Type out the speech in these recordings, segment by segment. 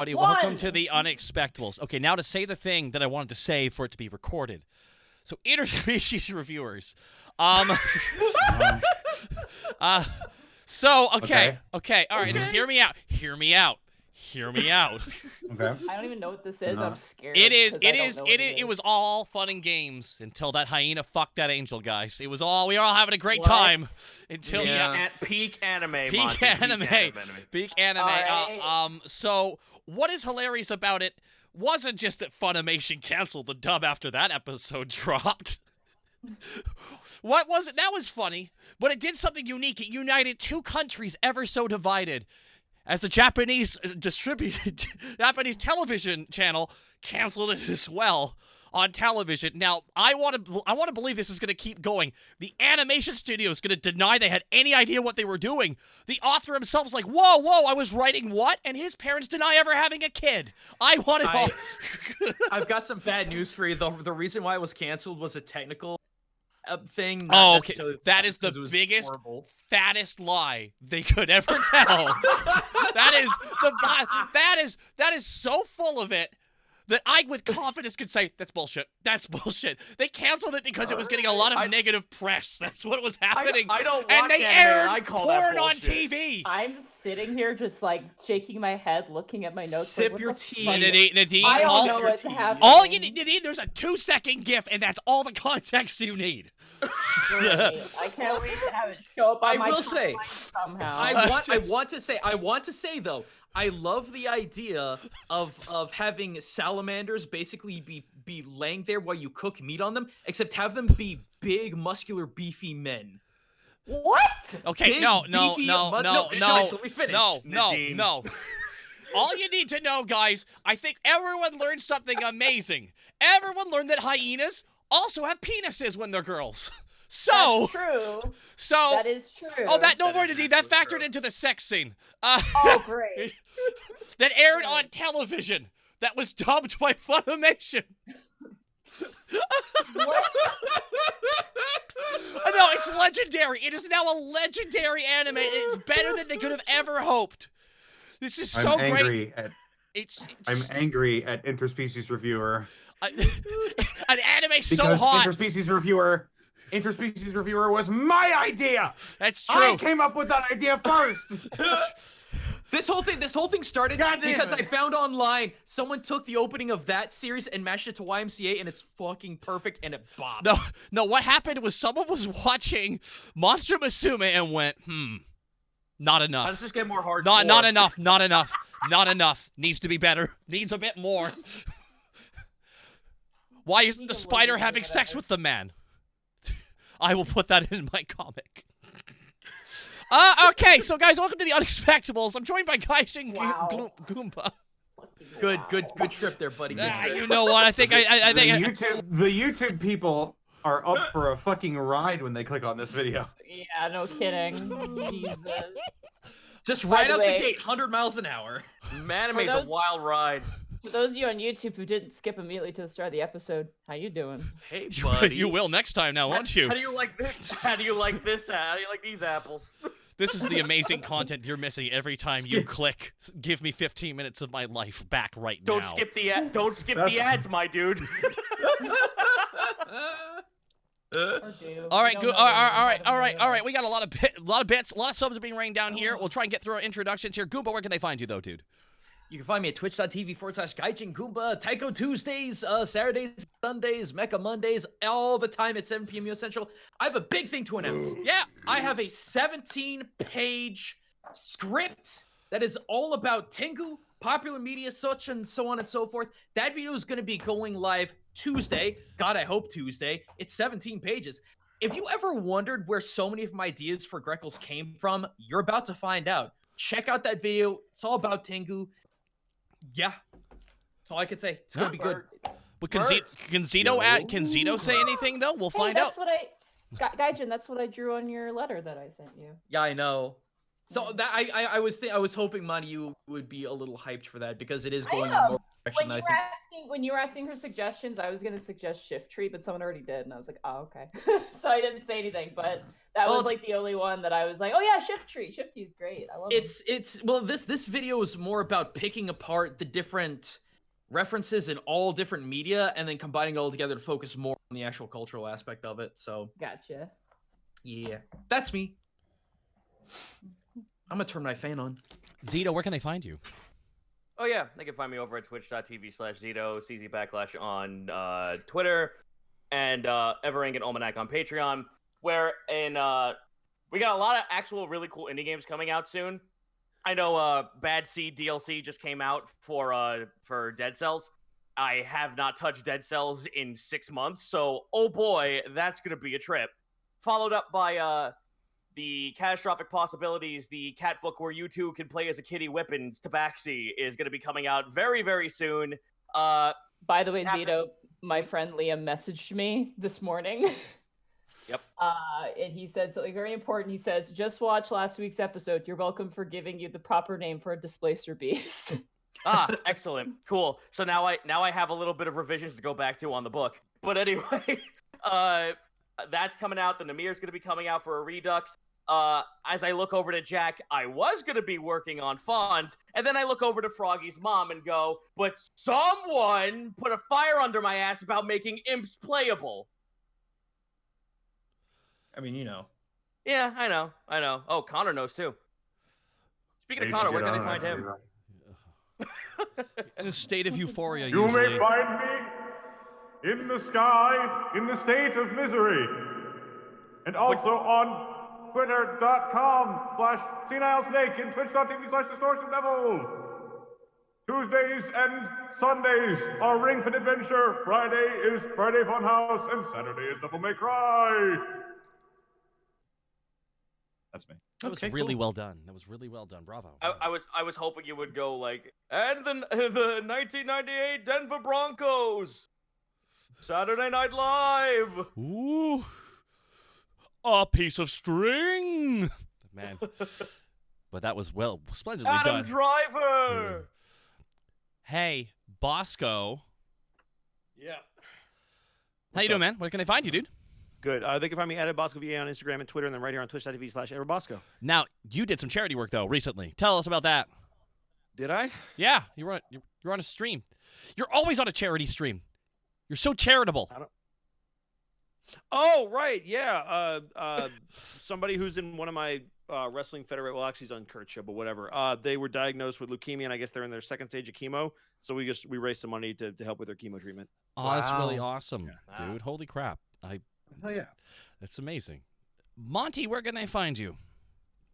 Howdy, welcome to the Unexpectables. Okay, now to say the thing that I wanted to say for it to be recorded. So, interspecies reviewers. So, okay, all right, just hear me out. Okay. I don't even know what this is. I'm scared. It was all fun and games until that hyena fucked that angel, guys. We were all having a great time until at peak anime. Peak anime. Right. So what is hilarious about it wasn't just that Funimation canceled the dub after that episode dropped. What was it? That was funny, but it did something unique. It united two countries ever so divided. As the Japanese Japanese television channel canceled it as well on television. Now, I want to believe this is going to keep going. The animation studio is going to deny they had any idea what they were doing. The author himself is like, whoa, I was writing what? And his parents deny ever having a kid. I've got some bad news for you. The reason why it was canceled was a technical thing. Oh, okay. That is the biggest, fattest lie they could ever tell. That is so full of it that I, with confidence, could say that's bullshit. That's bullshit. They canceled it because it was getting a lot of negative press. That's what was happening. I don't watch and they anime, aired I call that porn on bullshit. TV. I'm sitting here just like shaking my head, looking at my notes. Sip like, your what the tea. fuck? Nadine, I don't know your what's tea. happening. all you need, there's a 2-second GIF, and that's all the context you need. Great. I can't wait to have it show up on my say, somehow. I want to say though, I love the idea of having salamanders basically be laying there while you cook meat on them, except have them be big, muscular, beefy men. What? Okay, Big, no. Shush, let me finish. No. All you need to know, guys, I think everyone learned something amazing. Everyone learned that hyenas also have penises when they're girls. So That's true. So That is true. Oh, that no That more is than that actually factored true. into the sex scene. Oh, great. That aired on television. That was dubbed by Funimation. What? No, it's legendary. It is now a legendary anime. It's better than they could have ever hoped. This is so great. I'm angry at interspecies reviewer. An anime so Because hot. interspecies reviewer was my idea. That's true. I came up with that idea first. This whole thing started because I found online someone took the opening of that series and mashed it to YMCA, and it's fucking perfect, and it bops. No. What happened was someone was watching Monster Musume and went, not enough. Let's just get more hardcore. Not enough. Needs to be better. Needs a bit more. Why isn't the spider having sex with the man? I will put that in my comic. Okay, so guys, welcome to the Unexpectables. I'm joined by Gaijin Goomba. Good trip there, buddy. Good trip. You know what? I think The YouTube people are up for a fucking ride when they click on this video. Yeah, no kidding. Jesus. Just right out the gate, 100 miles an hour. Anime's those- a wild ride. For those of you on YouTube who didn't skip immediately to the start of the episode, how you doing? Hey, buddy. you will next time now, won't you? How do you like this? How do you like this? How do you like these apples? This is the amazing content you're missing every time you click. Give me 15 minutes of my life back right now. Don't skip the the ads, my dude. All right, good. All right. We got a lot of bits, a lot of subs are being rained down here. We'll try and get through our introductions here. Goomba, where can they find you though, dude? You can find me at twitch.tv/Gaijin Goomba, Taiko Tuesdays, Saturdays, Sundays, Mecha Mondays, all the time at 7 p.m. US Central. I have a big thing to announce. Yeah. I have a 17-page script that is all about Tengu, popular media, such and so on and so forth. That video is going to be going live Tuesday. God, I hope Tuesday. It's 17 pages. If you ever wondered where so many of my ideas for Greckles came from, you're about to find out. Check out that video. It's all about Tengu. Yeah, that's all I could say. It's gonna be good. But can Zito say anything though? We'll find out. That's what Gaijin, that's what I drew on your letter that I sent you. Yeah, I know. So that I was hoping Manu would be a little hyped for that because it is going in more direction. I think. When you were asking for suggestions, I was gonna suggest Shift Tree, but someone already did, and I was like, oh, okay. So I didn't say anything, but that was like the only one that I was like, oh yeah, Shift Tree. Shift Tree's great. I love it. It's well, this video is more about picking apart the different references in all different media and then combining it all together to focus more on the actual cultural aspect of it. So Gotcha. yeah, that's me. I'm gonna turn my fan on. Zito, where can they find you? Oh yeah, they can find me over at twitch.tv/Zito, CZ on Twitter, and Everink and Almanac on Patreon. Where we got a lot of actual really cool indie games coming out soon. I know Bad Seed DLC just came out for Dead Cells. I have not touched Dead Cells in 6 months, so oh boy, that's gonna be a trip. Followed up by the Catastrophic Possibilities, the cat book where you two can play as a kitty whippins, Tabaxi, is going to be coming out very, very soon. By the way, Zito, my friend Liam messaged me this morning. Yep. And he said something very important. He says, just watch last week's episode. You're welcome for giving you the proper name for a displacer beast. Excellent. Cool. So now I have a little bit of revisions to go back to on the book. But anyway, that's coming out. The Namir's going to be coming out for a Redux. As I look over to Jack, I was going to be working on Fawns, and then I look over to Froggy's mom and go, but someone put a fire under my ass about making imps playable. I mean, you know. Yeah, I know. Oh, Connor knows too. Speaking of Connor, where can they find him? In a state of euphoria, You usually. may find me in the sky, in the state of misery. And also on twitter.com/senilesnake and twitch.tv/distortiondevil. Tuesdays and Sundays are Ring Fit Adventure. Friday is Friday Funhouse, and Saturday is Devil May Cry. That's me. That was really well done. That was really well done. Bravo. I was hoping you would go like, and the 1998 Denver Broncos, Saturday Night Live. Ooh. A piece of string. Man. But that was splendidly Adam done. Driver. Hey, Bosco. Yeah. How you doing, man? Where can they find you, dude? Good. They can find me at BoscoVA on Instagram and Twitter, and then right here on twitch.tv/EverBosco. Now, you did some charity work, though, recently. Tell us about that. Did I? Yeah, you're on a stream. You're always on a charity stream. You're so charitable. Oh, right. Yeah. Somebody who's in one of my wrestling federate, well, actually, he's on Kurt's show, but whatever. They were diagnosed with leukemia, and I guess they're in their second stage of chemo. So we raised some money to help with their chemo treatment. Oh, that's really awesome, dude. Holy crap. Hell yeah. That's amazing. Monty, where can they find you?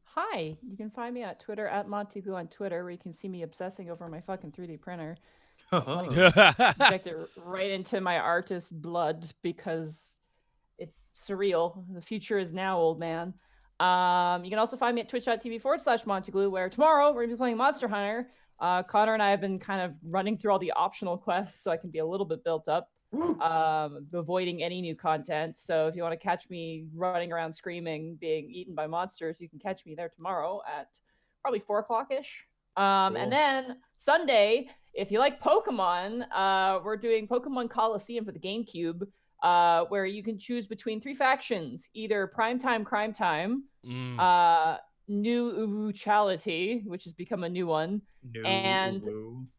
Hi, you can find me at Twitter at Montagu on Twitter, where you can see me obsessing over my fucking 3D printer. It's like subjected right into my artist blood because it's surreal. The future is now, old man. You can also find me at twitch.tv/Montaglue, where tomorrow we're going to be playing Monster Hunter. Connor and I have been kind of running through all the optional quests so I can be a little bit built up, avoiding any new content. So if you want to catch me running around screaming, being eaten by monsters, you can catch me there tomorrow at probably 4 o'clock-ish. And then Sunday, if you like Pokemon, we're doing Pokemon Coliseum for the GameCube, where you can choose between 3 factions, either Primetime Crime Time, New Uwu-chality, which has become a new one, and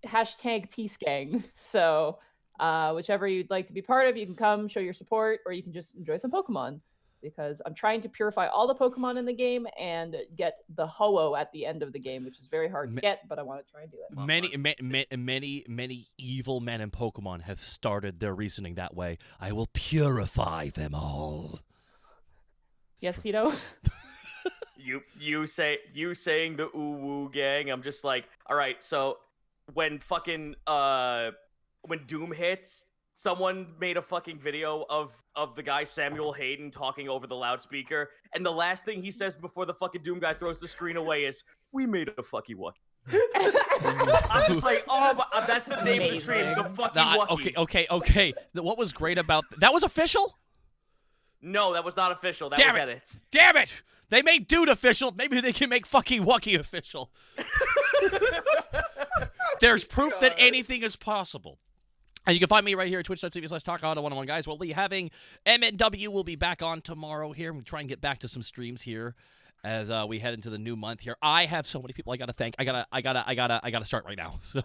hashtag Peace Gang. So whichever you'd like to be part of, you can come show your support, or you can just enjoy some Pokemon, because I'm trying to purify all the Pokemon in the game and get the Ho-Oh at the end of the game, which is very hard to get, but I want to try and do it. Many evil men in Pokemon have started their reasoning that way. I will purify them all. Yes, Cito? You saying the Uwu gang, I'm just like, all right, so when fucking when Doom hits, someone made a fucking video of the guy Samuel Hayden talking over the loudspeaker, and the last thing he says before the fucking Doom guy throws the screen away is, "We made a fucky wucky." I'm just like, oh, that's the name of the stream, the fucky wucky. Okay. What was great about that was official? No, that was not official. That was edits. Damn it! They made Dude official. Maybe they can make fucky wucky official. There's proof that anything is possible. And you can find me right here at twitch.tv/TalkAuto101, guys. We'll be having MNW will be back on tomorrow here. We'll try and get back to some streams here as we head into the new month here. I have so many people I gotta thank. I gotta start right now. So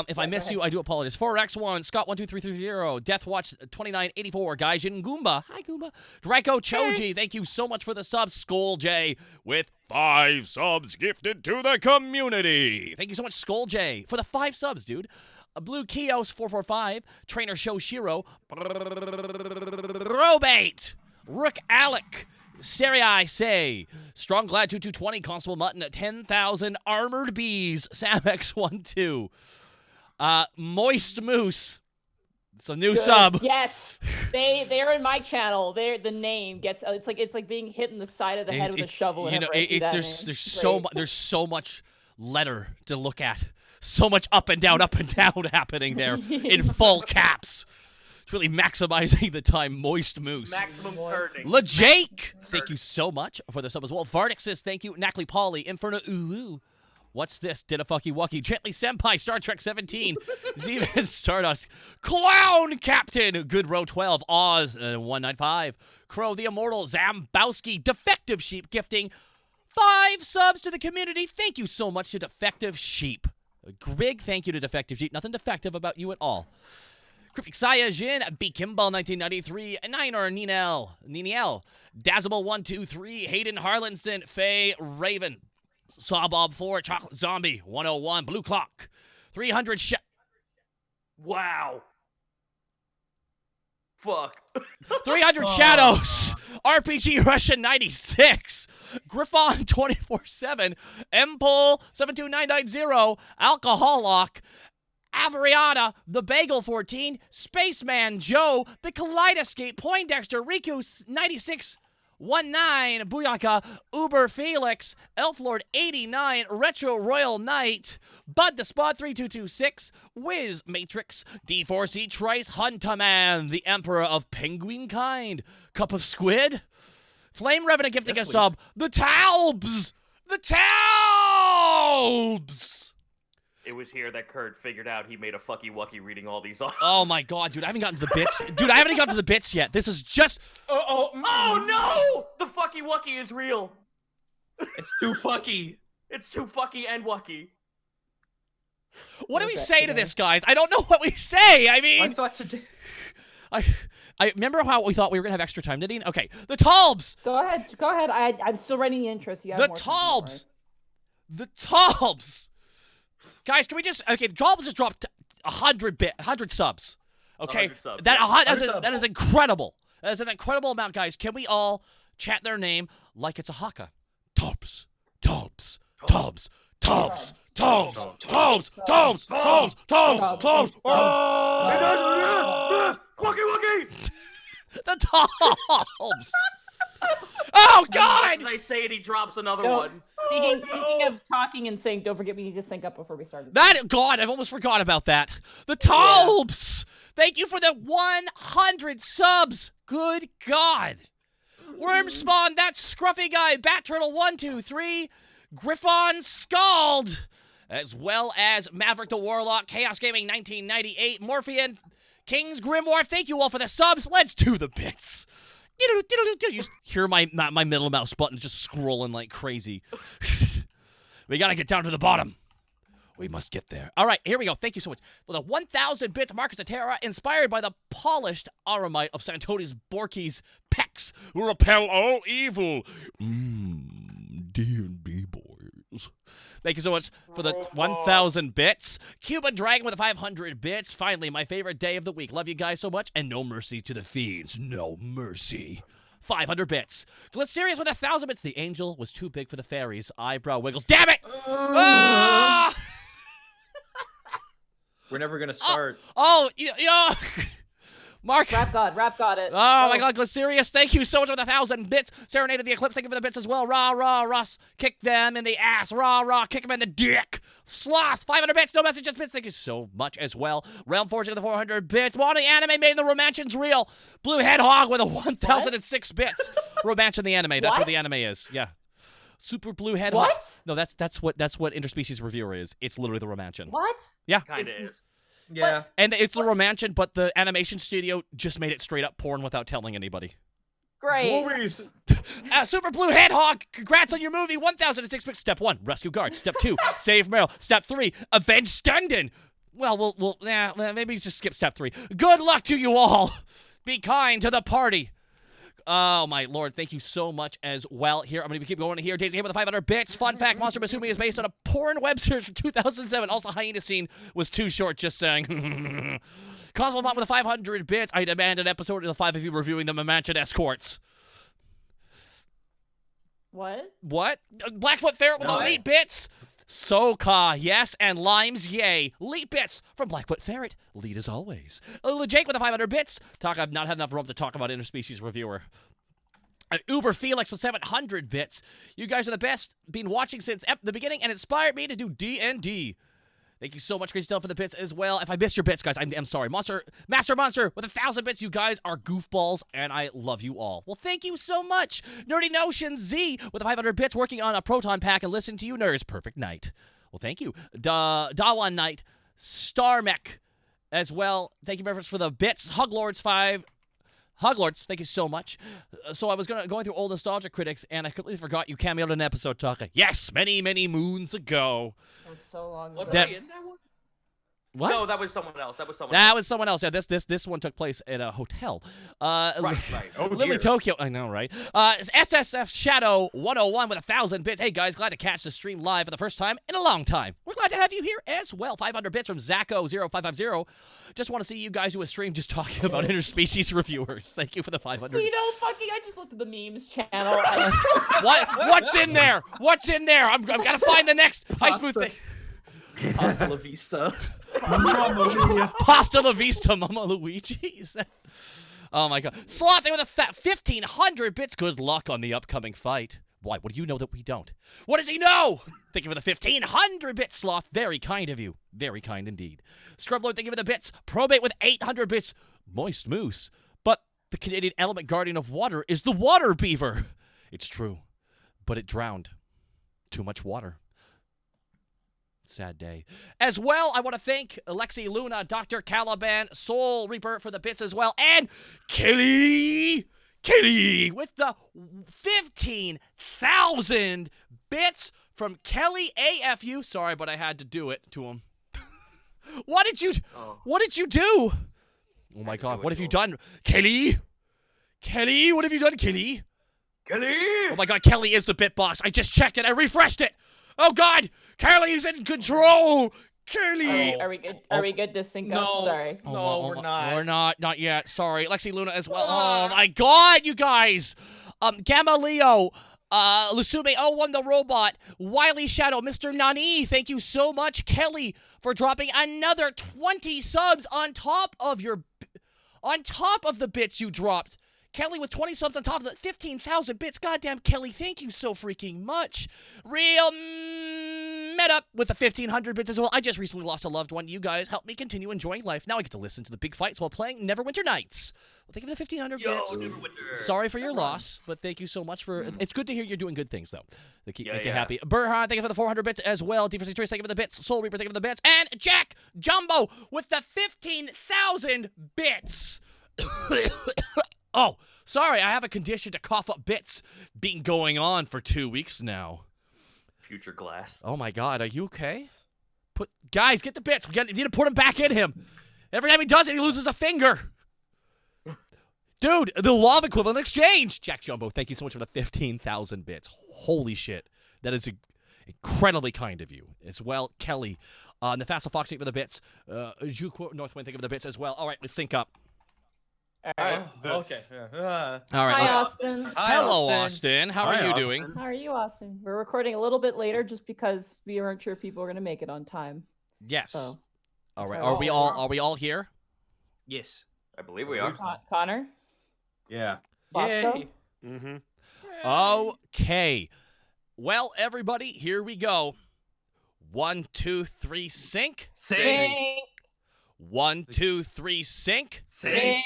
if I miss you, I do apologize. 4x1, Scott12330, Deathwatch2984, Gaijin Goomba. Hi Goomba. Draco Choji, thank you so much for the subs. Skull J with 5 subs gifted to the community. Thank you so much, Skull J, for the 5 subs, dude. Blue Kios 445, Trainer Shoshiro, Robate, Rook Alec, Serai Say, Strong Glad 2220, Constable Mutton at 10,000, Armored Bees, Sam X12, Moist Moose. It's a new sub. Yes, they're in my channel. The name gets it's like being hit in the side of the head with a shovel. There's so much letter to look at. So much up and down happening there in full caps. It's really maximizing the time. Moist Moose. Maximum turning. LeJake, thank you so much for the sub as well. Vardixus, thank you. Nakli Polly, Inferno Ulu. What's this? Did a fucky wucky. Gently Senpai, Star Trek 17. Zeman Stardust. Clown Captain. Good Row 12. Oz 195. Crow the Immortal. Zambowski. Defective Sheep gifting 5 subs to the community. Thank you so much to Defective Sheep. A big thank you to Defective Sheep. Nothing defective about you at all. Cryptic Saya Jin, B. Kimball 1993, Niner Niniel, Dazzable 123, Hayden Harlinson, Faye Raven, Sawbob 4, Chocolate Zombie 101, Blue Clock, 300 Wow. Fuck. 300 Shadows, RPG Russian 96, Griffon 24/7, Empole 72990, Alcohol Lock, Avariana, The Bagel 14, Spaceman Joe, The Kaleidoscape, Poindexter, Riku 9619, Booyaka, Uber Felix, Elflord 89, Retro Royal Knight, Bud the Spot 3226, Wiz Matrix, D4C Trice, Huntaman, the Emperor of Penguin Kind, Cup of Squid, Flame Revenant gifting a sub, The Talbs! The Talbs! It was here that Kurt figured out he made a fucky wucky reading all these off. Oh my god, dude, I haven't gotten to the bits. Dude, I haven't even gotten to the bits yet. This is just... Oh no! The fucky wucky is real. It's too fucky. It's too fucky and wucky. What do we say to this, guys? I don't know what we say. I mean... I thought today... I remember how we thought we were going to have extra time, Nadine? Okay, the Talbs! Go ahead. I'm still writing the intro, so you have The more time, Talbs! The Talbs! Guys, can we just... Okay, the Talbs just dropped 100 subs. Okay? 100 subs, that yeah. is incredible. That is an incredible amount, guys. Can we all chat their name like it's a haka? Talbs. Talbs. Talbs. Talbs. Talbs. Talbs. Talbs. Talbs. Talbs. Talbs. Wucky wucky! The Talbs. Oh, God! As I say it, he drops another No. one. Speaking of talking and sync, don't forget we need to sync up before we start. God, I've almost forgot about that. The Talbs! Thank you for the 100 subs! Good God! Wormspawn, that scruffy guy, Bat Turtle 123, Griffon Scald, as well as Maverick the Warlock, Chaos Gaming 1998, Morphean, King's Grimoire. Thank you all for the subs. Let's do the bits. You just hear my middle mouse button just scrolling like crazy. We gotta get down to the bottom. We must get there. All right, here we go. Thank you so much. For the 1,000 bits, Marcus Atera, inspired by the polished aramite of Santoni's Borky's pecs, who repel all evil. D&D boys. Thank you so much for the 1,000 bits. Cuban Dragon with the 500 bits. Finally, my favorite day of the week. Love you guys so much, and no mercy to the feeds. No mercy. 500 bits. Glycerius with 1,000 bits. The angel was too big for the fairies. Eyebrow wiggles. Damn it! Ah! We're never gonna start. Mark. Rap God it. Oh my God, Glycerius, thank you so much for the 1,000 bits. Serenade of the Eclipse, thank you for the bits as well. Rah, rah, Russ, kick them in the ass. Rah, rah, kick them in the dick. Sloth, 500 bits, no message, just bits. Thank you so much as well. Realm Forging with the 400 bits. Wanting anime made the Romantians real. Blue Hedgehog with a 1,006 bits. Romantian the anime, that's what the anime is. Yeah. Super Blue Head. What? No, that's what Interspecies Reviewer is. It's literally the Romanchin. What? Yeah. Kind of is. Yeah. And it's the Romanchin, but the animation studio just made it straight up porn without telling anybody. Great. Movies. Super Blue Hedgehog, congrats on your movie. 1,006 bits. Step 1, rescue guard. Step 2, save Meryl. Step 3, avenge Stendon. Well, maybe just skip step 3. Good luck to you all. Be kind to the party. Oh, my lord. Thank you so much as well. Here, I'm going to keep going here. Daisy Game with the 500 bits. Fun fact, Monster Masumi is based on a porn web series from 2007. Also, Hyena Scene was too short, just saying. Cosmo Mom with the 500 bits. I demand an episode of the 5 of you reviewing the Mamanchid escorts. What? What? Blackfoot Ferret with the elite bits. Soka, yes, and Limes, yay. Lead bits from Blackfoot Ferret. Lead as always. Jake with the 500 bits. I've not had enough room to talk about Interspecies Reviewer. Uber Felix with 700 bits. You guys are the best. Been watching since the beginning and inspired me to do DND. Thank you so much, Crazy Stuff, for the bits as well. If I missed your bits, guys, I'm sorry. Master with 1,000 bits. You guys are goofballs, and I love you all. Well, thank you so much. Nerdy Notion Z with 500 bits, working on a proton pack and listening to you nerds. Perfect night. Well, thank you. Dawan Knight, Starmech as well. Thank you very much for the bits. Huglords 5. Huglords, thank you so much. So I was going through old nostalgia critics, and I completely forgot you cameoed in an episode talking. Yes, many, many moons ago. That was so long Was ago. I in that one? What? No, that was someone else. That was someone else. Yeah, this one took place at a hotel. Right. Oh, Lily dear. Tokyo. I know, right? SSF Shadow 101 with 1,000 bits. Hey guys, glad to catch the stream live for the first time in a long time. We're glad to have you here as well. 500 bits from Zacho0550. Just want to see you guys do a stream just talking about interspecies reviewers. Thank you for the 500. So, I just looked at the memes channel. What's in there? What's in there? I'm gotta find the next high smooth thing. Hasta la vista. Pasta la vista, Mama Luigi. Oh my god. Slothing with 1,500 bits. Good luck on the upcoming fight. Why? What do you know that we don't? What does he know? Thank you for the 1,500 bits, Sloth. Very kind of you. Very kind indeed. Scrublord, thank you for the bits. Probate with 800 bits. Moist Moose. But the Canadian element guardian of water is the water beaver. It's true. But it drowned. Too much water. Sad day. As well, I want to thank Alexi Luna, Dr. Caliban, Soul Reaper for the bits as well, and Kelly with the 15,000 bits from Kelly AFU. Sorry, but I had to do it to him. What did you do? Oh my god, what have you done? Kelly, what have you done, Kelly? Oh my god, Kelly is the bitbox. I just checked it. I refreshed it. Oh god, Kelly's in control. Kelly. Are we good? Are we good to sync up? Sorry. No, we're not. We're not yet. Sorry. Lexi Luna as well. Oh my god, you guys. Gamma Leo, Lusume 01 the robot, Wily Shadow, Mr. Nani, thank you so much, Kelly, for dropping another 20 subs on top of the bits you dropped. Kelly with 20 subs on top of the 15,000 bits. Goddamn, Kelly, thank you so freaking much. Real Meta with the 1,500 bits as well. I just recently lost a loved one. You guys helped me continue enjoying life. Now I get to listen to the big fights while playing Neverwinter Nights. Well, thank you for the 1,500 bits. Sorry for your loss, but thank you so much for... It's good to hear you're doing good things, though. They keep make you happy. Burhan, thank you for the 400 bits as well. Defensive Trace, thank you for the bits. Soul Reaper, thank you for the bits. And Jack Jumbo with the 15,000 bits. Oh, sorry, I have a condition to cough up bits. Been going on for 2 weeks now. Future glass. Oh my god, are you okay? Guys, get the bits. We need to put him back in him. Every time he does it, he loses a finger. Dude, the law of equivalent exchange. Jack Jumbo, thank you so much for the 15,000 bits. Holy shit. That is incredibly kind of you. As well, Kelly. Nefasa Fox, thank you for the bits. Juke Northwind, thank you for the bits as well. All right, let's sync up. All right. Okay. Yeah. All right. Hi, Austin. Hi, Hello, Austin. Austin. How Hi, are you Austin. doing? How are you, Austin? We're recording a little bit later just because we weren't sure if people were going to make it on time. Yes. So, all right. that's why Are we all here? Yes. I believe we are. Connor? Yeah. Bosco? Yay. Mm-hmm. Okay. Well, everybody, here we go. 1, 2, 3, sync. Sync. 1, 2, 3, sync. Sync.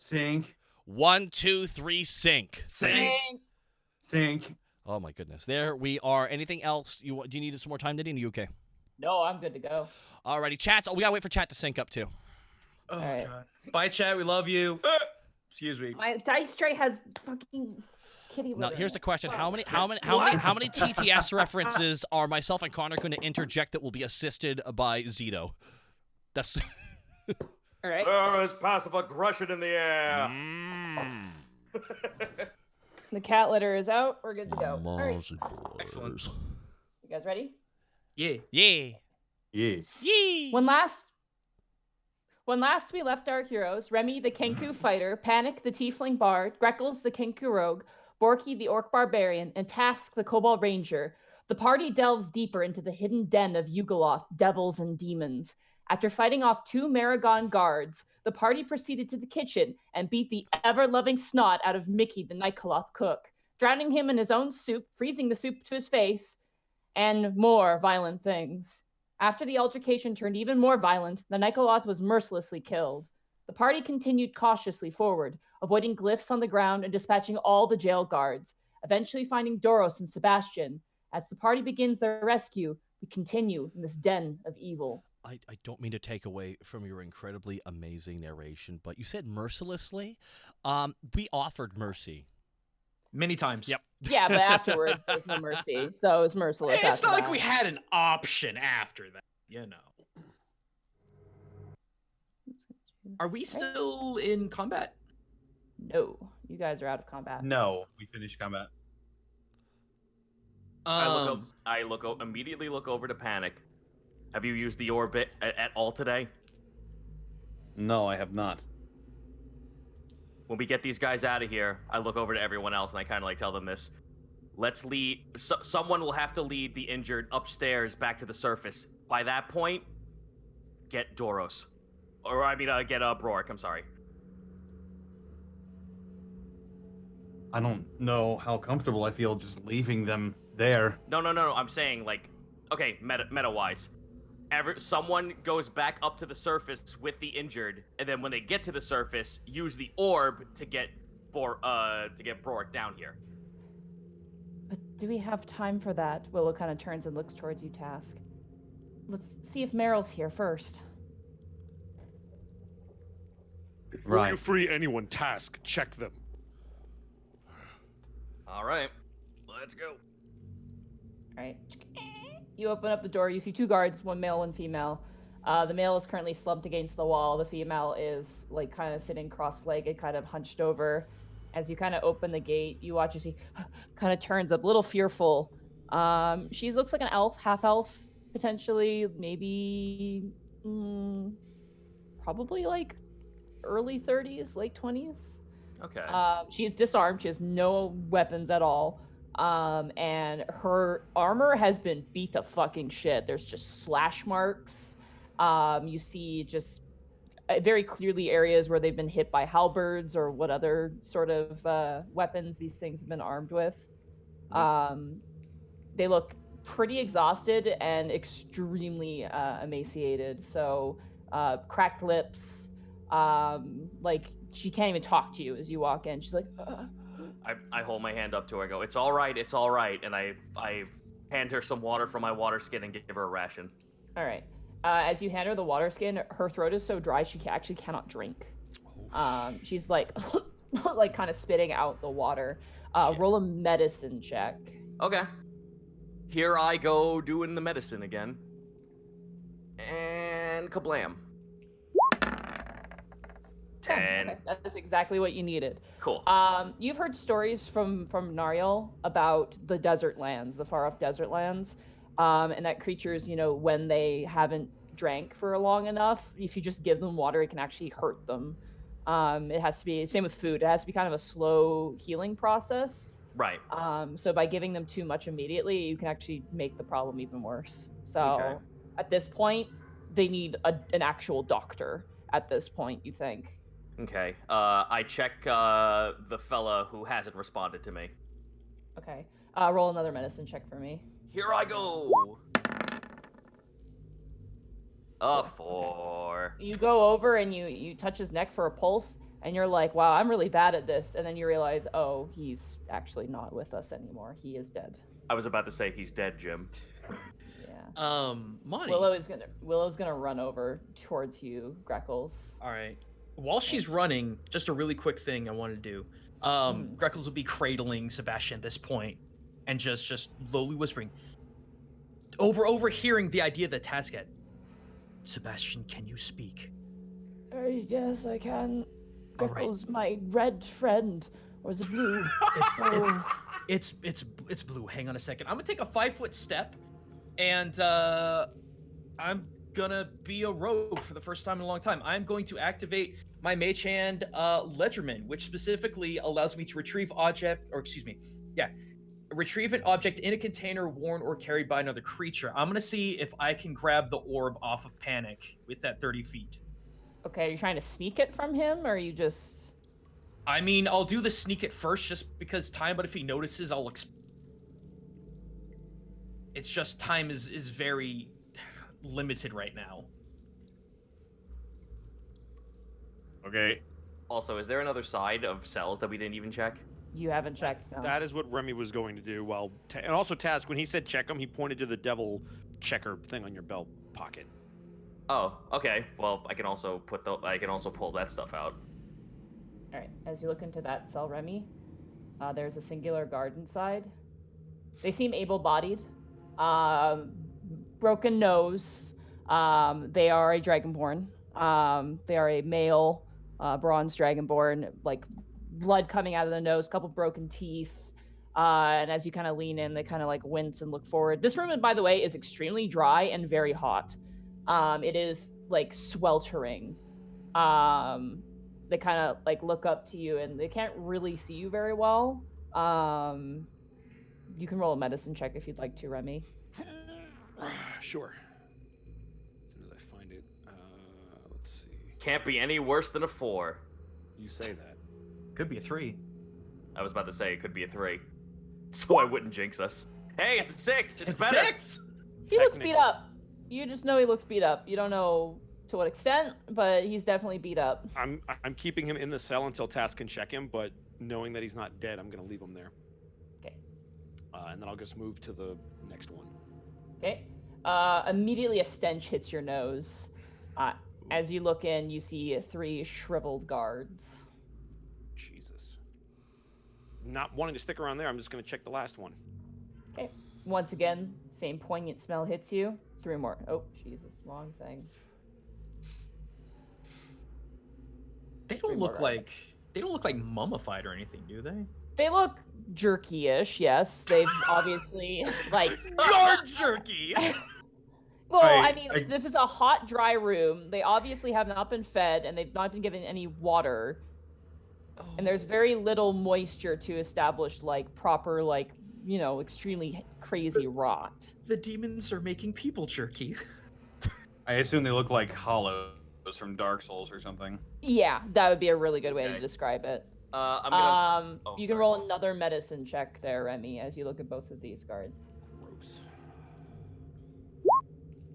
Sync. 1, 2, 3, sync. Sync. Sync. Oh my goodness. There we are. Anything else? Do you need some more time, Nadine? Are you okay? No, I'm good to go. Alrighty, chats. Oh, we gotta wait for chat to sync up too. Oh right. god. Bye, chat. We love you. Excuse me. My dice tray has fucking kitty litter. Now, in here's the it. question: Fuck. how many TTS references are myself and Connor going to interject that will be assisted by Zito? That's. All right. There is passive aggression in the air. The cat litter is out. We're good to go. All right. Excellent. You guys ready? Yeah. Yeah. Yeah. Yee. When last we left our heroes, Remy the Kenku fighter, Panic the tiefling bard, Greckles the Kenku rogue, Borky the orc barbarian, and Task the kobold ranger, the party delves deeper into the hidden den of Yugoloth, devils and demons. After fighting off 2 Maragon guards, the party proceeded to the kitchen and beat the ever-loving snot out of Mickey the Nightcloth cook, drowning him in his own soup, freezing the soup to his face, and more violent things. After the altercation turned even more violent, the Nightcloth was mercilessly killed. The party continued cautiously forward, avoiding glyphs on the ground and dispatching all the jail guards, eventually finding Doros and Sebastian. As the party begins their rescue, we continue in this den of evil. I don't mean to take away from your incredibly amazing narration, but you said mercilessly. We offered mercy. Many times. Yep. Yeah, but afterwards, there's no mercy, so it was merciless. It's after not like that. we had an option after that, you know. Are we still in combat? No, you guys are out of combat. No, we finished combat. Immediately look over to Panic. Have you used the orbit at all today? No, I have not. When we get these guys out of here, I look over to everyone else and I kind of like tell them this. Let's lead. Someone will have to lead the injured upstairs back to the surface. By that point, get Doros, or get Brorik. I'm sorry. I don't know how comfortable I feel just leaving them there. No. I'm saying okay, meta-wise. Someone goes back up to the surface with the injured, and then when they get to the surface, use the orb to get Brorik down here. But do we have time for that? Willow kind of turns and looks towards you, Task. Let's see if Meryl's here first. Before you free anyone, Task, check them. All right, let's go. All right. You open up the door. You see 2 guards, one male, one female. The male is currently slumped against the wall. The female is kind of sitting cross-legged, kind of hunched over. As you kind of open the gate, you watch as she kind of turns up, a little fearful. She looks like an elf, half elf, potentially, maybe, probably early 30s, late 20s. Okay. She's disarmed. She has no weapons at all. And her armor has been beat to fucking shit. There's just slash marks. You see just very clearly areas where they've been hit by halberds or what other sort of weapons these things have been armed with. They look pretty exhausted and extremely emaciated. So cracked lips. She can't even talk to you as you walk in. She's like, I hold my hand up to her. I go, it's all right, and I hand her some water from my water skin and give her a ration. All right. As you hand her the water skin, her throat is so dry she actually cannot drink. She's like kind of spitting out the water. Roll a medicine check. Okay. Here I go doing the medicine again. And kablam. 10. Okay, that's exactly what you needed. Cool. You've heard stories from Nariel about the desert lands, the far off desert lands, and that creatures, when they haven't drank for long enough, if you just give them water, it can actually hurt them. It has to be same with food. It has to be kind of a slow healing process. Right. So by giving them too much immediately, you can actually make the problem even worse. So Okay. At this point, they need an actual doctor. At this point, you think? Okay. I check the fella who hasn't responded to me. Okay. Roll another medicine check for me. Here I go. A 4. You go over and you touch his neck for a pulse. and you're like, wow, I'm really bad at this. And then you realize, oh, he's actually not with us anymore. He is dead. I was about to say he's dead, Jim. Yeah. Monty. Willow's gonna run over towards you, Greckles. All right. While she's running, just a really quick thing I want to do. Greckles will be cradling Sebastian at this point, and just lowly whispering, overhearing the idea that Taz had. Sebastian, can you speak? Yes, I can. All right. Greckles, my red friend, or is it blue? It's blue. Hang on a second. I'm gonna take a 5-foot step, and I'm gonna be a rogue for the first time in a long time. I'm going to activate my Mage Hand Ledgerman, which specifically allows me to retrieve retrieve an object in a container worn or carried by another creature. I'm gonna see if I can grab the orb off of Panic with that 30 feet. Okay, are you trying to sneak it from him, or are you just... I mean, I'll do the sneak it first just because time, but if he notices, I'll it's just time is very limited right now. Okay. Also, is there another side of cells that we didn't even check? You haven't checked, no. That is what Remy was going to do. And also Taz, when he said check him, he pointed to the devil checker thing on your belt pocket. Oh, okay. Well, I can also pull that stuff out. All right, as you look into that cell, Remy, there's a singular guard inside. They seem able-bodied, broken nose. They are a dragonborn. They are a male bronze dragonborn, like blood coming out of the nose, couple broken teeth. And as you kind of lean in, they kind of like wince and look forward. This room, by the way, is extremely dry and very hot. It is like sweltering. They kind of like look up to you and they can't really see you very well. You can roll a medicine check if you'd like to, Remy. Sure. As soon as I find it, let's see. Can't be any worse than a 4. You say that. Could be a 3. I was about to say it could be a 3. So I wouldn't jinx us. Hey, it's a 6. It's better. 6. He looks beat up. You just know he looks beat up. You don't know to what extent, but he's definitely beat up. I'm keeping him in the cell until Taz can check him, but knowing that he's not dead, I'm gonna leave him there. Okay. And then I'll just move to the next one. Okay. Immediately a stench hits your nose. As you look in, you see 3 shriveled guards. Jesus. Not wanting to stick around there, I'm just gonna check the last one. Okay. Once again, same poignant smell hits you. 3 more. Oh, Jesus, wrong thing. They don't look like mummified or anything, do they? They look jerky-ish, yes. They've obviously like Guard jerky. Well, I mean, this is a hot, dry room. They obviously have not been fed, and they've not been given any water. Oh. And there's very little moisture to establish like proper, like, you know, extremely crazy rot. The demons are making people jerky. I assume they look like hollows from Dark Souls or something. Yeah, that would be a really good way to describe it. You can roll another medicine check there, Remy, as you look at both of these guards. Gross.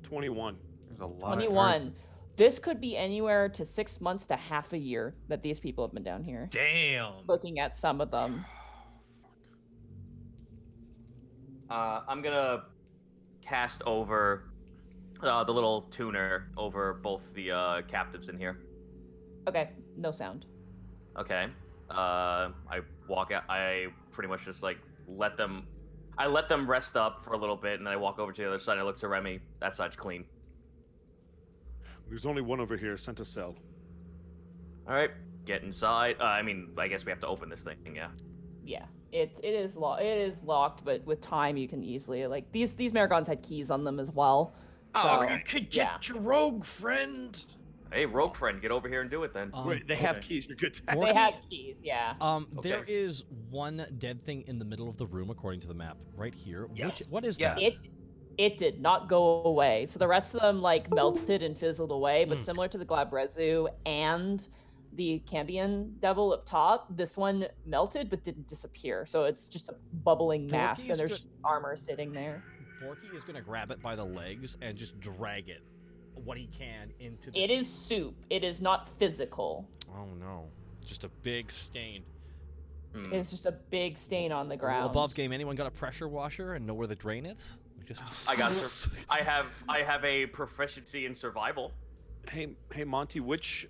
21. There's a lot 21. This could be anywhere to 6 months to half a year that these people have been down here. Damn. Looking at some of them. I'm gonna cast over the little tuner over both the captives in here. Okay, no sound. Okay. I walk out. I pretty much just like let them rest up for a little bit, and then I walk over to the other side. I look to Remy. That side's clean. There's only one over here. Sent a cell. All right, get inside. I mean, I guess we have to open this thing. Yeah. Yeah, it is locked, but with time you can easily like these Maragons had keys on them as well. So, you could get your rogue friend. Hey, rogue friend, get over here and do it then. Wait, they have keys. You're good. They have keys, yeah. There is one dead thing in the middle of the room, according to the map, right here. Yes. What is Yeah. that? It did not go away. So the rest of them like melted and fizzled away, but similar to the Glabrezu and the Cambion Devil up top, this one melted but didn't disappear. So it's just a bubbling mass, Borky's and there's armor sitting there. Borky is gonna grab it by the legs and just drag it, what he can, into the... It is soup. It is not physical. Oh no. Just a big stain. It's just a big stain on the ground. Above game, anyone got a pressure washer and know where the drain is? I got. I have a proficiency in survival. Hey, Monty, which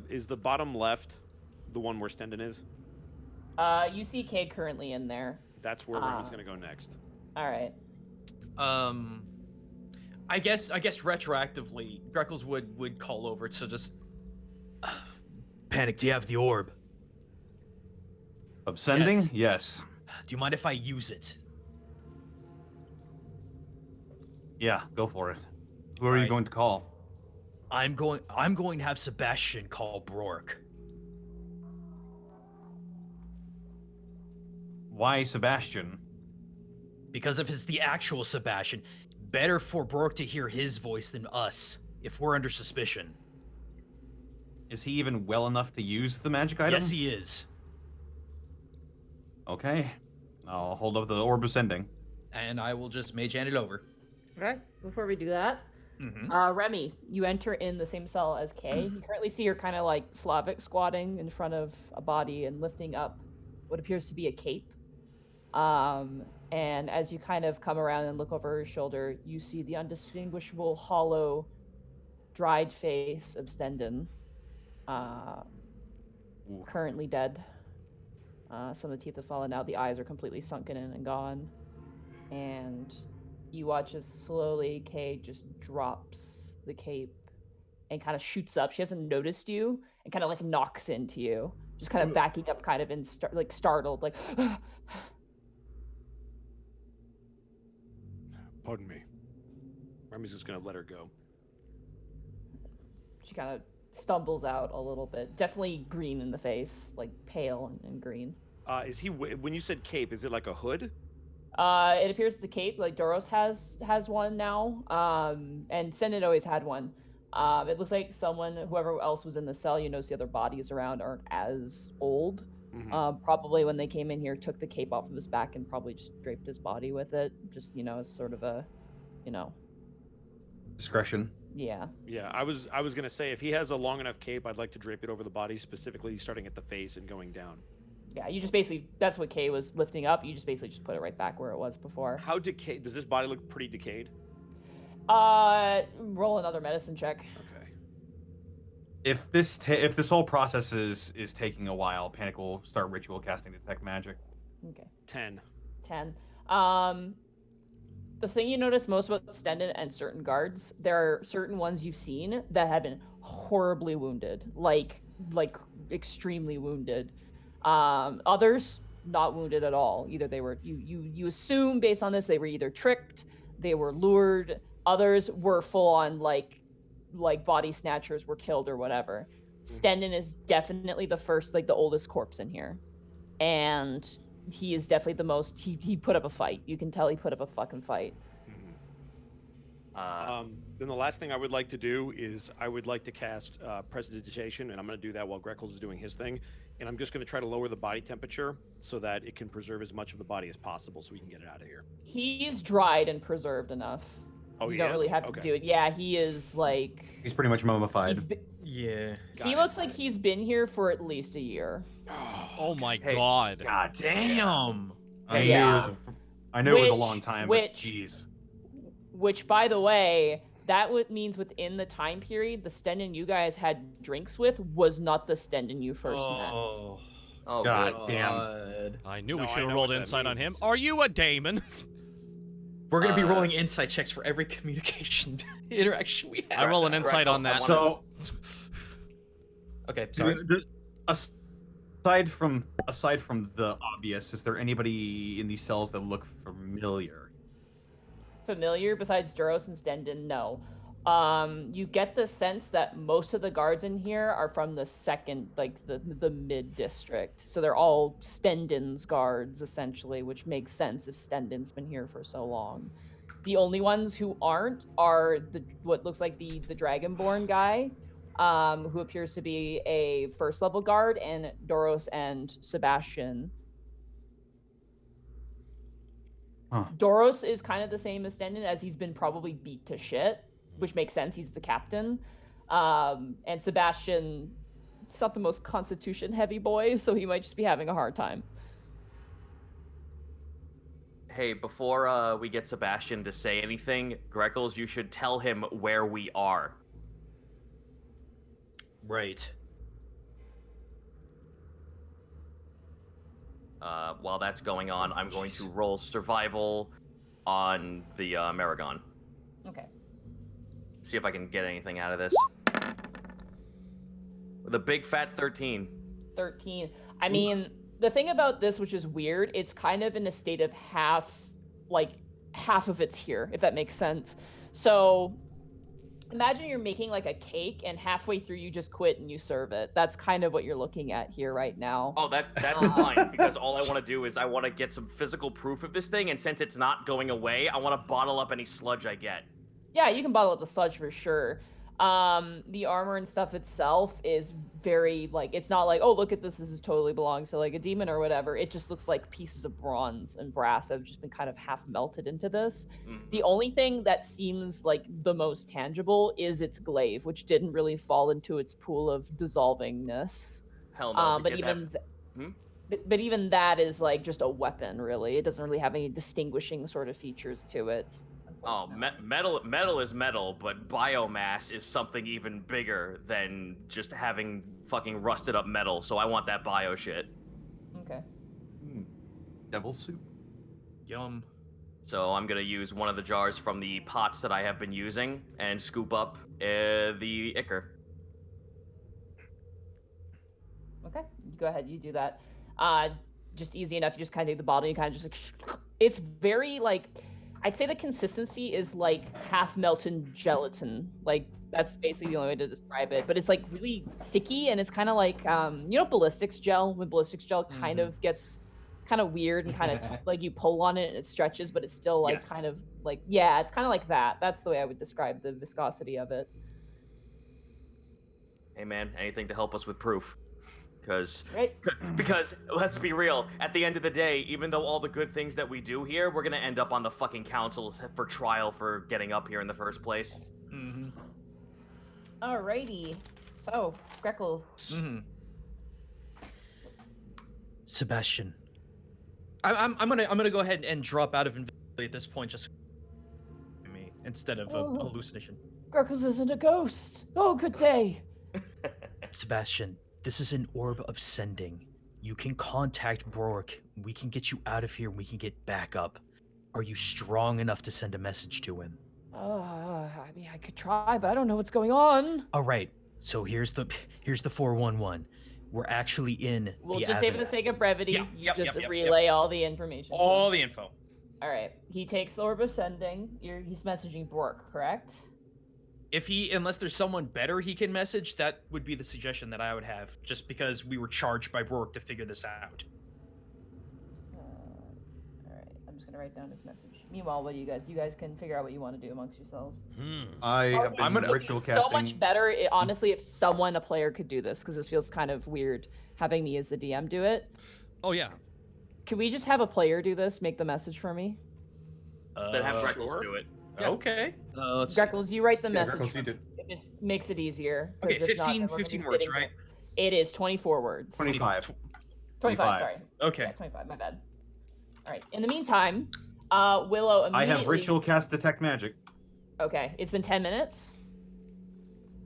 is the bottom left, the one where Stendon is? You see Kay currently in there. That's where Remy's gonna go next. All right. I guess retroactively, Greckles would call over to just Panic. Do you have the orb? Of sending? Yes. Yes. Do you mind if I use it? Yeah, go for it. Who are you Alright. going to call? I'm going to have Sebastian call Brork. Why Sebastian? Because if it's the actual Sebastian, better for Brork to hear his voice than us if we're under suspicion. Is he even well enough to use the magic item? Yes, he is. Okay. I'll hold up the orb of sending. And I will just mage hand it over. Okay. Before we do that, Remy, you enter in the same cell as Kay. You currently see her kind of like Slavic squatting in front of a body and lifting up what appears to be a cape. And as you kind of come around and look over her shoulder, you see the undistinguishable, hollow, dried face of Stendon, currently dead. Some of the teeth have fallen out. The eyes are completely sunken in and gone. And you watch as slowly Kay just drops the cape and kind of shoots up. She hasn't noticed you and kind of like knocks into you, just kind of backing up, kind of in startled, like. Pardon me. Remy's just gonna let her go. She kind of stumbles out a little bit. Definitely green in the face, like pale and green. Is he? When you said cape, is it like a hood? It appears the cape, like Doros has one now, and Stendon always had one. It looks like whoever else was in the cell, you notice the other bodies around aren't as old. Probably when they came in here, took the cape off of his back and probably just draped his body with it. Just, as sort of a, Discretion. Yeah. Yeah, I was gonna say if he has a long enough cape, I'd like to drape it over the body, specifically starting at the face and going down. Yeah, you just basically, that's what Kay was lifting up. You just basically just put it right back where it was before. How decayed? Does this body look pretty decayed? Roll another medicine check. Okay. If this whole process is taking a while, Panic will start ritual casting detect magic. Okay. 10. 10. The thing you notice most about Stendon and certain guards, there are certain ones you've seen that have been horribly wounded, like extremely wounded. Others not wounded at all. Either they were you assume based on this they were either tricked, they were lured. Others were full on like body snatchers were killed or whatever. Stendon is definitely the first, like the oldest corpse in here, and he is definitely the most. He put up a fight. You can tell he put up a fucking fight. Then the last thing I would like to do is I would like to cast Prestidigitation, and I'm going to do that while Greckles is doing his thing. And I'm just going to try to lower the body temperature so that it can preserve as much of the body as possible so we can get it out of here. He's dried and preserved enough. Oh, you don't really have to do it. Yeah, he is like. He's pretty much mummified. Yeah. He looks like he's been here for at least a year. Oh my god. God Damn. I Yeah. knew it was a long time. But jeez. Which, by the way, that means within the time period, the Stendon you guys had drinks with was not the Stendon you first met. Oh. God damn. I knew we No, should I have know rolled what that insight on him. means. Are you a daemon? We're gonna be rolling insight checks for every communication interaction we have. I roll an insight on that. So, Okay, sorry. aside from the obvious, is there anybody in these cells that look familiar? Familiar besides Duros and Stendon? No. You get the sense that most of the guards in here are from the second, like the mid district. So they're all Stendon's guards, essentially, which makes sense if Stendon's been here for so long. The only ones who aren't are what looks like the Dragonborn guy, who appears to be a first level guard, and Doros and Sebastian. Huh. Doros is kind of the same as Stendon, as he's been probably beat to shit, which makes sense. He's the captain. And Sebastian He's not the most constitution heavy boy, so he might just be having a hard time. Hey, before we get Sebastian to say anything, Greckles, you should tell him where we are. Right. While that's going on, I'm going to roll survival on the Maragon. Okay. See if I can get anything out of this. With a big fat 13. 13. I mean, the thing about this, which is weird, it's kind of in a state of half of it's here, if that makes sense. So imagine you're making like a cake and halfway through you just quit and you serve it. That's kind of what you're looking at here right now. Oh, that's fine, because all I want to do is I want to get some physical proof of this thing, and since it's not going away, I want to bottle up any sludge I get. Yeah, you can bottle up the sludge for sure. The armor and stuff itself is very, like, it's not like, oh, look at this is totally belongs to, like, a demon or whatever. It just looks like pieces of bronze and brass have just been kind of half melted into this. The only thing that seems like the most tangible is its glaive, which didn't really fall into its pool of dissolvingness. Hell no. But even that is, like, just a weapon, really. It doesn't really have any distinguishing sort of features to it. Oh, metal is metal, but biomass is something even bigger than just having fucking rusted up metal, so I want that bio shit. Okay. Devil soup. Yum. So I'm gonna use one of the jars from the pots that I have been using and scoop up the ichor. Okay, go ahead, you do that. Just easy enough, you just kind of take the bottle, you kind of just like, it's very, like, I'd say the consistency is like half melted gelatin. Like, that's basically the only way to describe it. But it's like really sticky, and it's kind of like, you know, ballistics gel? When ballistics gel kind of gets kind of weird and kind of like you pull on it and it stretches, but it's still like kind of like, yeah, it's kind of like that. That's the way I would describe the viscosity of it. Hey man, anything to help us with proof? Right. Because let's be real, at the end of the day, even though all the good things that we do here, we're gonna end up on the fucking council for trial for getting up here in the first place. Alrighty. So, Greckles. Sebastian, I'm gonna go ahead and drop out of invisibility at this point, just me instead of a hallucination. Greckles isn't a ghost. Oh, good day. Sebastian, this is an orb of sending. You can contact Broek. We can get you out of here and we can get back up. Are you strong enough to send a message to him? I mean, I could try, but I don't know what's going on. All right. So here's the 411. We're actually in We'll the just say for the sake of brevity, relay all the information. all the info. All right. He takes the orb of sending. He's messaging Broek, correct? Unless there's someone better he can message, that would be the suggestion that I would have, just because we were charged by Broek to figure this out. All right, I'm just gonna write down his message. Meanwhile, what do you guys can figure out what you want to do amongst yourselves. I have been ritual casting. So much better, honestly, if a player could do this, because this feels kind of weird having me as the DM do it. Oh yeah. Can we just have a player do this? Make the message for me. Then have Greckles do it. Yeah. Okay. Greckles, you write the message. Greckles, you did. It just makes it easier. Okay, if not, 15 then we're gonna be words, sitting right? here. It is 24 words. 25. 25, sorry. Okay. Yeah, 25, my bad. All right. In the meantime, Willow immediately... I have ritual cast detect magic. Okay, it's been 10 minutes.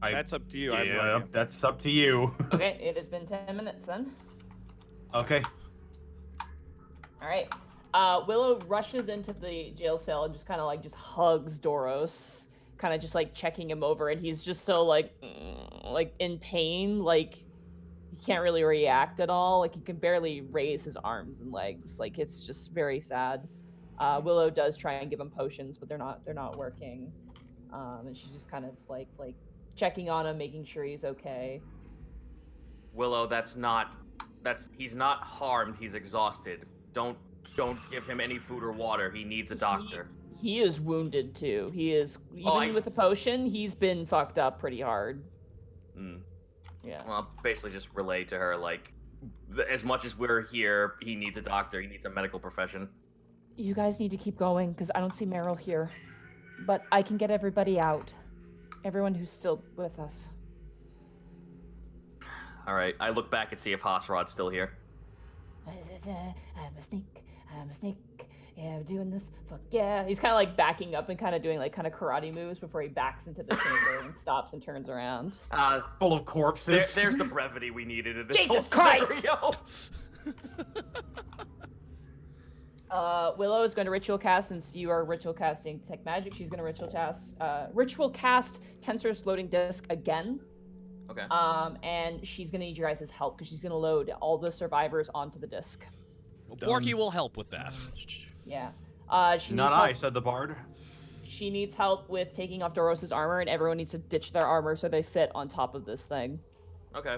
That's up to you. I have no Yeah, idea. that's up to you. Okay, it has been 10 minutes then. Okay. All right. Willow rushes into the jail cell and just kind of like just hugs Doros, kind of just like checking him over, and he's just so like in pain, like he can't really react at all, like he can barely raise his arms and legs, like it's just very sad. Willow does try and give him potions, but they're not working, and she's just kind of like checking on him, making sure he's okay. Willow, he's not harmed, he's exhausted. Don't give him any food or water. He needs a doctor. He is wounded too. He is, even with the potion, he's been fucked up pretty hard. Yeah. Well, I'll basically just relay to her, like, as much as we're here, he needs a doctor, he needs a medical profession. You guys need to keep going, because I don't see Meryl here. But I can get everybody out. Everyone who's still with us. All right. I look back and see if Hosrod's still here. I'm a snake. I'm a snake. Yeah, we're doing this. Fuck yeah. He's kind of like backing up and kind of doing like kind of karate moves before he backs into the chamber and stops and turns around. Full of corpses. There's the brevity we needed in this Jesus whole Christ! scenario. Willow is going to ritual cast since you are ritual casting detect magic. She's going to ritual cast Tensor's floating disc again. Okay. And she's going to need your guys' help because she's going to load all the survivors onto the disc. Well, Porky will help with that. Yeah. She Not needs I, help. said the bard. She needs help with taking off Doros's armor, and everyone needs to ditch their armor so they fit on top of this thing. Okay.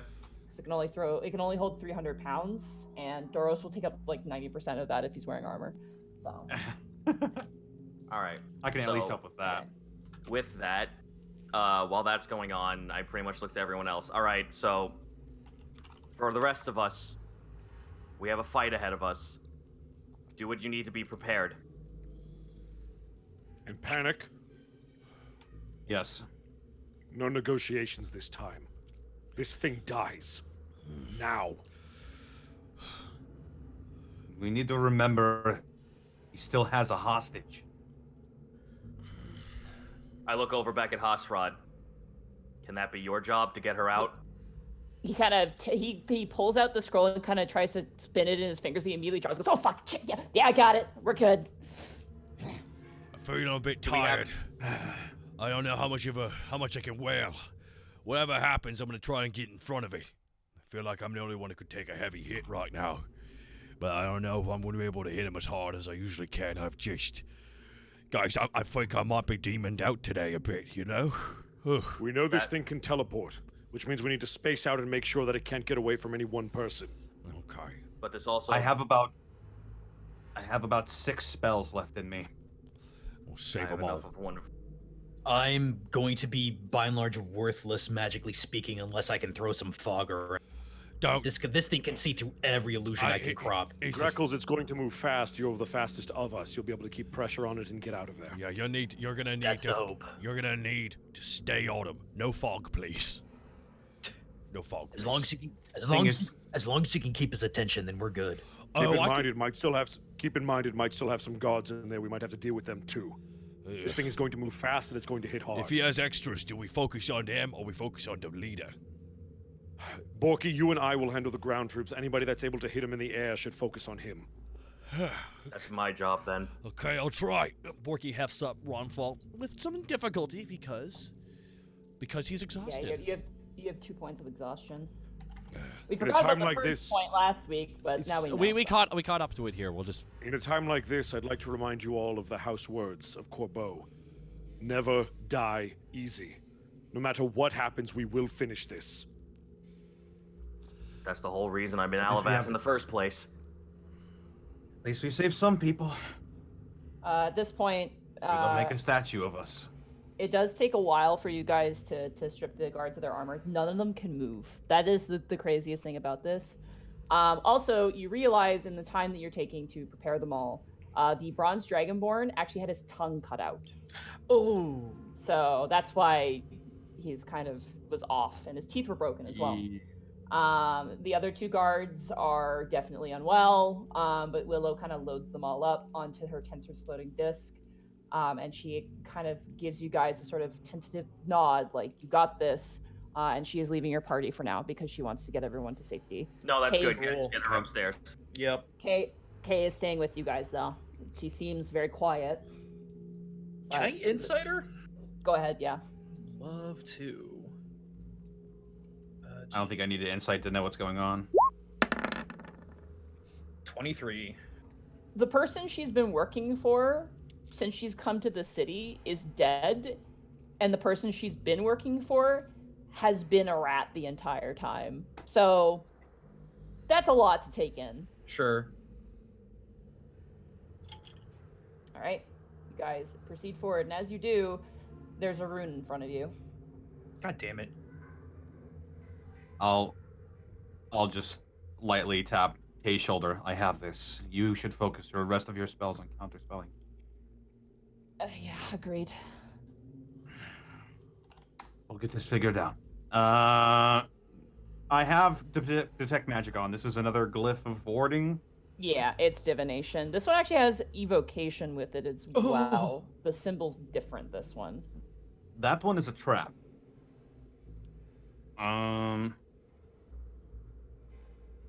It can only hold 300 pounds, and Doros will take up like 90% of that if he's wearing armor. So. All right. I can at least help with that. With that, while that's going on, I pretty much looked at everyone else. All right, so for the rest of us, we have a fight ahead of us. Do what you need to be prepared. And panic. Yes. No negotiations this time. This thing dies. Now. We need to remember he still has a hostage. I look over back at Hosrod. Can that be your job to get her out? He kind of he pulls out the scroll and kind of tries to spin it in his fingers. He immediately drops. Goes, oh fuck! Shit, yeah, I got it. We're good. I'm feeling a bit tired. I don't know how much I can wear. Whatever happens, I'm gonna try and get in front of it. I feel like I'm the only one who could take a heavy hit right now, but I don't know if I'm gonna be able to hit him as hard as I usually can. Guys, I think I might be demoned out today a bit. You know. We know this thing can teleport, which means we need to space out and make sure that it can't get away from any one person. Okay. But this also... I have about 6 spells left in me. We'll I save have them all. enough of one. I'm going to be, by and large, worthless, magically speaking, unless I can throw some fog around. Don't. This thing can see through every illusion I can crop. Greckles, it's going to move fast. You're the fastest of us. You'll be able to keep pressure on it and get out of there. Yeah, you're gonna need That's to. the hope. You're gonna need to stay on him. No fog, please. No fog. As long as you can, as long as you can keep his attention, then we're good. Keep in mind, it might still have some guards in there. We might have to deal with them too. This thing is going to move fast and it's going to hit hard. If he has extras, do we focus on them or we focus on the leader? Borky, you and I will handle the ground troops. Anybody that's able to hit him in the air should focus on him. That's my job then. Okay, I'll try. Borky hefts up Ronfall with some difficulty because he's exhausted. Yeah, you have 2 points of exhaustion. We In a forgot about time the like first this- point last week, but now we know. we caught up to it here. We'll just. In a time like this, I'd like to remind you all of the house words of Corbeau. Never die easy. No matter what happens, we will finish this. That's the whole reason I'm in At least we Alabas have- in the first place. At least we saved some people. At this point, They'll make a statue of us. it does take a while for you guys to strip the guards of their armor. None of them can move. That is the craziest thing about this. Also, you realize in the time that you're taking to prepare them all, the bronze dragonborn actually had his tongue cut out. Oh. So that's why he's kind of was off, and his teeth were broken as well. The other 2 guards are definitely unwell, but Willow kind of loads them all up onto her Tensor's floating disc, and she kind of gives you guys a sort of tentative nod, like, you got this, and she is leaving your party for now because she wants to get everyone to safety. No, that's good. Cool. Get her upstairs. Yep. Kay is staying with you guys, though. She seems very quiet. Can I insight her? Go ahead, yeah. Love to. I don't think I need an insight to know what's going on. 23. The person she's been working for since she's come to the city is dead, and the person she's been working for has been a rat the entire time. So that's a lot to take in. Sure. All right, you guys proceed forward, and as you do, there's a rune in front of you. God damn it. I'll just lightly tap Kay's shoulder. I have this. You should focus the rest of your spells on counterspelling. Yeah, agreed. We'll get this figured out. I I have detect magic on. This is another glyph of warding. Yeah, it's divination. This one actually has evocation with it as well. The symbol's different, this one. That one is a trap.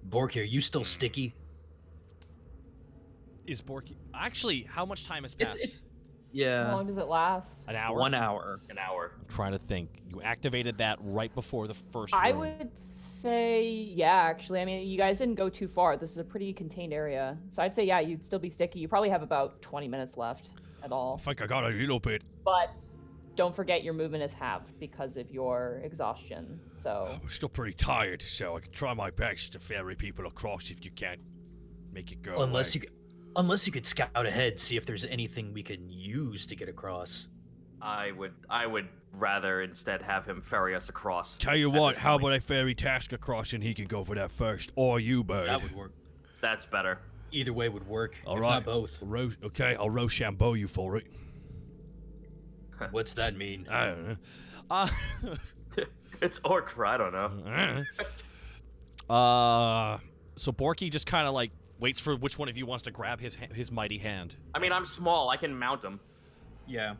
Bork, are you still sticky? Is Borky actually? How much time has passed? It's How yeah, long does it last? An hour. 1 hour. An hour. I'm trying to think. You activated that right before the first. I room. would say, yeah, actually. I mean, you guys didn't go too far. This is a pretty contained area. So I'd say, yeah, you'd still be sticky. You probably have about 20 minutes left at all. I think I got a little bit. But don't forget your movement is halved because of your exhaustion. So I'm still pretty tired, so I can try my best to ferry people across if you can't make it go. Unless you could scout ahead, see if there's anything we can use to get across. I would rather instead have him ferry us across. Tell you at what, this how point. about I ferry Task across and he can go for that first, or you, Bird. That would work. That's better. Either way would work. All if right. not both. Okay, I'll Rochambeau you for it. What's that mean? I don't know. It's orc, I don't know. So Borky just kind of like waits for which one of you wants to grab his mighty hand. I mean, I'm small. I can mount him. Yeah.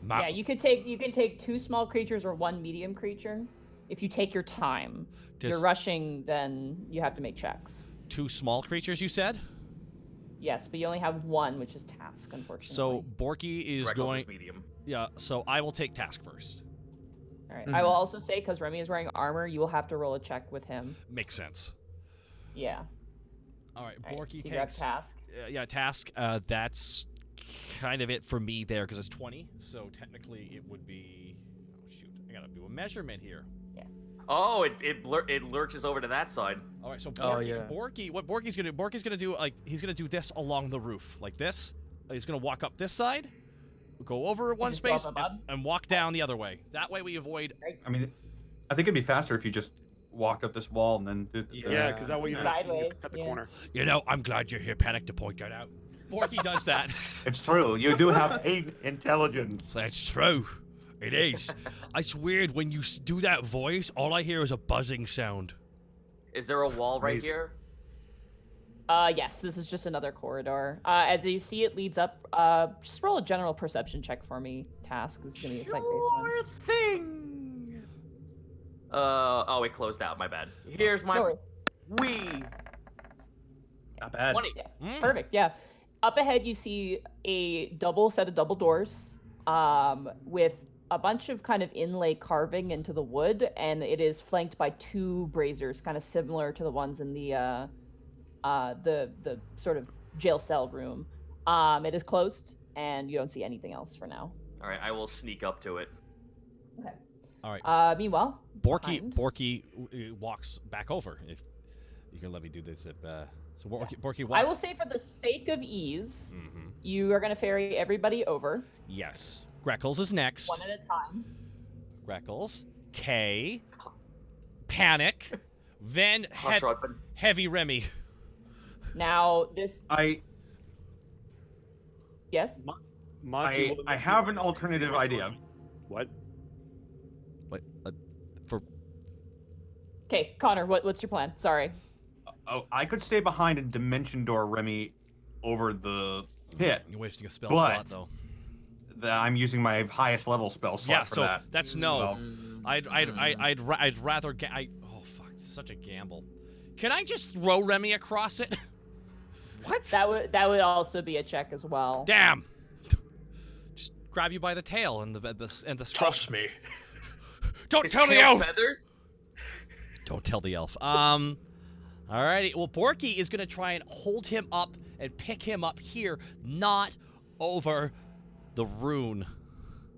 yeah, you can take 2 small creatures or 1 medium creature. If you take your time. If you're rushing, then you have to make checks. 2 small creatures, you said? Yes, but you only have 1, which is task, unfortunately. So Borky is Greggles going. is medium. Yeah. So I will take Task first. All right. I will also say, because Remy is wearing armor, you will have to roll a check with him. Makes sense. Yeah. All right. All right, Borky so you grab takes. task. Yeah, Task. That's kind of it for me there because it's 20. So technically it would be. Oh shoot! I gotta do a measurement here. Oh, it lurches over to that side. All right, so Oh, yeah. Borky, what Borky's gonna do, like he's gonna do this along the roof, like this. He's gonna walk up this side, go over one just go space, up above? and walk down the other way. That way we avoid. I mean, I think it'd be faster if you just walked up this wall and then did Yeah, because that way you Sideways, just cut the yeah. corner. You know, I'm glad you're here, Panic, to point that out. Borky does that. It's true. You do have 8 intelligence. That's true. It is. It's weird when you do that voice. All I hear is a buzzing sound. Is there a wall right Amazing. here? Yes, this is just another corridor. As you see, it leads up. Just roll a general perception check for me. Task. This is gonna be a site-based one. Sure thing. Oh, it closed out. My bad. Here's my No worries. wee. Not bad. 20. Mm. Perfect. Yeah. Up ahead, you see a double set of double doors, with a bunch of kind of inlay carving into the wood, and it is flanked by 2 braziers, kind of similar to the ones in the sort of jail cell room. It is closed, and you don't see anything else for now. All right, I will sneak up to it. Okay. All right. Meanwhile, behind- Borky walks back over. If you can let me do this, so Borky walks. I will say, for the sake of ease, Mhm. you are going to ferry everybody over Yes. Greckles is next. one at a time. Greckles, K, Panic, then Hush, Rodman. Heavy Remy. Now, this. Yes? Monty, I have an alternative idea. What? What? For Okay, Connor, what's your plan? Sorry. Oh, I could stay behind and dimension door Remy over the pit. you're wasting a spell But- slot though. I'm using my highest level spell slot Yeah, for so that. that's no. Well, I'd rather oh fuck, it's such a gamble. Can I just throw Remy across it? What? That would also be a check as well. Damn. Just grab you by the tail and the Trust me. Don't His tell the tail elf. feathers? Don't tell the elf. Alrighty. Well, Borky is gonna try and hold him up and pick him up here, not over the rune.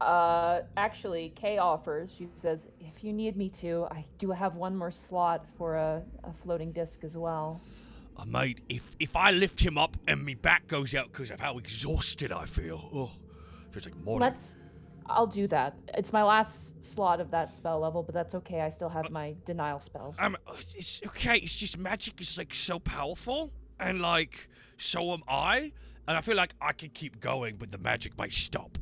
Actually, Kay offers. She says, if you need me to, I do have one more slot for a floating disc as well. Mate, if I lift him up and my back goes out because of how exhausted I feel, feels like morning. I'll do that. It's my last slot of that spell level, but that's okay. I still have my denial spells. It's okay. It's just magic is like so powerful, and like so am I, and I feel like I can keep going, but the magic might stop.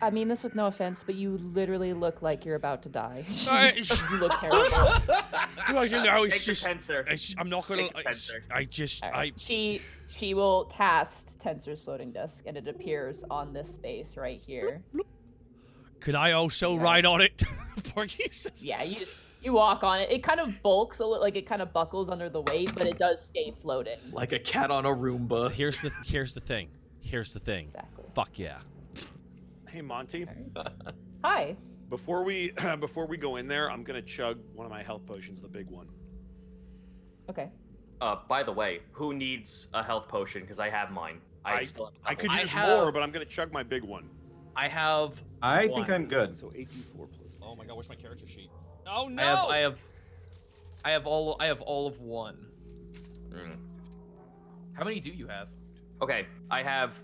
I mean this with no offense, but you literally look like you're about to die. I- You look terrible. Well, you know, it's Take your just. tensor. I'm not gonna. Take the tensor. I just. All right. She will cast Tensor's floating disc, and it appears on this space right here. Could I also Yeah. ride on it? Porky says. Yeah, you walk on it. It kind of bulks a little, like it kind of buckles under the weight, but it does stay floating. Like a cat on a Roomba. Here's the thing. Here's the thing. Exactly. Fuck yeah. Hey Monty, Hi. before we go in there, I'm gonna chug one of my health potions, the big one. Okay. By the way, who needs a health potion? Because I have mine. I still have a I couple. could I use have- more, but I'm gonna chug my big one. I have. I think one. I'm good. So 8d4 plus. Oh my god, where's my character sheet? Oh no! I have all of one. Mm. How many do you have? Okay, I have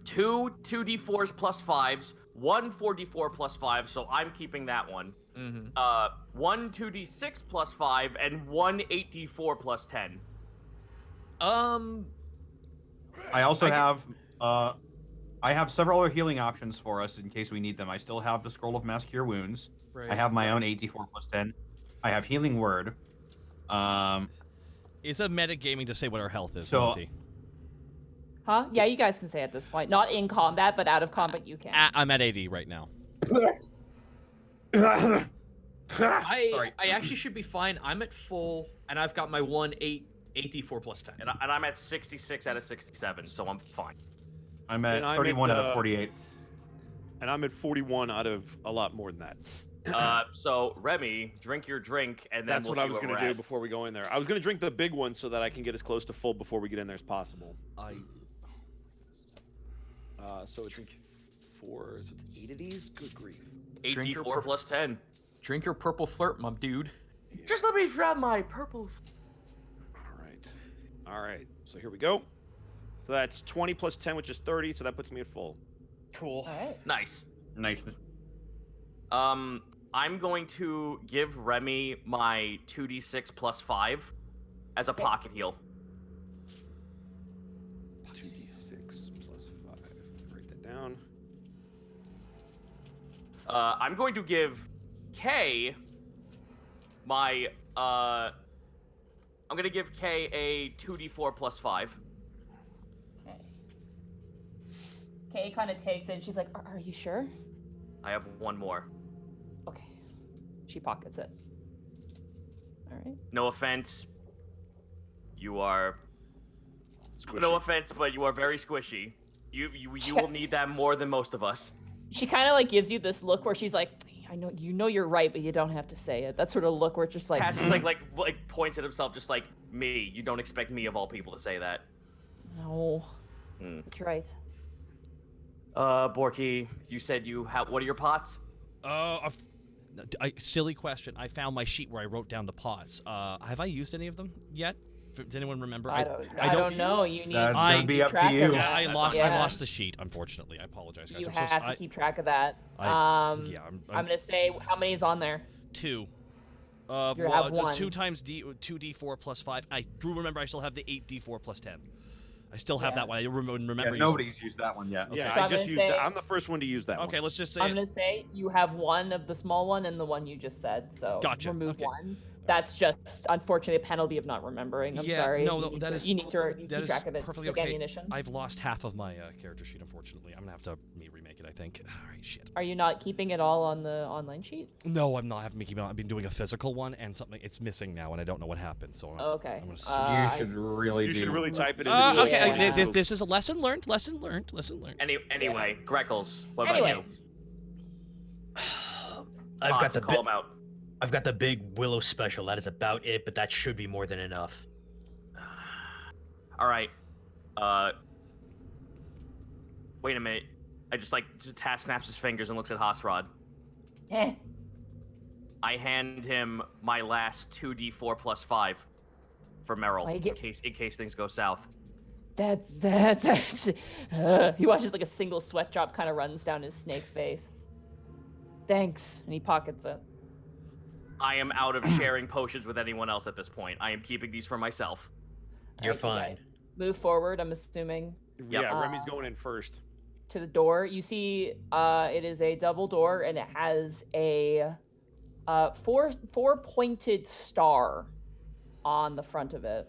two 2d4s plus 5s, one 4d4 plus 5, so I'm keeping that one. Mm-hmm. One 2d6 plus 5, and one 8d4 plus 10. I also have I have several other healing options for us in case we need them. I still have the Scroll of Mass Cure Wounds. I have my own 8d4 plus 10. I have Healing Word. Is a metagaming to say what our health is, So- Monty? Huh? Yeah, you guys can say at this point. Not in combat, but out of combat you can. I'm at 80 right now. I Sorry. actually should be fine. I'm at full, and I've got my 8d4 plus 10. And I'm at 66 out of 67, so I'm fine. I'm at And I'm 31 at, out of 48. And I'm at 41 out of a lot more than that. So Remy, drink your drink, and then That's we'll what I see was where gonna we're do at. before we go in there. I was gonna drink the big one so that I can get as close to full before we get in there as possible. So it's 4, so it's 8 of these. Good grief. Drink your 8d4 plus 10. Drink your purple flirt, my dude. Just let me grab my purple. All right. So here we go. So that's 20 plus 10, which is 30. So that puts me at full. Cool. All right. Nice. Nice. I'm going to give Remy my 2d6 plus 5 as a pocket heal. 2d6 plus 5. Write that down. I'm going to give Kay my I'm gonna give Kay a 2d4 plus 5. Okay. Kay kind of takes it and she's like, are you sure? I have one more. Okay. She pockets it. All right. No offense. You are Squishy. no offense, but you are very squishy. You will need that more than most of us. She kind of like gives you this look where she's like, I know you're right, but you don't have to say it. That sort of look where it's just like, Tash just like points at himself, just like me. You don't expect me of all people to say that. no, Mm. that's right. Borky, you said you have. What are your pots? Silly question. I found my sheet where I wrote down the pots. Have I used any of them yet? Does anyone remember? I don't know. You need That'd to be keep up to track you. of Yeah, that. I lost Yeah. the sheet, unfortunately. I apologize, guys. You I'm so have to keep track of that. I'm I'm gonna say how many is on there. 2. You have one. 2 times 2d4 plus 5. I do remember I still have the 8d4 plus 10. I still have Yeah. that one. I remember. Yeah, nobody's used that one yet. Yeah, So I I'm just gonna used say- that. I'm the first one to use that Okay, one. let's just say. I'm gonna say you have one of the small one and the one you just said. So Gotcha, remove okay. one. That's just unfortunately a penalty of not remembering. I'm Yeah, sorry. no, you no, need that to, is- you need to keep that is track of it. perfectly Just like okay. ammunition. I've lost half of my character sheet, unfortunately. I'm gonna have to remake it, I think. All right, shit. Are you not keeping it all on the online sheet? No, I'm not having me keep it on. I've been doing a physical one, and something it's missing now, and I don't know what happened. So Okay. I'm gonna You I- should really You do. should really type it into okay, Yeah. this is a lesson learned. Lesson learned. Anyway, Greckles, what about Anyway. you? I've got Pots, the call them out. I've got the big Willow special. That is about it, but that should be more than enough. All right. Wait a minute. I just Tash snaps his fingers and looks at Hosrod. Eh. I hand him my last 2d4 plus 5 for Merrill Why you get- in case things go south. That's he watches like a single sweat drop kind of runs down his snake face. Thanks, and he pockets it. I am out of sharing potions with anyone else at this point. I am keeping these for myself. You're Alright, you fine. guys Move forward. I'm assuming Yep. Yeah, Remy's going in first. to the door. You see, it is a double door, and it has a four pointed star on the front of it.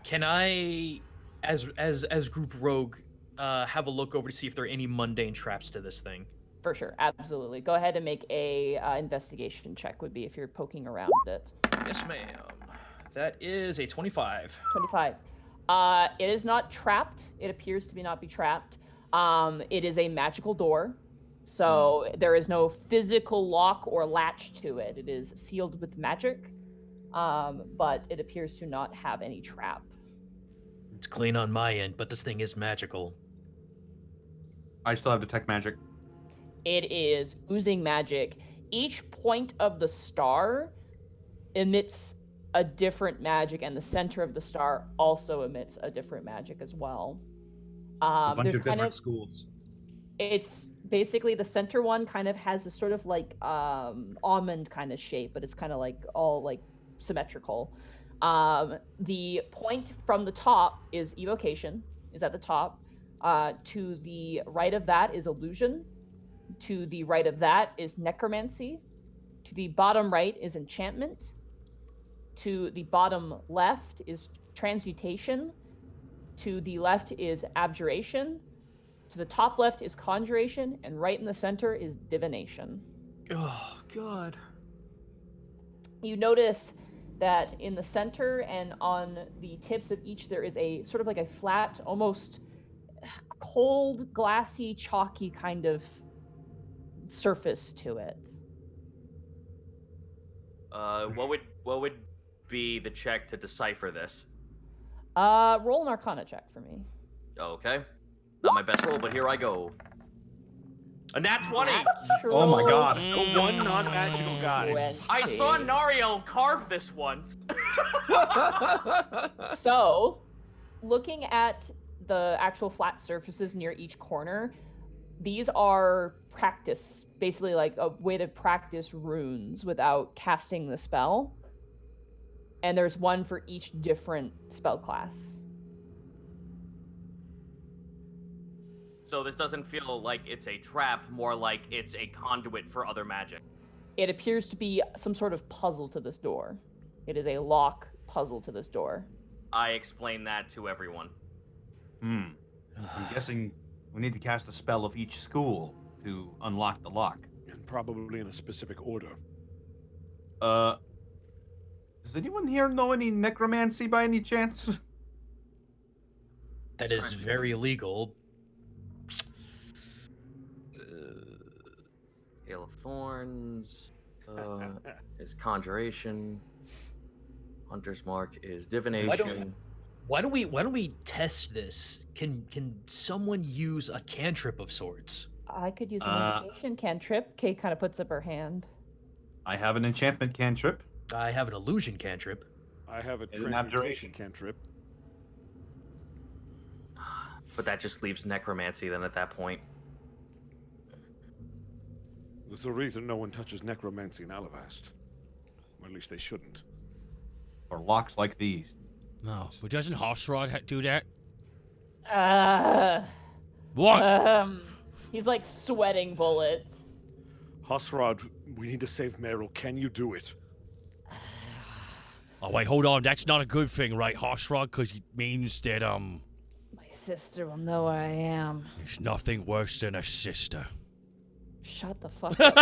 Can I, as group rogue, have a look over to see if there are any mundane traps to this thing? For sure, absolutely. Go ahead and make a investigation check. Would be if you're poking around it. Yes, ma'am. That is a 25. 25. It is not trapped. It appears to not be trapped. It is a magical door, so there is no physical lock or latch to it. It is sealed with magic, but it appears to not have any trap. It's clean on my end, but this thing is magical. I still have detect magic. It is oozing magic. Each point of the star emits a different magic, and the center of the star also emits a different magic as well. A bunch There's of different schools. It's basically the center one kind of has a sort of like almond kind of shape, but it's kind of like all like symmetrical. The point from the top is evocation, is at the top. To the right of that is illusion. To the right of that is necromancy. To the bottom right is enchantment. To the bottom left is transmutation. To the left is abjuration. To the top left is conjuration, and right in the center is divination. Oh, God. You notice that in the center and on the tips of each there is a sort of like a flat, almost cold, glassy, chalky kind of surface to it. What would be the check to decipher this? Roll an Arcana check for me. Okay. Not my best roll, but here I go. A nat 20! Oh my god. The one non-magical guy. I saw Nariel carve this once. So, looking at the actual flat surfaces near each corner, these are practice, basically like a way to practice runes without casting the spell. And there's one for each different spell class. So this doesn't feel like it's a trap, more like it's a conduit for other magic. It appears to be some sort of puzzle to this door. It is a lock puzzle to this door. I explain that to everyone. I'm guessing we need to cast a spell of each school to unlock the lock. And probably in a specific order. Does anyone here know any necromancy by any chance? That is very illegal. Hail of Thorns is conjuration. Hunter's Mark is divination. Why don't we test this? Can someone use a cantrip of sorts? I could use an invocation cantrip. Kay kind of puts up her hand. I have an enchantment cantrip. I have an illusion cantrip. I have a And an abjuration transmutation cantrip. But that just leaves necromancy then at that point. There's a reason no one touches necromancy in Alavast. Or at least they shouldn't. Or locks like these. No, but doesn't Hossrod do that? What? He's like sweating bullets. Hossrod, we need to save Meryl. Can you do it? Oh, wait, hold on. That's not a good thing, right, Hossrod? Because it means that, My sister will know where I am. there's nothing worse than a sister. Shut the fuck up.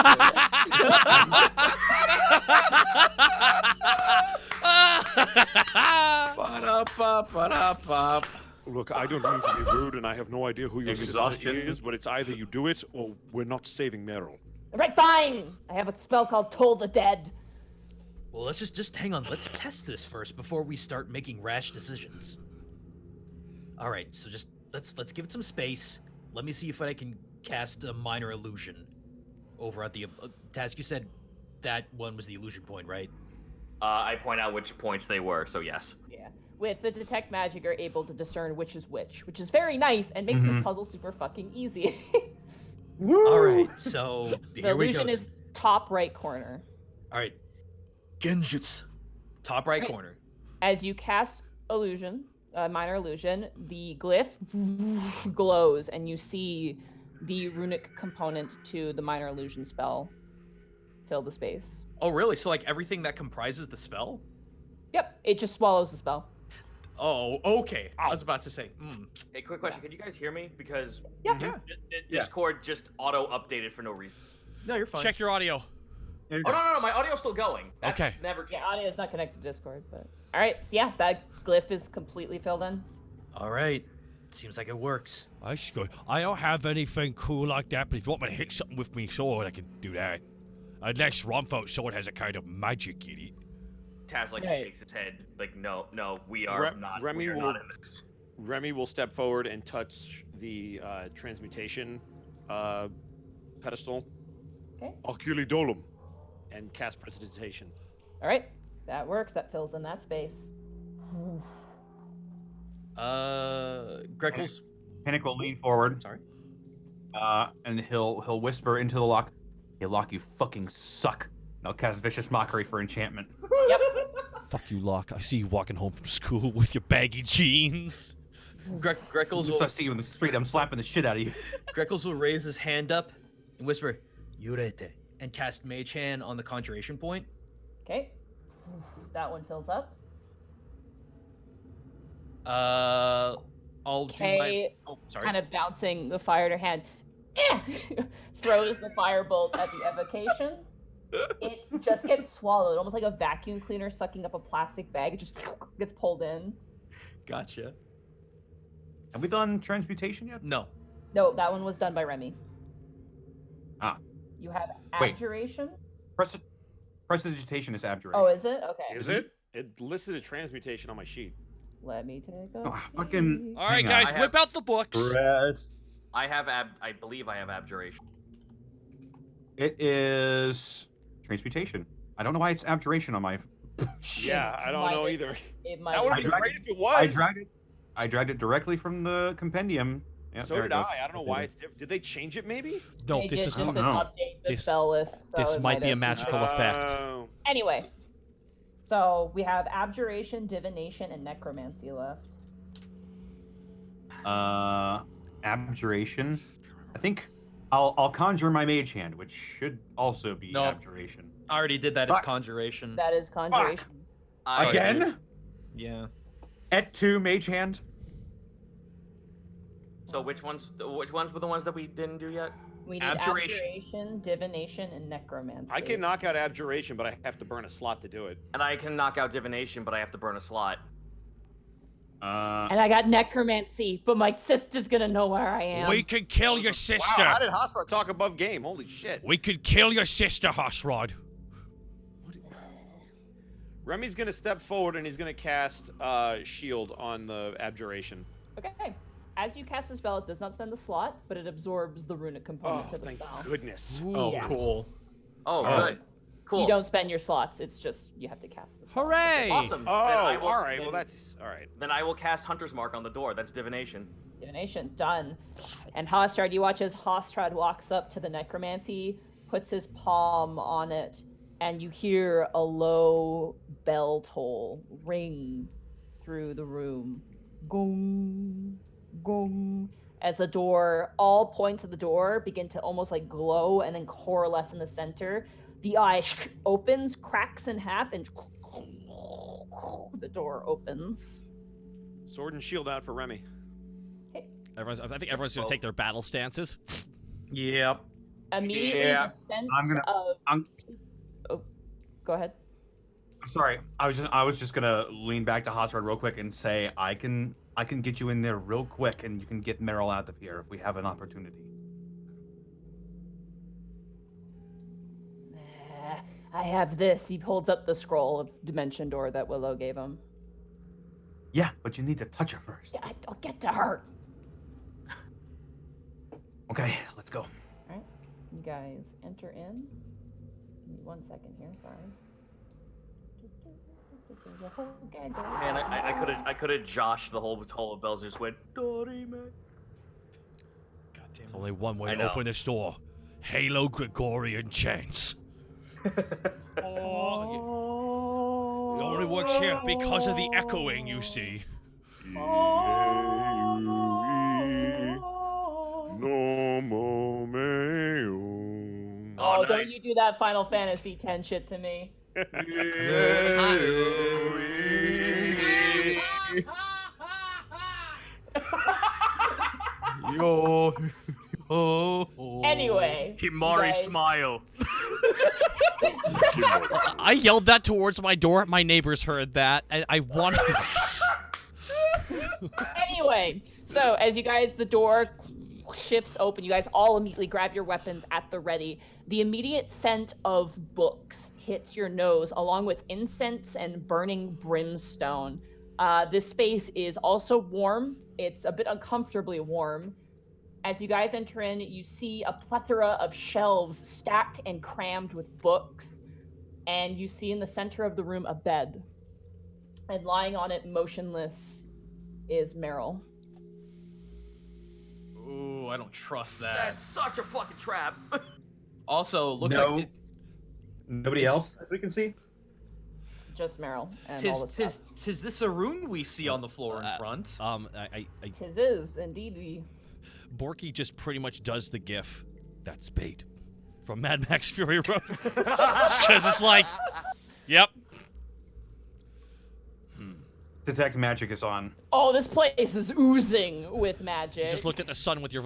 Look, I don't mean to be rude, and I have no idea who your sister Exhaustion. is, but it's either you do it, or we're not saving Meryl. Right, fine. I have a spell called Toll the Dead. Well, let's just hang on. Let's test this first before we start making rash decisions. All right, so just let's give it some space. Let me see if I can cast a minor illusion over at the task. You said that one was the illusion point, right? I point out which points they were, so yes. Yeah. With the detect magic, you're able to discern which is very nice and makes this puzzle super fucking easy. All right, so So here we illusion go. is top right corner. All right, Genjutsu, top right Right. corner. As you cast illusion, minor illusion. The glyph glows, and you see the runic component to the minor illusion spell fill the space. Oh, really? So, like, everything that comprises the spell? Yep, it just swallows the spell. Oh, okay. I was about to say. Hey, quick question. Can you guys hear me? Because Yeah. Discord just auto-updated for no reason. No, you're fine. Check your audio. Oh, no, my audio's still going. That's Okay. Never Yeah, audio is not connected to Discord, but all right. So yeah, that glyph is completely filled in. All right. Seems like it works. That's good. I don't have anything cool like that, but if you want me to hit something with me sword, I can do that. Unless Romfo's sword has a kind of magic in it. Taz like Right. shakes his head like, no, we are not. Remy we are will- not in this. Remy will step forward and touch the transmutation pedestal. Okay. Oculi Dolum. And cast prestidigitation. All right, that works. That fills in that space. Greckles. Panic will lean forward. Sorry. And he'll whisper into the lock. Hey, Lock, you fucking suck. And I'll cast Vicious Mockery for enchantment. Yep. Fuck you, Locke. I see you walking home from school with your baggy jeans. Greckles If I will see you in the street, I'm slapping the shit out of you. Greckles will raise his hand up and whisper, Yurete, and cast Mage Hand on the conjuration point. Okay. That one fills up. I'll do my. Okay. Oh, sorry. Kind of bouncing the fire to hand. Throws the firebolt at the evocation. It just gets swallowed, almost like a vacuum cleaner sucking up a plastic bag. It just gets pulled in. Gotcha. Have we done transmutation yet? No. No, that one was done by Remy. Ah. You have Wait. abjuration. Prestidigitation is abjuration. Oh, is it? Okay. Is it? It listed a transmutation on my sheet. Let me take a. Oh, fucking. peek. All right, Hang on. guys, I have- whip out the books. I believe I have abjuration. It is transmutation. I don't know why it's abjuration on my. Yeah, I don't Might know have- either. It might. That would I have been dragged great it- if it was. I dragged it directly from the compendium. Yep, So there did it goes. I. I don't know why it's different. Did they change it maybe? No, They this did is just I don't know. update the This- spell list. So this it might be a have- magical effect. Oh. Anyway, so we have abjuration, divination, and necromancy left. Abjuration. I think I'll conjure my mage hand, which should also be No. abjuration. I already did that as Fuck. conjuration. That is conjuration. Again? Yeah. Et 2 mage hand. So which ones were the ones that we didn't do yet? We need Abjuration. abjuration, divination, and necromancy. I can knock out abjuration, but I have to burn a slot to do it. And I can knock out divination, but I have to burn a slot. And I got necromancy, but my sister's gonna know where I am. We could kill your sister. Wow, how did Hosrod talk above game? Holy shit. We could kill your sister, Hosrod. Remy's gonna step forward and he's gonna cast shield on the abjuration. Okay. As you cast the spell, it does not spend the slot, but it absorbs the runic component Oh, to the thank spell. goodness. Oh, Yeah. cool. Oh, Oh. good. Cool. You don't spend your slots. It's just you have to cast the spell. Hooray! Awesome. Oh, Then I will- all right. then- Well, that's all right. Then I will cast Hunter's Mark on the door. That's divination. Divination done. And Hostrad, you watch as Hostrad walks up to the necromancy, puts his palm on it, and you hear a low bell toll ring through the room. Gong, gong. As the door, all points of the door begin to almost like glow and then coalesce in the center. The eye opens, cracks in half, and the door opens. Sword and shield out for Remy. I think everyone's gonna take their battle stances. Yep. Immediately, Yeah, the sense I'm gonna- of. I'm- Oh, go ahead. I'm sorry. I was just gonna lean back to Hotsrod real quick and say I can get you in there real quick and you can get Meryl out of here if we have an opportunity. I have this. He holds up the scroll of Dimension Door that Willow gave him. Yeah, but you need to touch her first. Yeah, I'll get to her. Okay, let's go. Alright, you guys enter in. Give me 1 second here, sorry. Man, I could have joshed the whole Toll of Bells. Just went Dorime. God damn There's it. only one way I to know. open this door. Halo Gregorian chants. Oh, it only works here because of the echoing, you see. Oh, nice. don't you do that Final Fantasy X shit to me. Anyway. Himari guys- smile. I yelled that towards my door. My neighbors heard that. I wanted. Anyway, so as you guys, the door shifts open, you guys all immediately grab your weapons at the ready. The immediate scent of books hits your nose, along with incense and burning brimstone. This space is also warm. It's a bit uncomfortably warm. As you guys enter in, you see a plethora of shelves stacked and crammed with books. And you see in the center of the room a bed. And lying on it, motionless, is Meryl. Ooh, I don't trust that. That's such a fucking trap. Also, looks No. like Nobody else, as we can see. Just Meryl and all the stuff. tis this a rune we see on the floor in front. Tis is, indeed. Borky just pretty much does the gif. That's bait from Mad Max Fury Road. Because it's like, yep. Detect magic is on. Oh, this place is oozing with magic. You just looked at the sun with your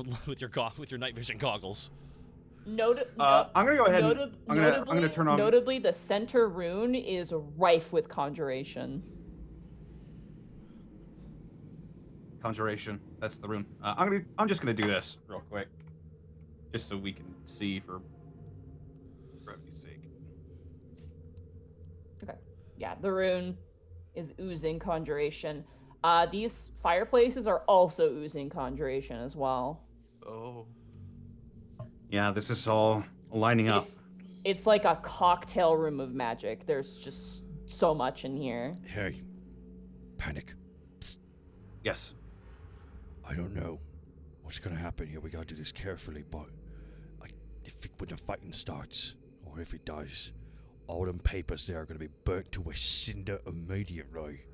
night vision goggles. I'm gonna go ahead and I'm gonna turn on. Notably, the center rune is rife with conjuration. Conjuration. That's the rune. I'm just gonna do this real quick, just so we can see for brevity's sake. Okay. Yeah, the rune is oozing conjuration. These fireplaces are also oozing conjuration as well. Oh. Yeah, this is all lining up. It's like a cocktail room of magic. There's just so much in here. Hey, panic. Psst. Yes. I don't know what's gonna happen here. We gotta do this carefully, but when the fighting starts, or if it does, all them papers there are gonna be burnt to a cinder immediately.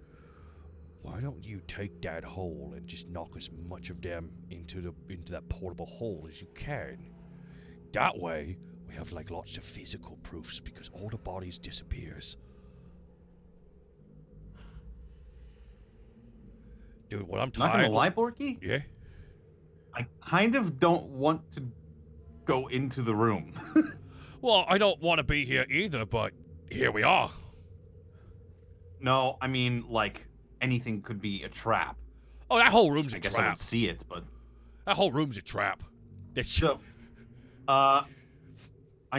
Why don't you take that hole and just knock as much of them into that portable hole as you can? That way, we have like lots of physical proofs because all the bodies disappears. Dude, what I'm Not tired. gonna lie, Borky. Yeah. I kind of don't want to go into the room. Well, I don't want to be here either, but here we are. No, I mean, like, anything could be a trap. Oh, that whole room's a I guess I trap. would see it, but... That whole room's a trap. So, I'm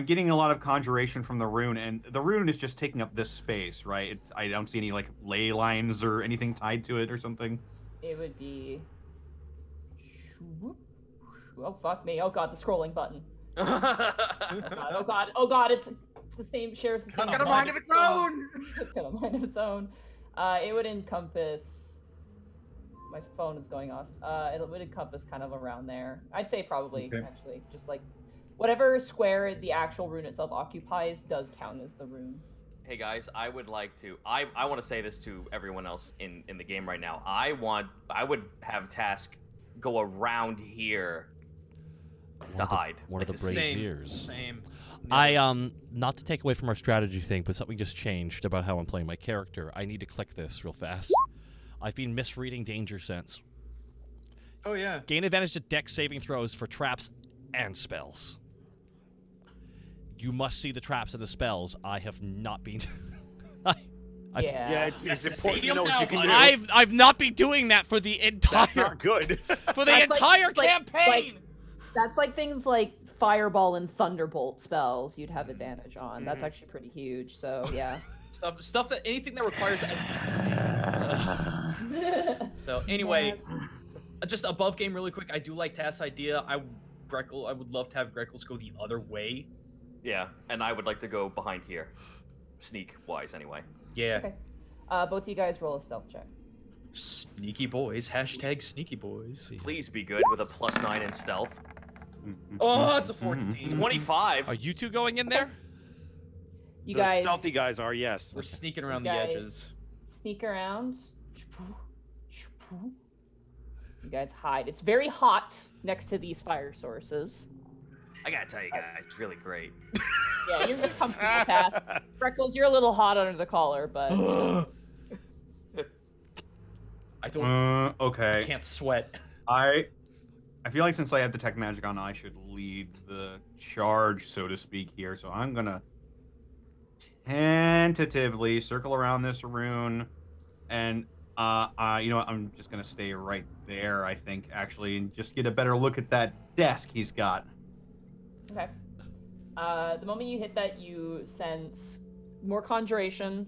getting a lot of conjuration from the rune, and the rune is just taking up this space, right? I don't see any, like, ley lines or anything tied to it or something. It would be... Oh, fuck me. Oh, God, the scrolling button. Oh God, it's the same, shares the same. It's got a mind of its own! It's got a mind of its own. It would encompass... My phone is going off. It would encompass kind of around there. I'd say probably, actually. Just like, whatever square the actual rune itself occupies does count as the rune. Hey guys, I would like to. I want to say this to everyone else in the game right now. I would have Task go around here to hide. One of the braziers. Same. I not to take away from our strategy thing, but something just changed about how I'm playing my character. I need to click this real fast. I've been misreading danger sense. Oh yeah. Gain advantage to dex saving throws for traps and spells. You must see the traps and the spells. I have not been. Yeah, it's important to know what you can do. I've not been doing that for the entire. That's not good. For the entire campaign. That's like things like Fireball and Thunderbolt spells you'd have advantage on. That's actually pretty huge. So yeah. Stuff that anything that requires. So anyway, just above game really quick. I do like Task's idea. I would love to have Greckles go the other way. Yeah, and I would like to go behind here, sneak wise anyway. Yeah. Okay. Both of you guys roll a stealth check. Sneaky boys. Hashtag sneaky boys. Please be good with a +9 in stealth. Oh, it's a 14. 25. Are you two going in there? You Those guys. stealthy guys are, yes. We're sneaking around the Guys. edges. Sneak around. You guys hide. It's very hot next to these fire sources. I gotta tell you guys, it's really great. Yeah, you're in a comfortable task. Freckles, you're a little hot under the collar, but I don't. Okay. I can't sweat. I feel like since I have detect magic on, I should lead the charge, so to speak, here. So I'm gonna tentatively circle around this rune, and you know what? I'm just gonna stay right there. I think actually, and just get a better look at that desk he's got. okay. The moment you hit that, you sense more conjuration,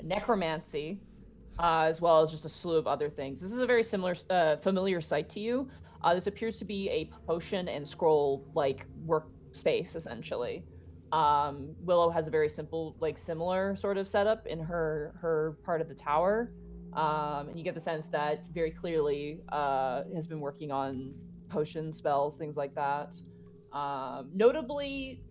necromancy, as well as just a slew of other things. This is a very familiar sight to you. This appears to be a potion and scroll-like workspace, essentially. Willow has a very similar sort of setup in her part of the tower, and you get the sense that very clearly has been working on potion spells, things like that. Notably,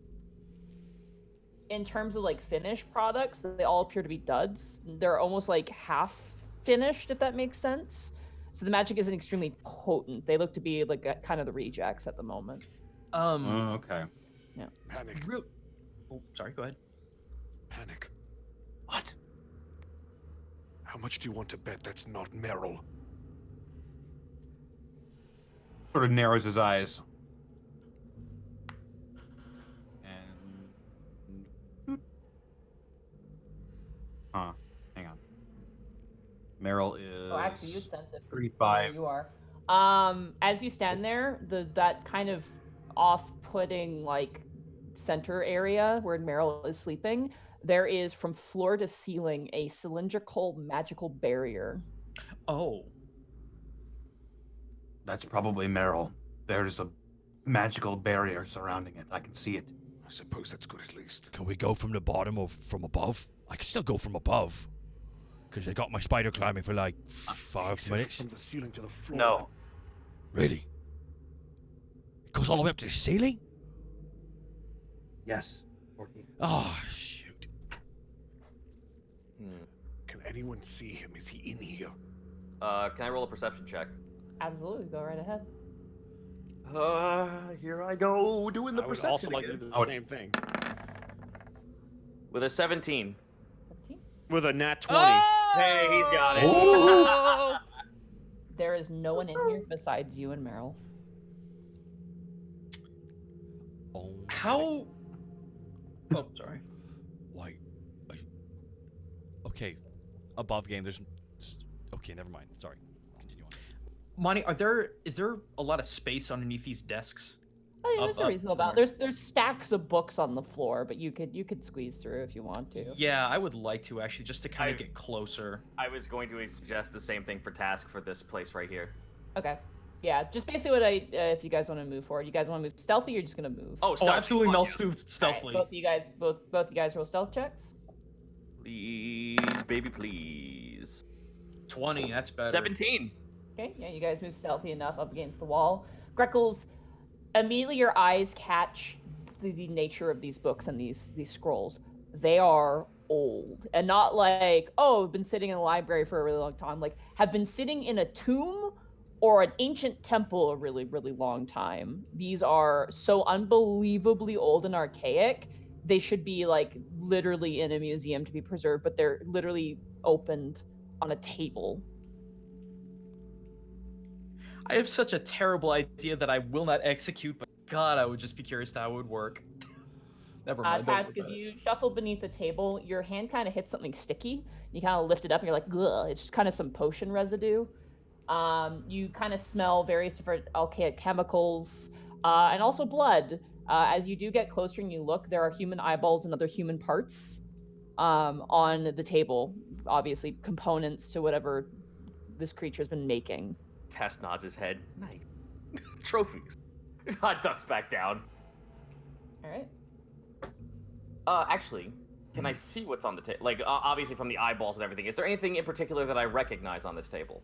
in terms of like finished products, they all appear to be duds. They're almost like half finished, if that makes sense. So the magic isn't extremely potent. They look to be like kind of the rejects at the moment. Okay. Yeah. Panic. Oh, sorry. Go ahead. Panic. What? How much do you want to bet that's not Meryl? Sort of narrows his eyes. And hang on. Meryl is. Oh, actually, you'd sense it. 35. You are. As you stand there, that kind of off-putting like center area where Meryl is sleeping, there is from floor to ceiling a cylindrical magical barrier. Oh. That's probably Meryl. There's a magical barrier surrounding it. I can see it. I suppose that's good at least. Can we go from the bottom or from above? I can still go from above. Because I got my spider climbing for like 5 Except minutes. From the ceiling to the floor. No. Really? It goes all the way up to the ceiling? Yes. 14. Oh, shoot. Can anyone see him? Is he in here? Can I roll a perception check? Absolutely, go right ahead. Here I go doing the I would perception also like to again. do the same thing. With a 17. 17. With a nat 20. Hey, he's got it. Oh! There is no one in here besides you and Meryl. Oh, How? Oh, sorry. why? Okay, above game, there's... Okay, never mind. Sorry. Continue on. Monty, is there a lot of space underneath these desks? Oh, yeah, there's Up a reasonable to amount. there. There's stacks of books on the floor, but you could squeeze through if you want to. Yeah, I would like to actually, just to kind I- of get closer. I was going to suggest the same thing for task for this place right here. Okay. Yeah, just basically what if you guys want to move forward, you guys want to move stealthy, you're just gonna move. Oh, Oh, stealthy, absolutely, fuck Mel yeah. stealthily. Both you guys roll stealth checks. Please, baby, please. 20, that's better. 17. Okay, yeah, you guys move stealthy enough up against the wall. Greckles, immediately your eyes catch the nature of these books and these scrolls. They are old, and not like, oh, been sitting in a library for a really long time. Like, have been sitting in a tomb or an ancient temple a really, really long time. These are so unbelievably old and archaic. They should be like literally in a museum to be preserved, but they're literally opened on a table. I have such a terrible idea that I will not execute, but God, I would just be curious how it would work. Never mind. don't Task, worry as about it. you shuffle beneath the table, your hand kind of hits something sticky. You kind of lift it up and you're like, ugh, it's just kind of some potion residue. You kind of smell various different alkalic chemicals and also blood. As you do get closer and you look, there are human eyeballs and other human parts on the table. Obviously, components to whatever this creature has been making. Tess nods his head. Nice. Trophies. Hot ducks back down. All right. Actually, can I see what's on the table? Like, obviously from the eyeballs and everything. Is there anything in particular that I recognize on this table?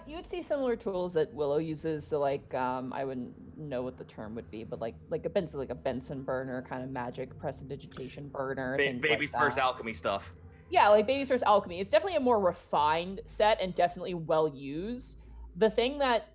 You would see similar tools that Willow uses. So, like, I wouldn't know what the term would be, but like a Benson burner, kind of magic prestidigitation burner, things Baby's like first that. alchemy stuff. Yeah, like Baby's First Alchemy. It's definitely a more refined set and definitely well used. The thing that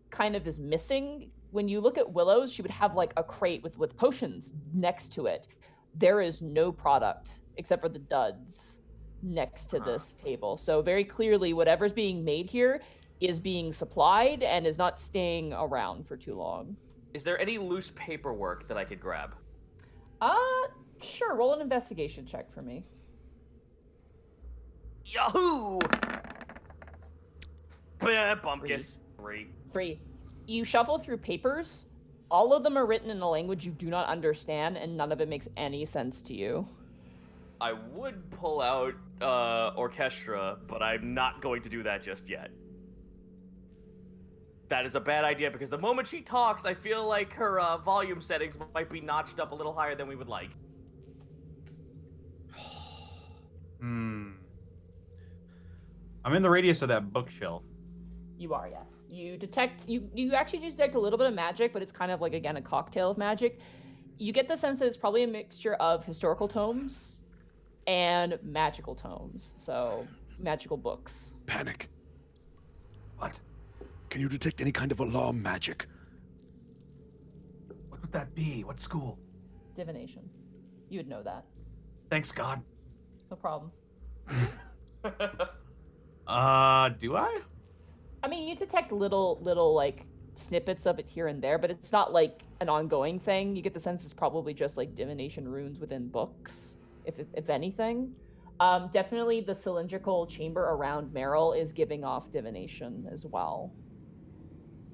kind of is missing when you look at Willow's, she would have like a crate with potions next to it. There is no product except for the duds next to this table. So very clearly, whatever's being made here is being supplied and is not staying around for too long. Is there any loose paperwork that I could grab? Sure. Roll an investigation check for me. Yahoo! Bumpkus. 3. 3. You shuffle through papers. All of them are written in a language you do not understand, and none of it makes any sense to you. I would pull out Orchestra, but I'm not going to do that just yet. That is a bad idea, because the moment she talks, I feel like her volume settings might be notched up a little higher than we would like. I'm in the radius of that bookshelf. You are, yes. You detect, you actually do detect a little bit of magic, but it's kind of like, again, a cocktail of magic. You get the sense that it's probably a mixture of historical tomes and magical tomes. So, magical books. Panic. What? Can you detect any kind of alarm magic? What would that be? What school? Divination. You would know that. Thanks, God. No problem. Do I? I mean, you detect little like snippets of it here and there, but it's not like an ongoing thing. You get the sense it's probably just like divination runes within books, if anything. Definitely the cylindrical chamber around Meryl is giving off divination as well.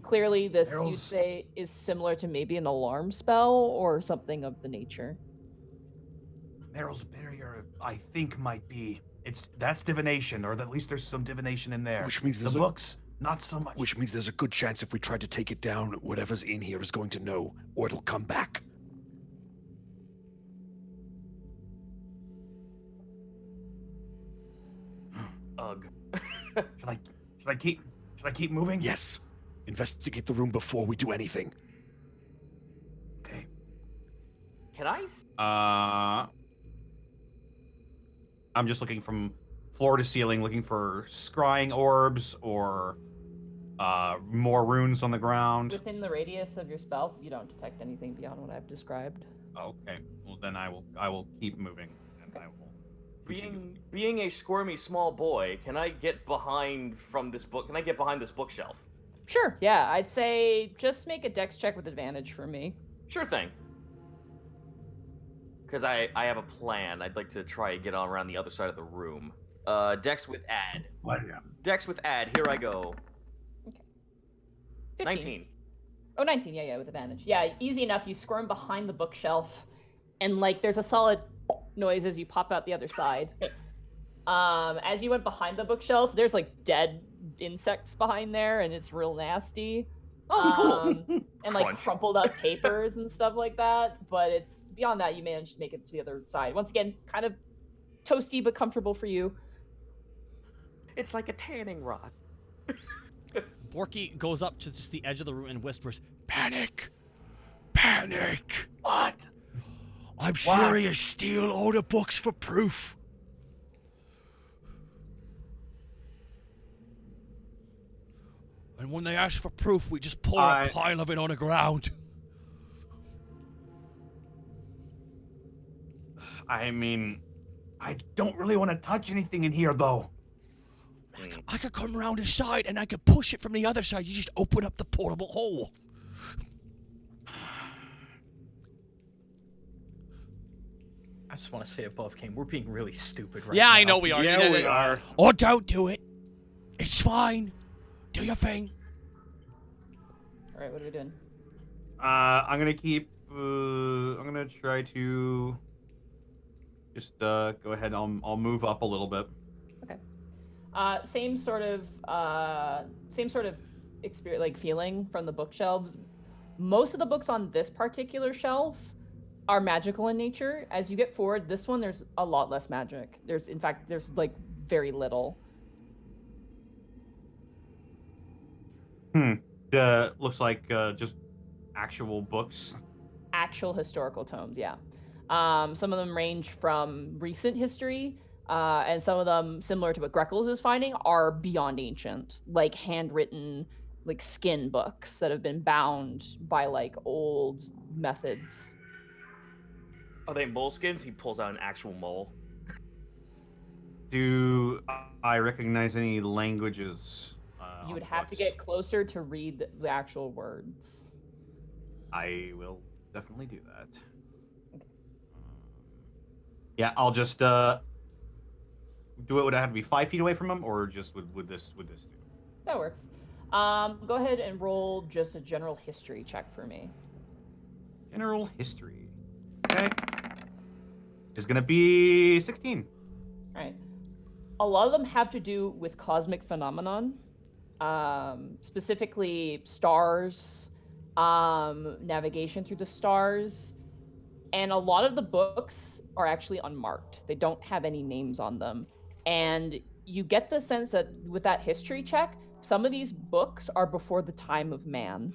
Clearly, this you'd say is similar to maybe an alarm spell or something of the nature. Meryl's barrier, I think, might be. That's divination, or at least there's some divination in there. Which means the books, not so much. Which means there's a good chance if we try to take it down, whatever's in here is going to know, or it'll come back. Ugh. Should I keep moving? Yes. Investigate the room before we do anything. Okay. Can I? I'm just looking from floor to ceiling, looking for scrying orbs or more runes on the ground. Within the radius of your spell, you don't detect anything beyond what I've described. Okay. Well, then I will keep moving, and I will. Being a squirmy small boy, can I get behind this bookshelf? Sure. Yeah, I'd say just make a dex check with advantage for me. Sure thing. Because I have a plan. I'd like to try and get on around the other side of the room. Dex with add. What? Dex with add. Here I go. Okay. 15. 19. Oh, 19. Yeah, with advantage. Yeah, easy enough. You squirm behind the bookshelf, and like there's a solid noise as you pop out the other side. As you went behind the bookshelf, there's like dead insects behind there, and it's real nasty. Oh, cool. And like crumpled up papers and stuff like that. But it's beyond that, you managed to make it to the other side. Once again, kind of toasty but comfortable for you. It's like a tanning rock. Borky goes up to just the edge of the room and whispers, "Panic! Panic! What? I'm sure you steal all the books for proof." And when they ask for proof, we just pour a pile of it on the ground. I mean, I don't really want to touch anything in here, though. I could come around the side and I could push it from the other side. You just open up the portable hole. I just want to say above Kane, we're being really stupid right now. Yeah, I know we are. Yeah, we are. Or don't do it. It's fine. Do your thing. All right, what are we doing? I'm gonna keep. I'm gonna try to just go ahead. I'll move up a little bit. Okay. Same sort of experience, like feeling from the bookshelves. Most of the books on this particular shelf are magical in nature. As you get forward, this one there's a lot less magic. There's like very little. Looks like just actual books. Actual historical tomes, yeah. Some of them range from recent history, And some of them, similar to what Greckles is finding, are beyond ancient, like handwritten, like skin books that have been bound by like old methods. Are they moleskins? He pulls out an actual mole. Do I recognize any languages? You on would the have to books? get closer to read the actual words. I will definitely do that. Yeah, I'll just do it. Would I have to be 5 feet away from him, or just would this do? That works. Go ahead and roll just a general history check for me. General history. Okay. Is gonna be 16. All right. A lot of them have to do with cosmic phenomenon, specifically stars, navigation through the stars, and a lot of the books are actually unmarked. They don't have any names on them. And you get the sense that with that history check, some of these books are before the time of man.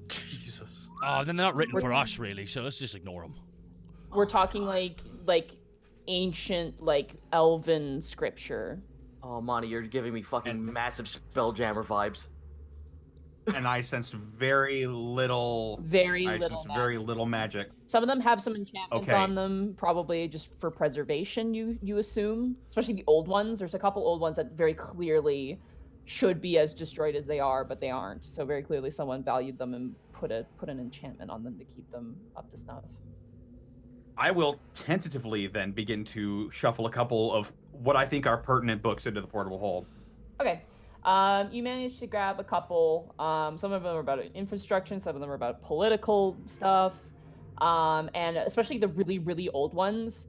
Jesus. Oh, they're not written for us, really, so let's just ignore them. We're talking like ancient, like elven scripture. Oh, Monty, you're giving me fucking massive Spelljammer vibes. And I sense very little. Very I little sense magic. very little magic. Some of them have some enchantments Okay. on them, probably just for preservation, you assume. Especially the old ones. There's a couple old ones that very clearly should be as destroyed as they are, but they aren't. So very clearly someone valued them and put an enchantment on them to keep them up to snuff. I will tentatively then begin to shuffle a couple of what I think are pertinent books into the portable hole. Okay. You managed to grab a couple. Some of them are about infrastructure, some of them are about political stuff. And especially the really, really old ones,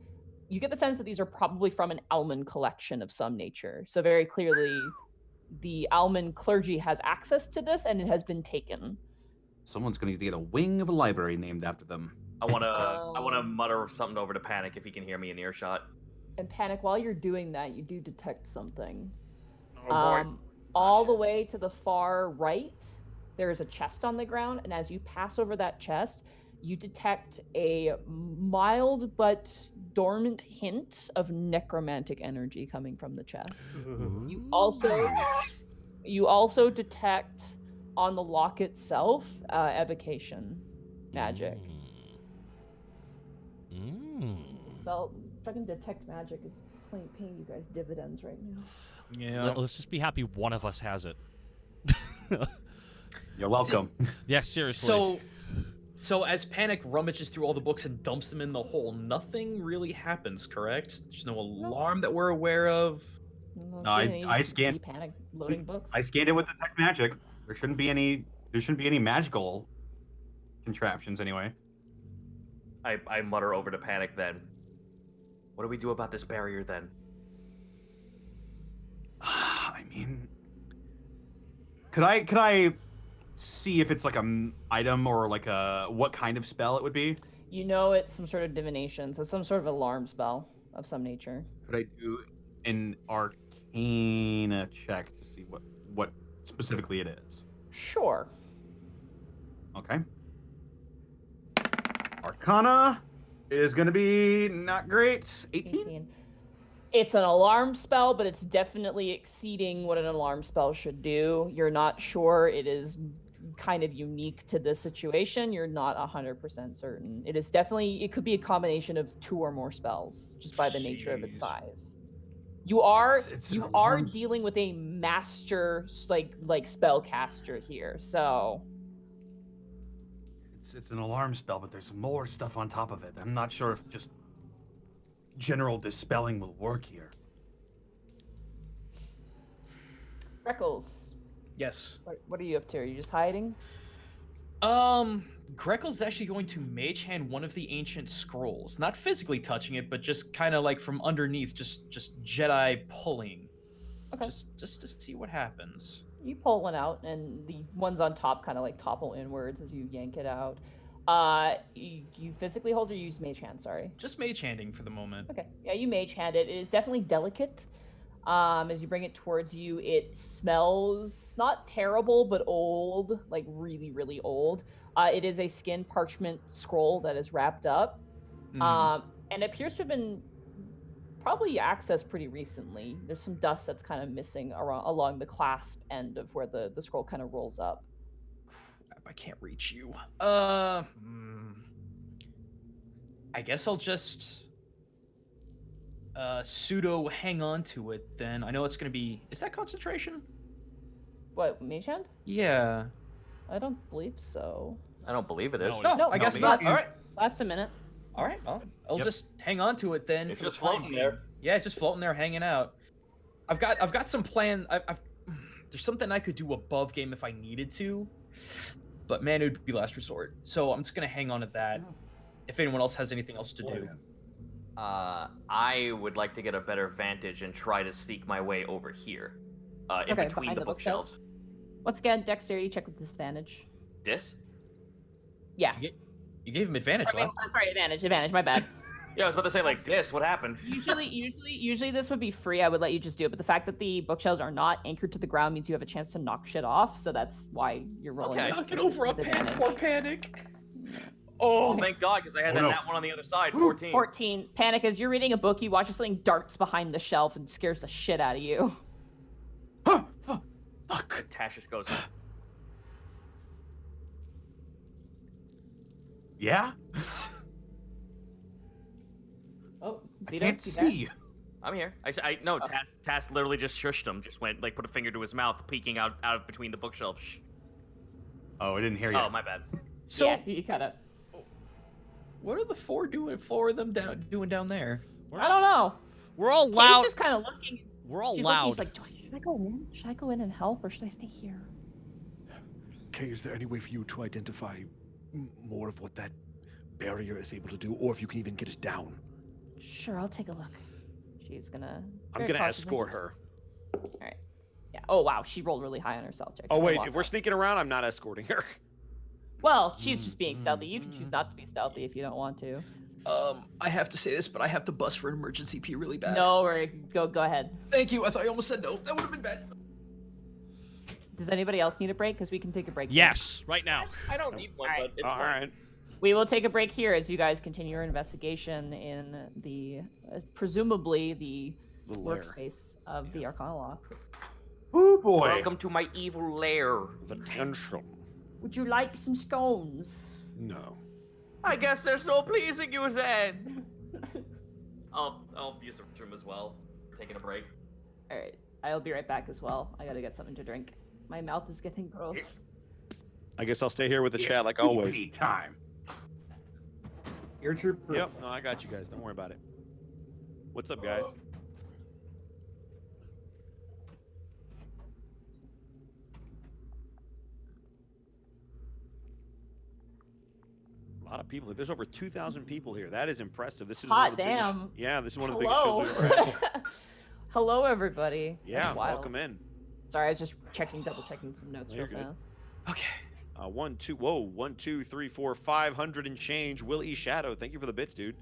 you get the sense that these are probably from an Alman collection of some nature. So very clearly, the Alman clergy has access to this, and it has been taken. Someone's going to get a wing of a library named after them. I wanna mutter something over to Panic if he can hear me in earshot. And Panic, while you're doing that, you do detect something. Oh boy. All the way to the far right, there is a chest on the ground, and as you pass over that chest, you detect a mild but dormant hint of necromantic energy coming from the chest. You also detect on the lock itself evocation magic. Spell fucking detect magic is paying you guys dividends right now. Yeah. Let's just be happy one of us has it. You're welcome. Yeah, seriously. So as Panic rummages through all the books and dumps them in the hole, nothing really happens, correct? There's no alarm that we're aware of. No, I scanned. see Panic loading books. I scanned it with detect magic. There shouldn't be any magical contraptions anyway. I mutter over to Panic then. What do we do about this barrier then? I mean, could I see if it's like an item or like what kind of spell it would be? You know it's some sort of divination, so some sort of alarm spell of some nature. Could I do an arcane check to see what specifically it is? Sure. Okay. Arcana is going to be not great. 18? It's an alarm spell, but it's definitely exceeding what an alarm spell should do. You're not sure it is kind of unique to this situation. You're not 100% certain. It is definitely, it could be a combination of 2 or more spells, just by the nature of its size. You are dealing with a master like spellcaster here, so it's an alarm spell, but there's more stuff on top of it. I'm not sure if just general dispelling will work here. Freckles, Yes. what are you up to? Are you just hiding? Greckle's actually going to mage hand one of the ancient scrolls, not physically touching it, but just kind of like from underneath, just Jedi pulling. Okay. Just to see what happens. You pull one out, and the ones on top kind of like topple inwards as you yank it out. You physically hold or you use mage hand? Sorry. Just mage handing for the moment. Okay. Yeah, you mage hand it. It is definitely delicate. As you bring it towards you, it smells not terrible, but old, like really, really old. It is a skin parchment scroll that is wrapped up, and appears to have been probably accessed pretty recently. There's some dust that's kind of missing along the clasp end of where the scroll kind of rolls up. Crap, I can't reach you. I guess I'll just pseudo hang on to it then. I know it's gonna be. Is that concentration? What, mage hand? Yeah. I don't believe so. I don't believe it is. No, I guess me not. neither. All right. Lasts a minute. All right. I'll Yep. just hang on to it then. It's for the just time floating being. there. Yeah, it's just floating there, hanging out. I've got some plan. There's something I could do above game if I needed to, but man, it would be last resort. So I'm just gonna hang on to that. If anyone else has anything else to do. I would like to get a better vantage and try to sneak my way over here, in Okay, between behind the the bookshelves. bookshelves. Once again, dexterity check with disadvantage. This? Yeah. You gave him advantage I mean, last. I'm sorry, advantage. My bad. Yeah, I was about to say like this. What happened? Usually this would be free. I would let you just do it, but the fact that the bookshelves are not anchored to the ground means you have a chance to knock shit off. So that's why you're rolling. Okay. Knock it over a with panic. advantage. Poor panic. Oh, Oh, thank God, because I had Oh, that no. nat one on the other side. 14. 14. Panic. As you're reading a book, you watch as something darts behind the shelf and scares the shit out of you. Huh, fuck. Tash just goes. Yeah? Oh, I Zito, can't you there? see. I'm here. No. Tass literally just shushed him. Just went like put a finger to his mouth, peeking out of between the bookshelves. Shh. Oh, I didn't hear you. Oh, my bad. so Yeah, you kind of. what are the four of them doing down there? I don't know. We're all He's loud. just kind of looking. We're all She's looking. loud. He's like, should I go in? Should I go in and help, or should I stay here? Okay, is there any way for you to identify more of what that barrier is able to do, or if you can even get it down? Sure, I'll take a look. She's gonna. I'm very gonna cautiously- escort her. All right. Yeah. Oh wow, she rolled really high on her stealth check. Oh She's wait, gonna if walk we're up. sneaking around, I'm not escorting her. Well, she's just being stealthy. You can choose not to be stealthy if you don't want to. I have to say this, but I have to bust for an emergency pee really bad. No, or go ahead. Thank you. I thought you almost said no. That would have been bad. Does anybody else need a break? Because we can take a break. here. Yes, right now. I don't need one, Alright. but it's All fine. right. We will take a break here as you guys continue your investigation in the presumably the The lair. workspace of the Arcane Lock. Oh boy. Welcome to my evil lair. The tension. Would you like some scones? No. I guess there's no pleasing you then. I'll use the restroom as well. We're taking a break. All right, I'll be right back as well. I gotta get something to drink. My mouth is getting gross. I guess I'll stay here with the It's chat like always. pee time. Your trooper. Yep. No, I got you guys. Don't worry about it. What's up, guys? A lot of people. There's over 2,000 people here. That is impressive. This is one Hot of the biggest- damn. yeah, this is one of the Hello. biggest shows we've ever had. Hello, everybody. Yeah, That's wild. welcome in. Sorry, I was just double checking some notes No, real you're good. fast. Okay. 1, 2, whoa, 1, 2, 3, 4, 500 and change. Will E Shadow, thank you for the bits, dude.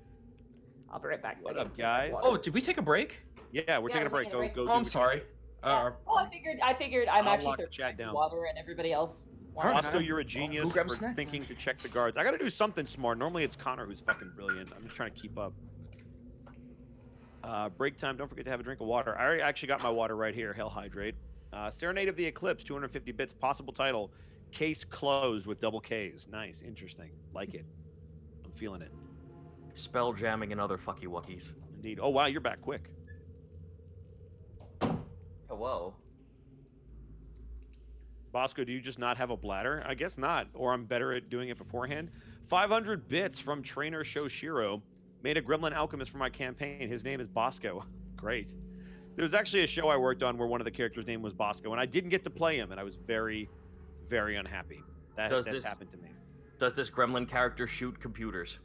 I'll be right back. What buddy. up, guys? Oh, did we take a break? Yeah, we're taking a break. Go, go. Oh, do I'm what you- sorry. Yeah. Oh, I figured I'm I'll actually lock the thirsty chat for down. water and everybody else. Alright, Bosco, alright. you're a genius Go grab a for snack. thinking to check the guards. I gotta do something smart. Normally it's Connor who's fucking brilliant. I'm just trying to keep up. Break time. Don't forget to have a drink of water. I already actually got my water right here. Hell hydrate. Serenade of the Eclipse, 250 bits. Possible title. Case closed with double Ks. Nice. Interesting. Like it. I'm feeling it. Spell jamming and other fucky wuckies. Indeed. Oh, wow. You're back quick. Hello. Bosco, do you just not have a bladder? I guess not. Or I'm better at doing it beforehand. 500 bits from trainer Shoshiro. Made a gremlin alchemist for my campaign. His name is Bosco. Great. There was actually a show I worked on where one of the characters' name was Bosco, and I didn't get to play him, and I was very, very unhappy. That's happened to me. Does this gremlin character shoot computers?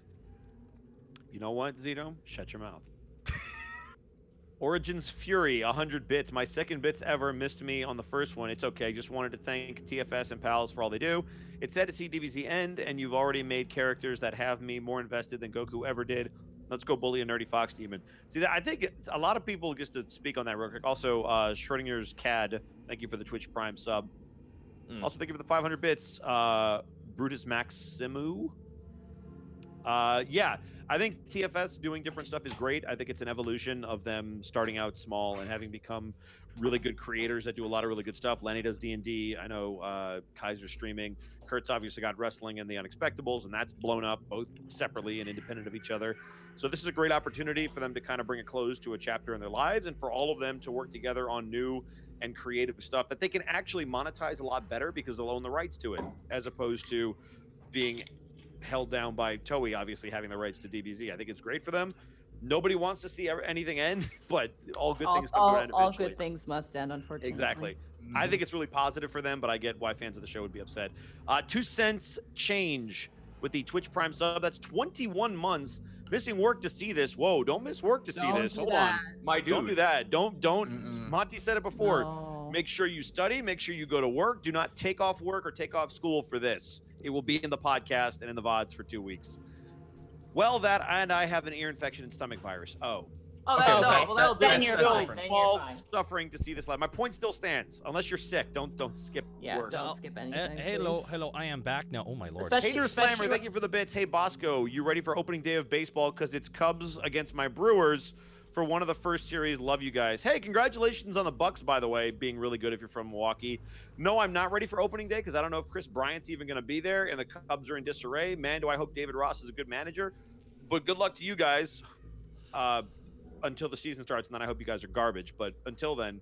You know what, Zito? Shut your mouth. Origins Fury, 100 bits. My second bits ever missed me on the first one. It's okay. Just wanted to thank TFS and pals for all they do. It's sad to see DBZ end, and you've already made characters that have me more invested than Goku ever did. Let's go bully a nerdy fox demon. See, I think it's a lot of people, just to speak on that real quick. Also, Schrodinger's CAD, thank you for the Twitch Prime sub. Also, thank you for the 500 bits. Brutus Maximu. Yeah, I think TFS doing different stuff is great. I think it's an evolution of them starting out small and having become really good creators that do a lot of really good stuff. Lenny does D&D. I know Kaiser's streaming. Kurt's obviously got wrestling and The Unexpectables, and that's blown up both separately and independent of each other. So this is a great opportunity for them to kind of bring a close to a chapter in their lives and for all of them to work together on new and creative stuff that they can actually monetize a lot better because they'll own the rights to it, as opposed to being held down by Toei, obviously having the rights to DBZ. I think it's great for them. Nobody wants to see anything end, but all good things come to an end all eventually. good things must end, unfortunately. Exactly. I think it's really positive for them, but I get why fans of the show would be upset. 2 cents change with the Twitch Prime sub. That's 21 months. Missing work to see this. Whoa, don't miss work to see this. Hold on. My dude. Don't do that. Don't. Monty said it before. No. Make sure you study. Make sure you go to work. Do not take off work or take off school for this. It will be in the podcast and in the VODs for 2 weeks. Well, that and I have an ear infection and stomach virus. Oh. Oh, Okay, no, okay. well, that'll do Then it. you're Still fine. Then you're small fine. suffering to see this live. My point still stands. Unless you're sick, don't skip Yeah, work. don't skip anything. Hello, please. hello, I am back now. Oh my lord. Especially- Hater Slammer, thank you for the bits. Hey, Bosco, you ready for opening day of baseball? Because it's Cubs against my Brewers for one of the first series. Love you guys. Hey, congratulations on the Bucks, by the way, being really good if you're from Milwaukee. No, I'm not ready for opening day because I don't know if Chris Bryant's even going to be there, and the Cubs are in disarray. Man, do I hope David Ross is a good manager. But good luck to you guys until the season starts, and then I hope you guys are garbage. But until then,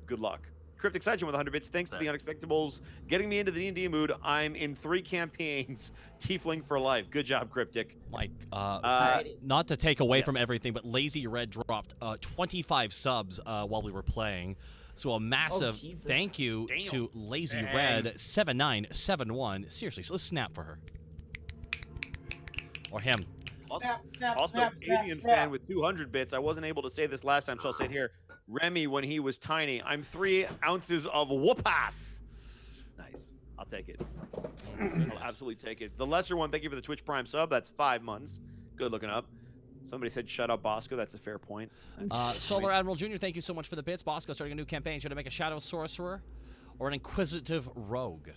good luck. Cryptic Session with 100 bits. Thanks to the Unexpectables getting me into the D&D mood. I'm in 3 campaigns. Tiefling for life. Good job, Cryptic. Mike, Alrighty. not to take away from Yes. everything, but Lazy Red dropped 25 subs while we were playing. So a massive Jesus. thank you Damn. to Lazy Dang. Red 7971. Seriously, so let's snap for her. Or him. Also, Avian fan with 200 bits. I wasn't able to say this last time, so I'll say it here. Remy, when he was tiny, I'm 3 ounces of whoop-ass. Nice. I'll take it. I'll absolutely take it. The lesser one, thank you for the Twitch Prime sub. That's 5 months. Good looking up. Somebody said, shut up, Bosco. That's a fair point. Solar Admiral Jr., thank you so much for the bits. Bosco starting a new campaign. Should I make a Shadow Sorcerer or an Inquisitive Rogue?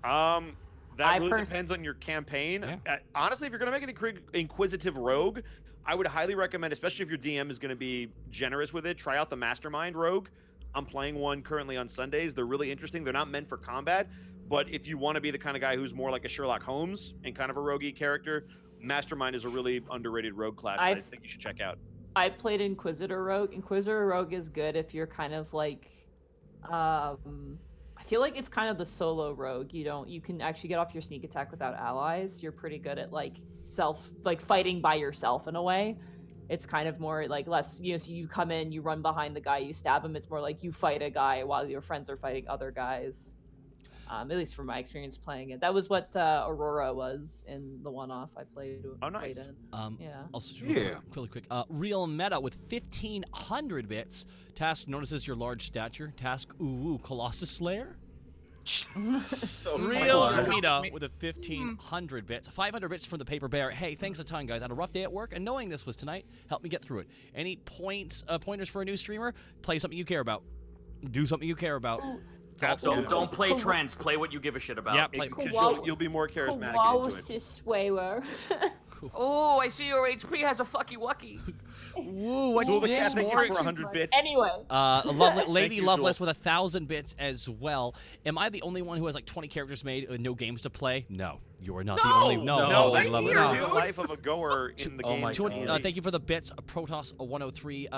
That really depends on your campaign. Yeah. Honestly, if you're going to make an Inquisitive Rogue, I would highly recommend, especially if your DM is going to be generous with it, try out the Mastermind Rogue. I'm playing one currently on Sundays. They're really interesting. They're not meant for combat, but if you want to be the kind of guy who's more like a Sherlock Holmes and kind of a roguey character, Mastermind is a really underrated rogue class that I think you should check out. I played Inquisitor Rogue. Inquisitor Rogue is good if you're kind of like, I feel like it's kind of the solo rogue. You can actually get off your sneak attack without allies. You're pretty good at like fighting by yourself in a way. It's kind of more like less, so you come in, you run behind the guy, you stab him. It's more like you fight a guy while your friends are fighting other guys. At least from my experience playing it. That was what Aurora was in the one-off I played. Oh, nice. Yeah. Also, really quick. Real Meta with 1,500 bits. Task notices your large stature. Task, Colossus Slayer. Real Meta with a 1,500 bits. 500 bits from the Paper Bear. Hey, thanks a ton, guys. I had a rough day at work, and knowing this was tonight helped me get through it. Any pointers for a new streamer? Play something you care about. Do something you care about. Don't play trends. Play what you give a shit about. Yeah, play. Because you'll be more charismatic into it. Waver. Oh, I see your HP has a fucky wucky. Woo, what's Duel the this? Cat, thank you for 100 bits. Anyway. Lady you, Loveless Zool. with 1,000 bits as well. Am I the only one who has like 20 characters made and no games to play? No, you are not the only. No, that's Lady the Loveless. life of a goer in the game. Thank you for the bits, Protoss 103,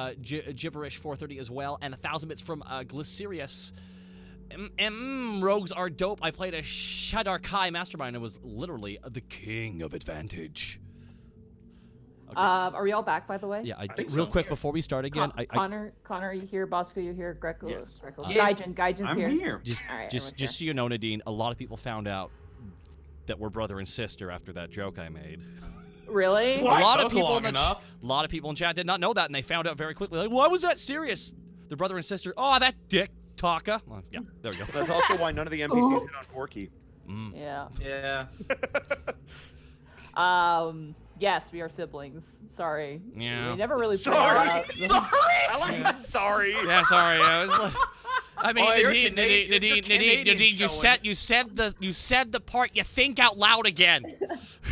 Gibberish 430 as well, and 1,000 bits from Glycerius. Rogues are dope. I played a Shadar Kai Mastermind and was literally the king of advantage. Okay. Are we all back, by the way? Yeah, real quick before we start again. Connor, are you here? Bosco, you here? Greco, Yes. Gaijin's I'm here. Just so you know, Nadine, a lot of people found out that we're brother and sister after that joke I made. Really? A lot of people in chat did not know that, and they found out very quickly. Like, why was that serious? They're brother and sister. Oh, that dick Taka. Well, yeah, there we go. That's also why none of the NPCs hit on Forky. Yeah. Yeah. Yes, we are siblings. Sorry. Yeah. We never really. Sorry. Sorry. I like sorry. Yeah, sorry. I mean, Oh, you're Nadine, Canadian you said the part you think out loud again.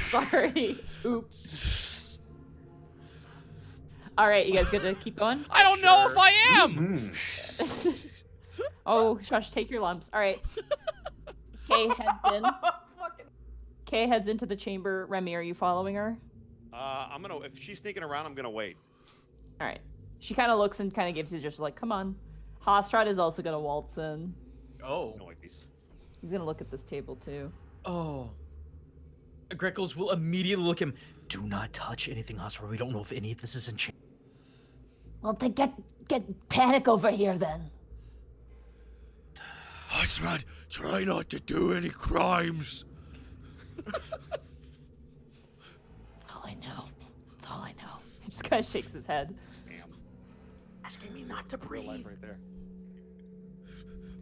Sorry. Oops. All right, you guys good to keep going? I don't know if I am. Oh, shush, take your lumps. All right. Kay heads in. Kay heads into the chamber. Remy, are you following her? If she's sneaking around, I'm gonna wait. All right. She kind of looks and kind of gives you just like, come on. Hostrad is also gonna waltz in. Oh. Noise. He's gonna look at this table too. Oh. Greckles will immediately look at him. Do not touch anything, Hostrad. We don't know if any of this is in chain. Well, then get Panic over here then. Hostrad, try not to do any crimes. That's all I know. That's all I know. He just kind of shakes his head. Damn. Asking me not to breathe. Right there.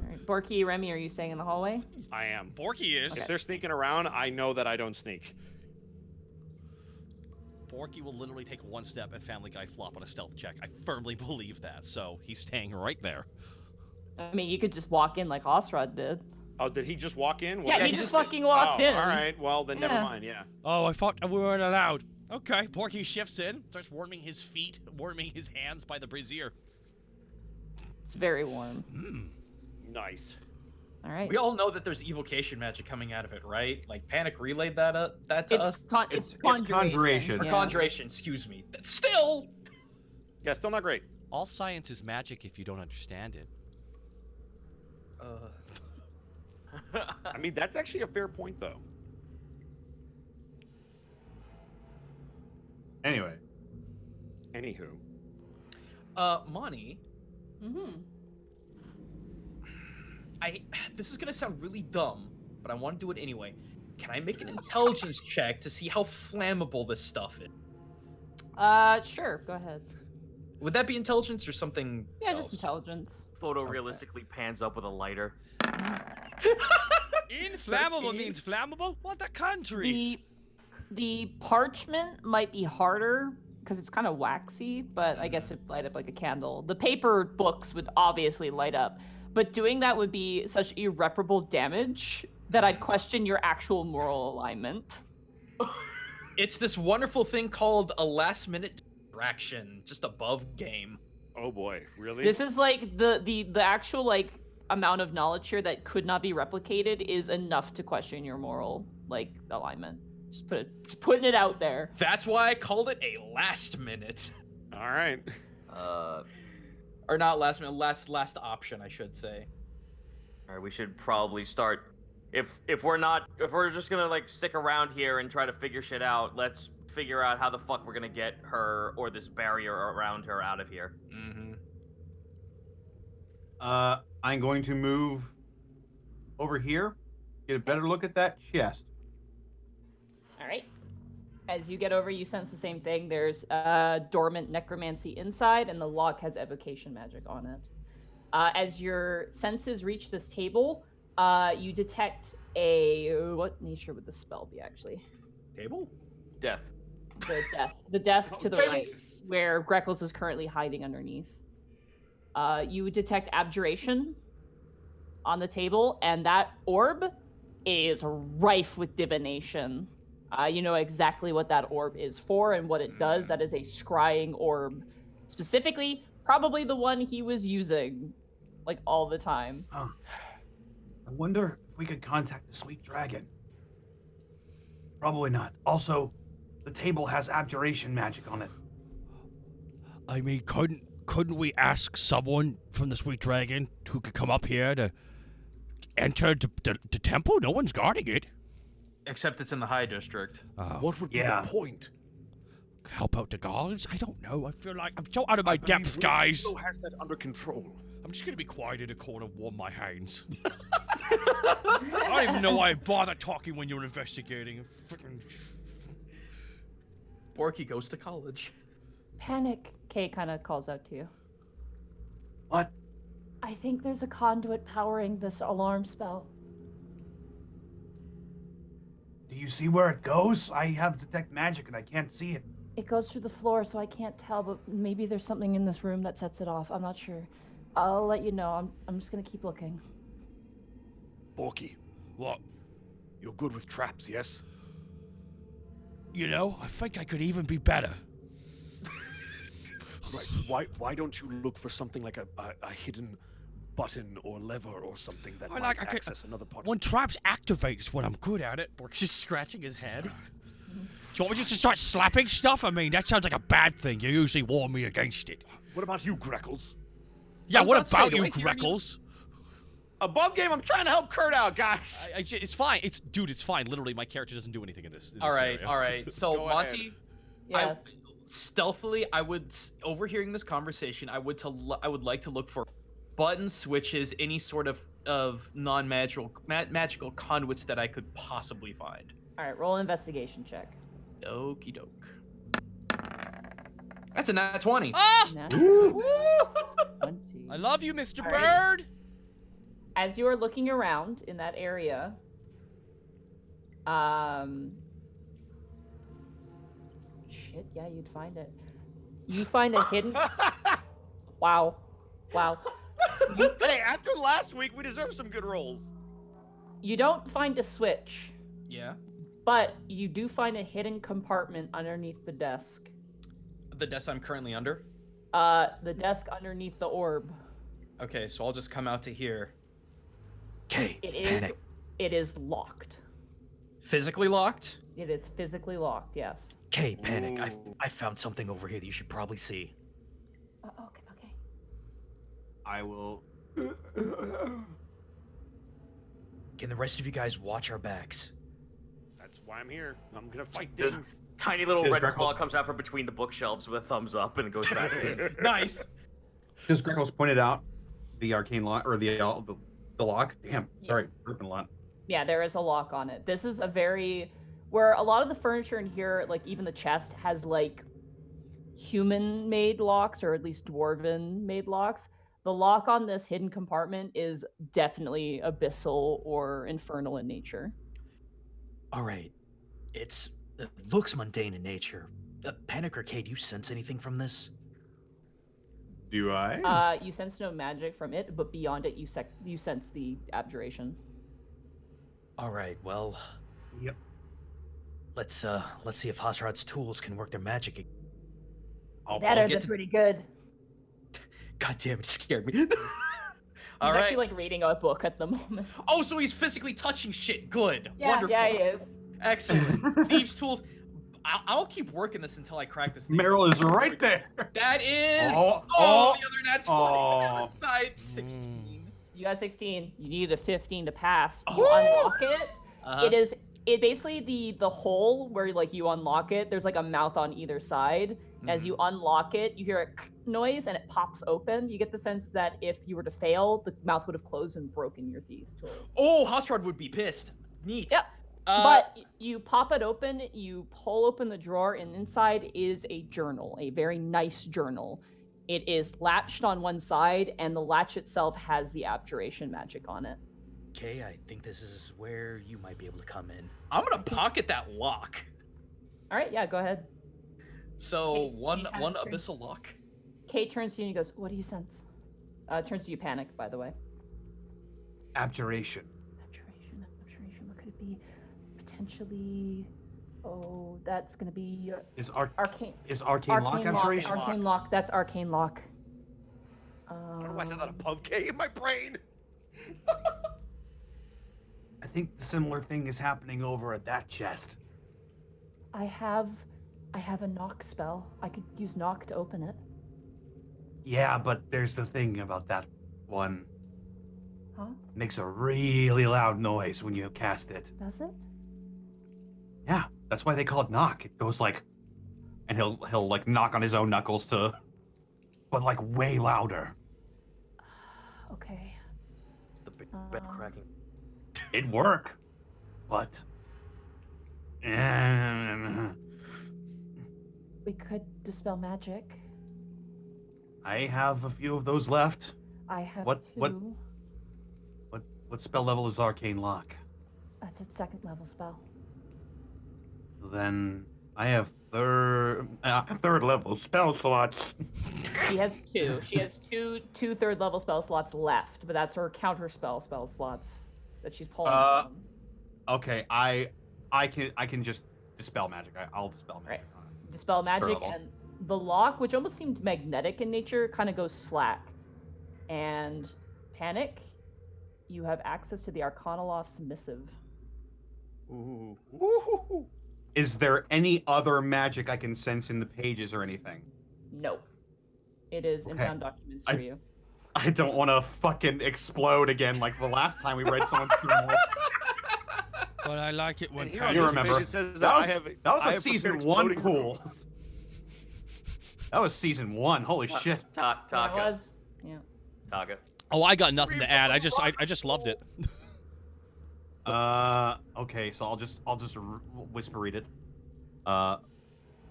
All right. Borky, Remy, are you staying in the hallway? I am. Borky is. If they're sneaking around, I know that I don't sneak. Borky will literally take one step and Family Guy flop on a stealth check. I firmly believe that, so he's staying right there. I mean, you could just walk in like Hostrad did. Oh, did he just walk in? Yeah, he just fucking walked in. All right, well, then never Yeah. mind, yeah. Oh, I thought we weren't allowed. Okay, Borky shifts in, starts warming his feet, warming his hands by the brazier. It's very warm. Nice. All right. We all know that there's evocation magic coming out of it, right? Like Panic relayed that to us. It's conjuration. Or Yeah. conjuration, excuse me. That's still. Yeah, still not great. All science is magic if you don't understand it. I mean, that's actually a fair point, though. Anyway. Anywho. Monty, Mm-hmm. this is gonna sound really dumb, but I want to do it anyway. Can I make an intelligence check to see how flammable this stuff is? Sure. Go ahead. Would that be intelligence or something? Yeah, else? just intelligence. Photorealistically pans up with a lighter. Inflammable 13. means flammable? What the country? The parchment might be harder because it's kind of waxy, but I guess it light up like a candle. The paper books would obviously light up, but doing that would be such irreparable damage that I'd question your actual moral alignment. It's this wonderful thing called a last-minute distraction, just above game. Oh boy, really? This is like the actual like amount of knowledge here that could not be replicated is enough to question your moral like alignment. Just putting it out there. That's why I called it a last minute. All right. Or not last minute, last option, I should say. All right, we should probably start. If we're just gonna like stick around here and try to figure shit out, let's figure out how the fuck we're gonna get her or this barrier around her out of here. Mm-hmm. I'm going to move over here, get a better look at that chest. All right. As you get over, you sense the same thing. There's dormant necromancy inside, and the lock has evocation magic on it. As your senses reach this table, you detect what nature would the spell be, actually? Table? Death. The desk to the right, where Greckles is currently hiding underneath. You detect abjuration on the table, and that orb is rife with divination. You know exactly what that orb is for and what it does. That is a scrying orb. Specifically, probably the one he was using, like, all the time. I wonder if we could contact the sweet dragon. Probably not. Also, the table has abjuration magic on it. I mean, couldn't we ask someone from the Sweet Dragon who could come up here to enter the temple? No one's guarding it. Except it's in the high district. What would be the point? Help out the guards? I don't know. I feel like I'm so out of my depth, guys. Who has that under control? I'm just gonna be quiet in a corner, warm my hands. I don't even know why I bother talking when you're investigating. Frickin'. Borky goes to college. Panic, Kay kind of calls out to you. What? I think there's a conduit powering this alarm spell. Do you see where it goes? I have detect magic and I can't see it. It goes through the floor, so I can't tell, but maybe there's something in this room that sets it off. I'm not sure. I'll let you know. I'm just gonna keep looking. Borky, What? you're good with traps, yes? You know, I think I could even be better. Right. Why don't you look for something like a hidden button or lever or something that I might could- access another part? When traps activate is when I'm good at it. Bork's just scratching his head. Do you want me just to start slapping stuff? I mean, that sounds like a bad thing. You usually warn me against it. What about you, Greckles? Yeah, was what about to say, about do you, I hear any of Greckles? Above game, I'm trying to help Kurt out, guys. It's fine. It's fine. Literally, my character doesn't do anything in this. All right, area. all right. So Go Monty, Yes. stealthily, overhearing this conversation, I would like to look for button switches, any sort of magical conduits that I could possibly find. All right, roll an investigation check. Okie doke. That's a nat 20. Ah! Nat 20. I love you, Mr. All right. Bird. As you are looking around in that area, shit, yeah, you'd find it. You find a hidden. Wow. Hey, after last week, we deserve some good rolls. You don't find a switch, Yeah. but you do find a hidden compartment underneath the desk. The desk I'm currently under. The desk underneath the orb. Okay, so I'll just come out to here. Okay, It is locked. Physically locked? It is physically locked. Yes. Okay, Panic. Ooh. I found something over here that you should probably see. Okay. I will. Can the rest of you guys watch our backs? That's why I'm here. I'm gonna fight This things. tiny little Is red Greckles- claw comes out from between the bookshelves with a thumbs up and goes back in. Nice. Because Greckles pointed out the arcane lock or the lock. Damn, sorry, burping a lot. Yeah, there is a lock on it. This is where a lot of the furniture in here, like even the chest, has like human-made locks or at least dwarven-made locks. The lock on this hidden compartment is definitely abyssal or infernal in nature. All right. It looks mundane in nature. Panic Arcade, you sense anything from this? Do I? You sense no magic from it, but beyond it, you sense the abjuration. All right. Well, Yep. let's see if Hosrod's tools can work their magic. I'll They're get to... pretty good. God damn, it scared me. He's All right. actually like reading a book at the moment. Oh, so he's physically touching shit. Good. Yeah, Wonderful. yeah, he is. Excellent. Thieves' tools. I'll keep working this until I crack this thing. Meryl is right there. That is. Oh, the other nat 20. oh. Side 16. You got 16. You need a 15 to pass. You Woo! unlock it. Uh-huh. It basically the hole where like you unlock it. There's like a mouth on either side. As you unlock it, you hear a noise and it pops open. You get the sense that if you were to fail, the mouth would have closed and broken your thieves' tools. Oh, Hosrod would be pissed. Neat. Yep. But you pop it open, you pull open the drawer, and inside is a journal, a very nice journal. It is latched on one side, and the latch itself has the abjuration magic on it. Okay, I think this is where you might be able to come in. I'm gonna pocket that lock. All right, yeah, go ahead. So Okay, one you have one to- abyssal lock. Kate turns to you and he goes, "What do you sense?" Turns to you, Panic, by the way. Abjuration. Abjuration. What could it be? Potentially. Oh, that's gonna be Is arcane. arcane lock abjuration? Arcane lock. That's arcane lock. I don't know why I said that above K in my brain. I think a similar thing is happening over at that chest. I have a knock spell. I could use knock to open it. Yeah, but there's the thing about that one. Huh? Makes a really loud noise when you cast it. Does it? Yeah, that's why they call it knock. It goes like, and he'll like knock on his own knuckles but like way louder. Okay. It's the big bed cracking. It'd work, but We could dispel magic. I have a few of those left. I have What- two. What spell level is arcane lock? That's a second level spell. Then I have third level spell slots. She has two. She has two third level spell slots left, but that's her counter spell slots that she's pulling from. Okay, I can just dispel magic. I'll dispel magic on it. Dispel magic, level. and the lock, which almost seemed magnetic in nature, kind of goes slack. And Panic, you have access to the Arcane Lock missive. Ooh. Woo-hoo-hoo. Is there any other magic I can sense in the pages or anything? No. It is Okay. inbound documents for you. I don't want to fucking explode again like the last time we read someone's journal. But I like it when And here on You this remember. page it says That I was, have, that was I a have season prepared 1 exploding pool. That was season 1. Holy shit. That Taka. was, yeah. Taka. Oh, I got nothing to add. I just loved it. Okay, so I'll just whisper read it.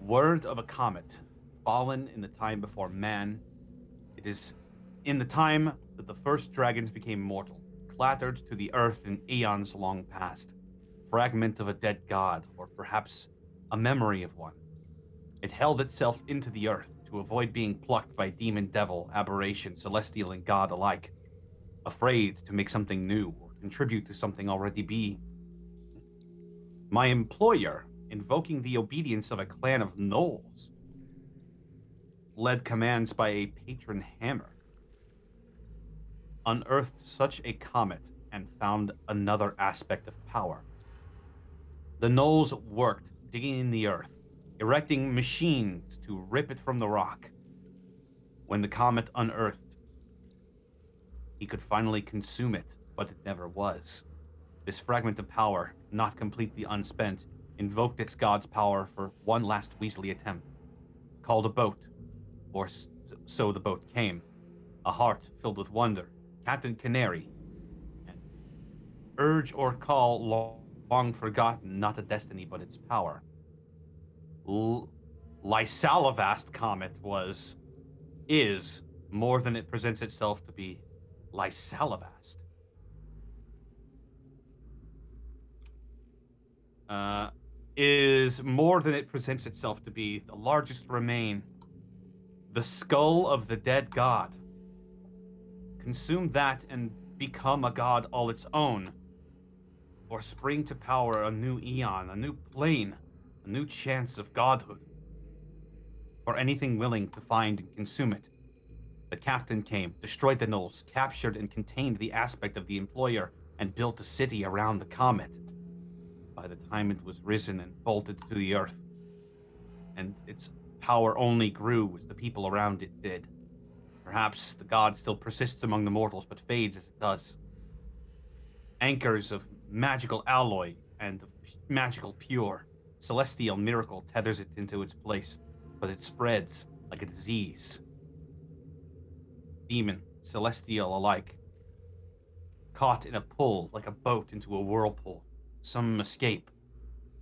Word of a comet, fallen in the time before man. It is in the time that the first dragons became mortal, clattered to the earth in eons long past. Fragment of a dead god, or perhaps a memory of one. It held itself into the earth to avoid being plucked by demon, devil, aberration, celestial, and god alike. Afraid to make something new or contribute to something already be. My employer, invoking the obedience of a clan of gnolls, led commands by a patron hammer, unearthed such a comet and found another aspect of power. The gnolls worked digging in the earth, erecting machines to rip it from the rock. When the comet unearthed, he could finally consume it, but it never was. This fragment of power, not completely unspent, invoked its god's power for one last Weasley attempt. Called a boat, or so the boat came. A heart filled with wonder, Captain Canary, and urge or call long forgotten, not a destiny but its power. Lysalavast comet is more than it presents itself to be. Lysalavast. Is more than it presents itself to be. The largest remain. The skull of the dead god. Consume that and become a god all its own. Or spring to power a new eon, a new plane, a new chance of godhood. Or anything willing to find and consume it. The captain came, destroyed the gnolls, captured and contained the aspect of the employer, and built a city around the comet. By the time it was risen and bolted to the earth, and its power only grew as the people around it did. Perhaps the god still persists among the mortals, but fades as it does. Anchors of magical alloy and of magical pure, celestial miracle tethers it into its place, but it spreads like a disease. Demon, celestial alike, caught in a pull like a boat into a whirlpool. Some escape,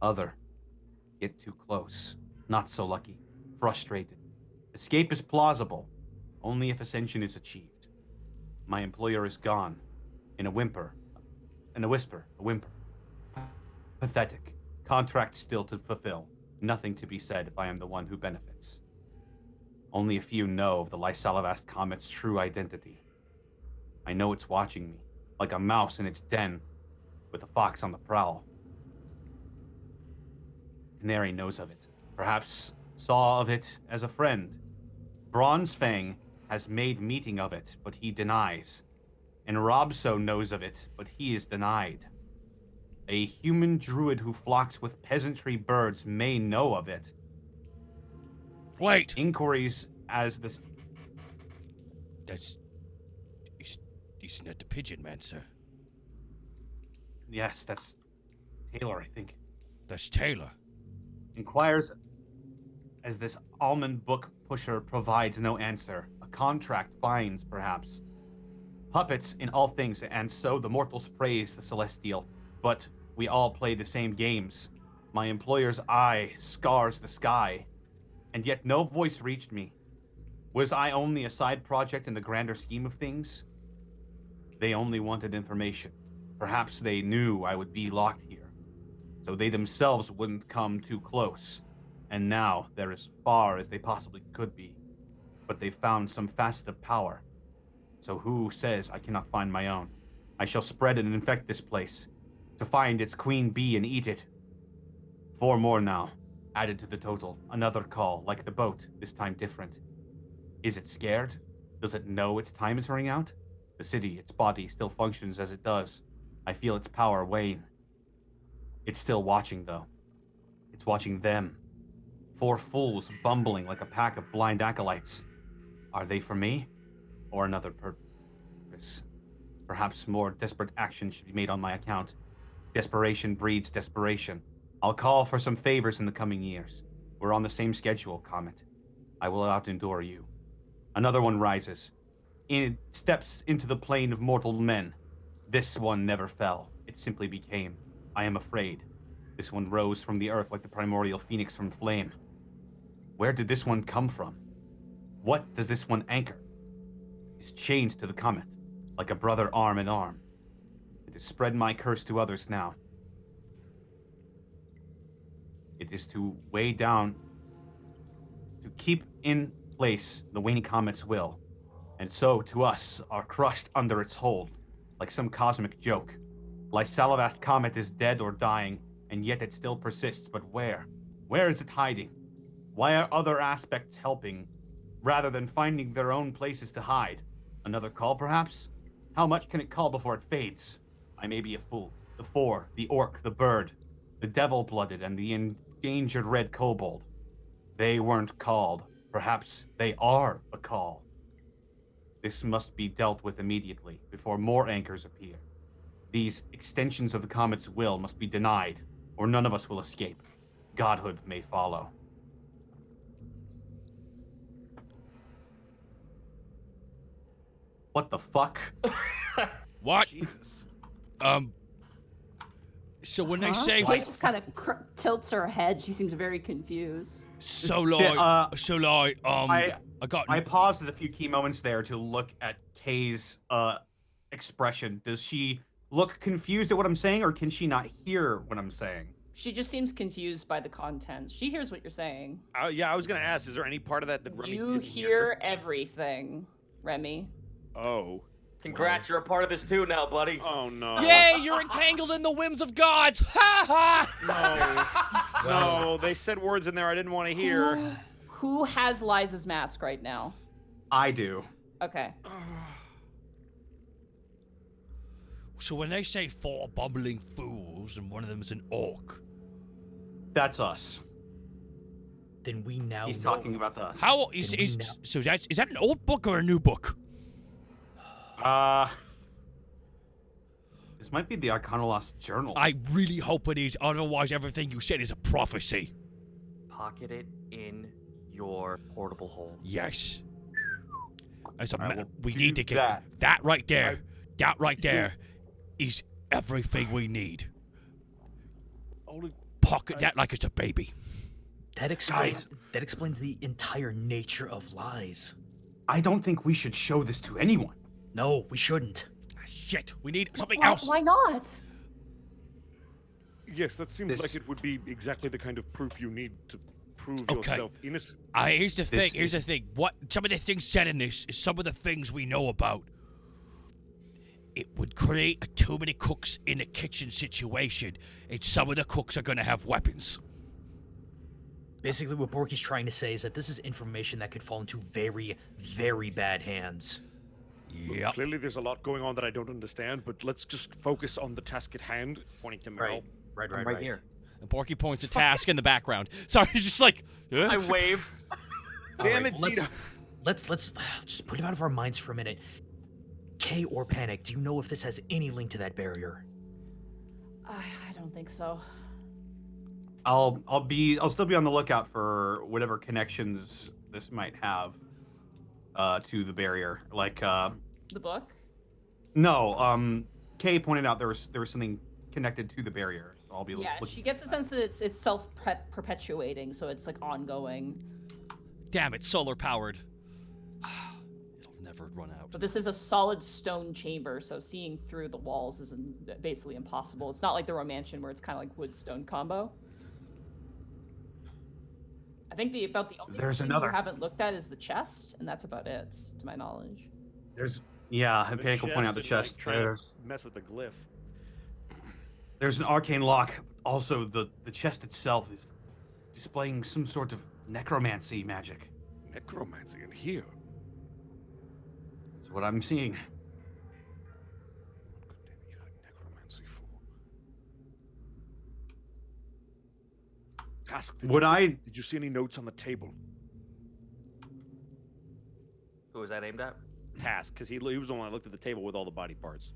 other get too close, not so lucky, frustrated. Escape is plausible, only if ascension is achieved. My employer is gone, in a whisper. Pathetic, contract still to fulfill, nothing to be said if I am the one who benefits. Only a few know of the Lysalavast comet's true identity. I know it's watching me, like a mouse in its den, with a fox on the prowl. Canary knows of it, perhaps saw of it as a friend. Bronzefang has made meeting of it, but he denies. And Robso knows of it, but he is denied. A human druid who flocks with peasantry birds may know of it. Wait. Inquiries as this... Isn't that the pigeon man, sir? Yes, that's Taylor, I think. That's Taylor. Inquires as this almond book pusher provides no answer. A contract binds, perhaps. Puppets in all things, and so the mortals praise the celestial. But we all play the same games. My employer's eye scars the sky, and yet no voice reached me. Was I only a side project in the grander scheme of things? They only wanted information. Perhaps they knew I would be locked here, so they themselves wouldn't come too close. and now they're as far as they possibly could be. But they found some facet of power. So who says I cannot find my own? I shall spread and infect this place, to find its queen bee and eat it. 4 more now, added to the total. Another call, like the boat, this time different. Is it scared? Does it know its time is running out? The city, its body, still functions as it does. I feel its power wane. It's still watching, though. It's watching them. 4 fools bumbling like a pack of blind acolytes. Are they for me? Or another purpose? Perhaps more desperate action should be made on my account. Desperation breeds desperation. I'll call for some favors in the coming years. We're on the same schedule, Comet. I will out-endure you. Another one rises. It steps into the plane of mortal men. This one never fell. It simply became. I am afraid. This one rose from the earth like the primordial phoenix from flame. Where did this one come from? What does this one anchor? It is chained to the comet, like a brother arm in arm. It has spread my curse to others now. It is to weigh down, to keep in place the waning comet's will, and so to us are crushed under its hold, like some cosmic joke. Lysalavast comet is dead or dying, and yet it still persists, but where? Where is it hiding? Why are other aspects helping, rather than finding their own places to hide? Another call, perhaps? How much can it call before it fades? I may be a fool. The 4, the orc, the bird, the devil-blooded, and the endangered red kobold. They weren't called. Perhaps they are a call. This must be dealt with immediately, before more anchors appear. These extensions of the comet's will must be denied, or none of us will escape. Godhood may follow. What the fuck? What? Jesus. So when they say Kate just kind of tilts her head. She seems very confused. I paused at a few key moments there to look at Kay's expression. Does she look confused at what I'm saying, or can she not hear what I'm saying? She just seems confused by the content. She hears what you're saying. Yeah, I was gonna ask, is there any part of that Remy You didn't hear everything, Remy. Oh. Congrats, you're a part of this too now, buddy. Oh no. Yay, you're entangled in the whims of gods! Ha ha! No, they said words in there I didn't want to hear. Who has Liza's mask right now? I do. Okay. So when they say 4 bumbling fools and one of them is an orc, that's us. Then we now He's know. talking about us. how is that an old book or a new book? This might be the Iconolost journal. I really hope it is, otherwise everything you said is a prophecy. Pocket it in your portable hole. Yes. As a I will we do need to get that right there. That right there is everything we need. Pocket that like it's a baby. That explains the entire nature of lies. I don't think we should show this to anyone. No, we shouldn't. Shit, we need something else. Why not? Yes, that seems like it would be exactly the kind of proof you need to prove yourself innocent. Here's the thing. What some of the things said in this is some of the things we know about. It would create a too many cooks in the kitchen situation, and some of the cooks are gonna have weapons. Basically, what Borky's trying to say is that this is information that could fall into very, very bad hands. Yep. Clearly, there's a lot going on that I don't understand, but let's just focus on the task at hand, pointing to Meryl. Right here. And Porky points a task in the background. Sorry, he's just like. I wave. Damn Alright, it, let's, Zeta. let's just put him out of our minds for a minute. Kay or Panic, do you know if this has any link to that barrier? I don't think so. I'll still be on the lookout for whatever connections this might have to the barrier. Like The book? no, Kay pointed out there was something connected to the barrier. So I'll be looking. She gets the sense that it's self-perpetuating, so it's like ongoing. Damn it, solar powered. It'll never run out. But this is a solid stone chamber, so seeing through the walls is basically impossible. It's not like the Romantian where it's kind of like wood-stone combo. I think the only There's thing another. you haven't looked at is the chest, and that's about it, to my knowledge. Yeah, and The Panic will point out the and, chest. Like, trying to mess with the glyph. There's an arcane lock. Also, the chest itself is displaying some sort of necromancy magic. Necromancy in here. That's what I'm seeing. What could they be using necromancy for? Task. Did you see any notes on the table? Who was that aimed at? Task, because he was the one that looked at the table with all the body parts.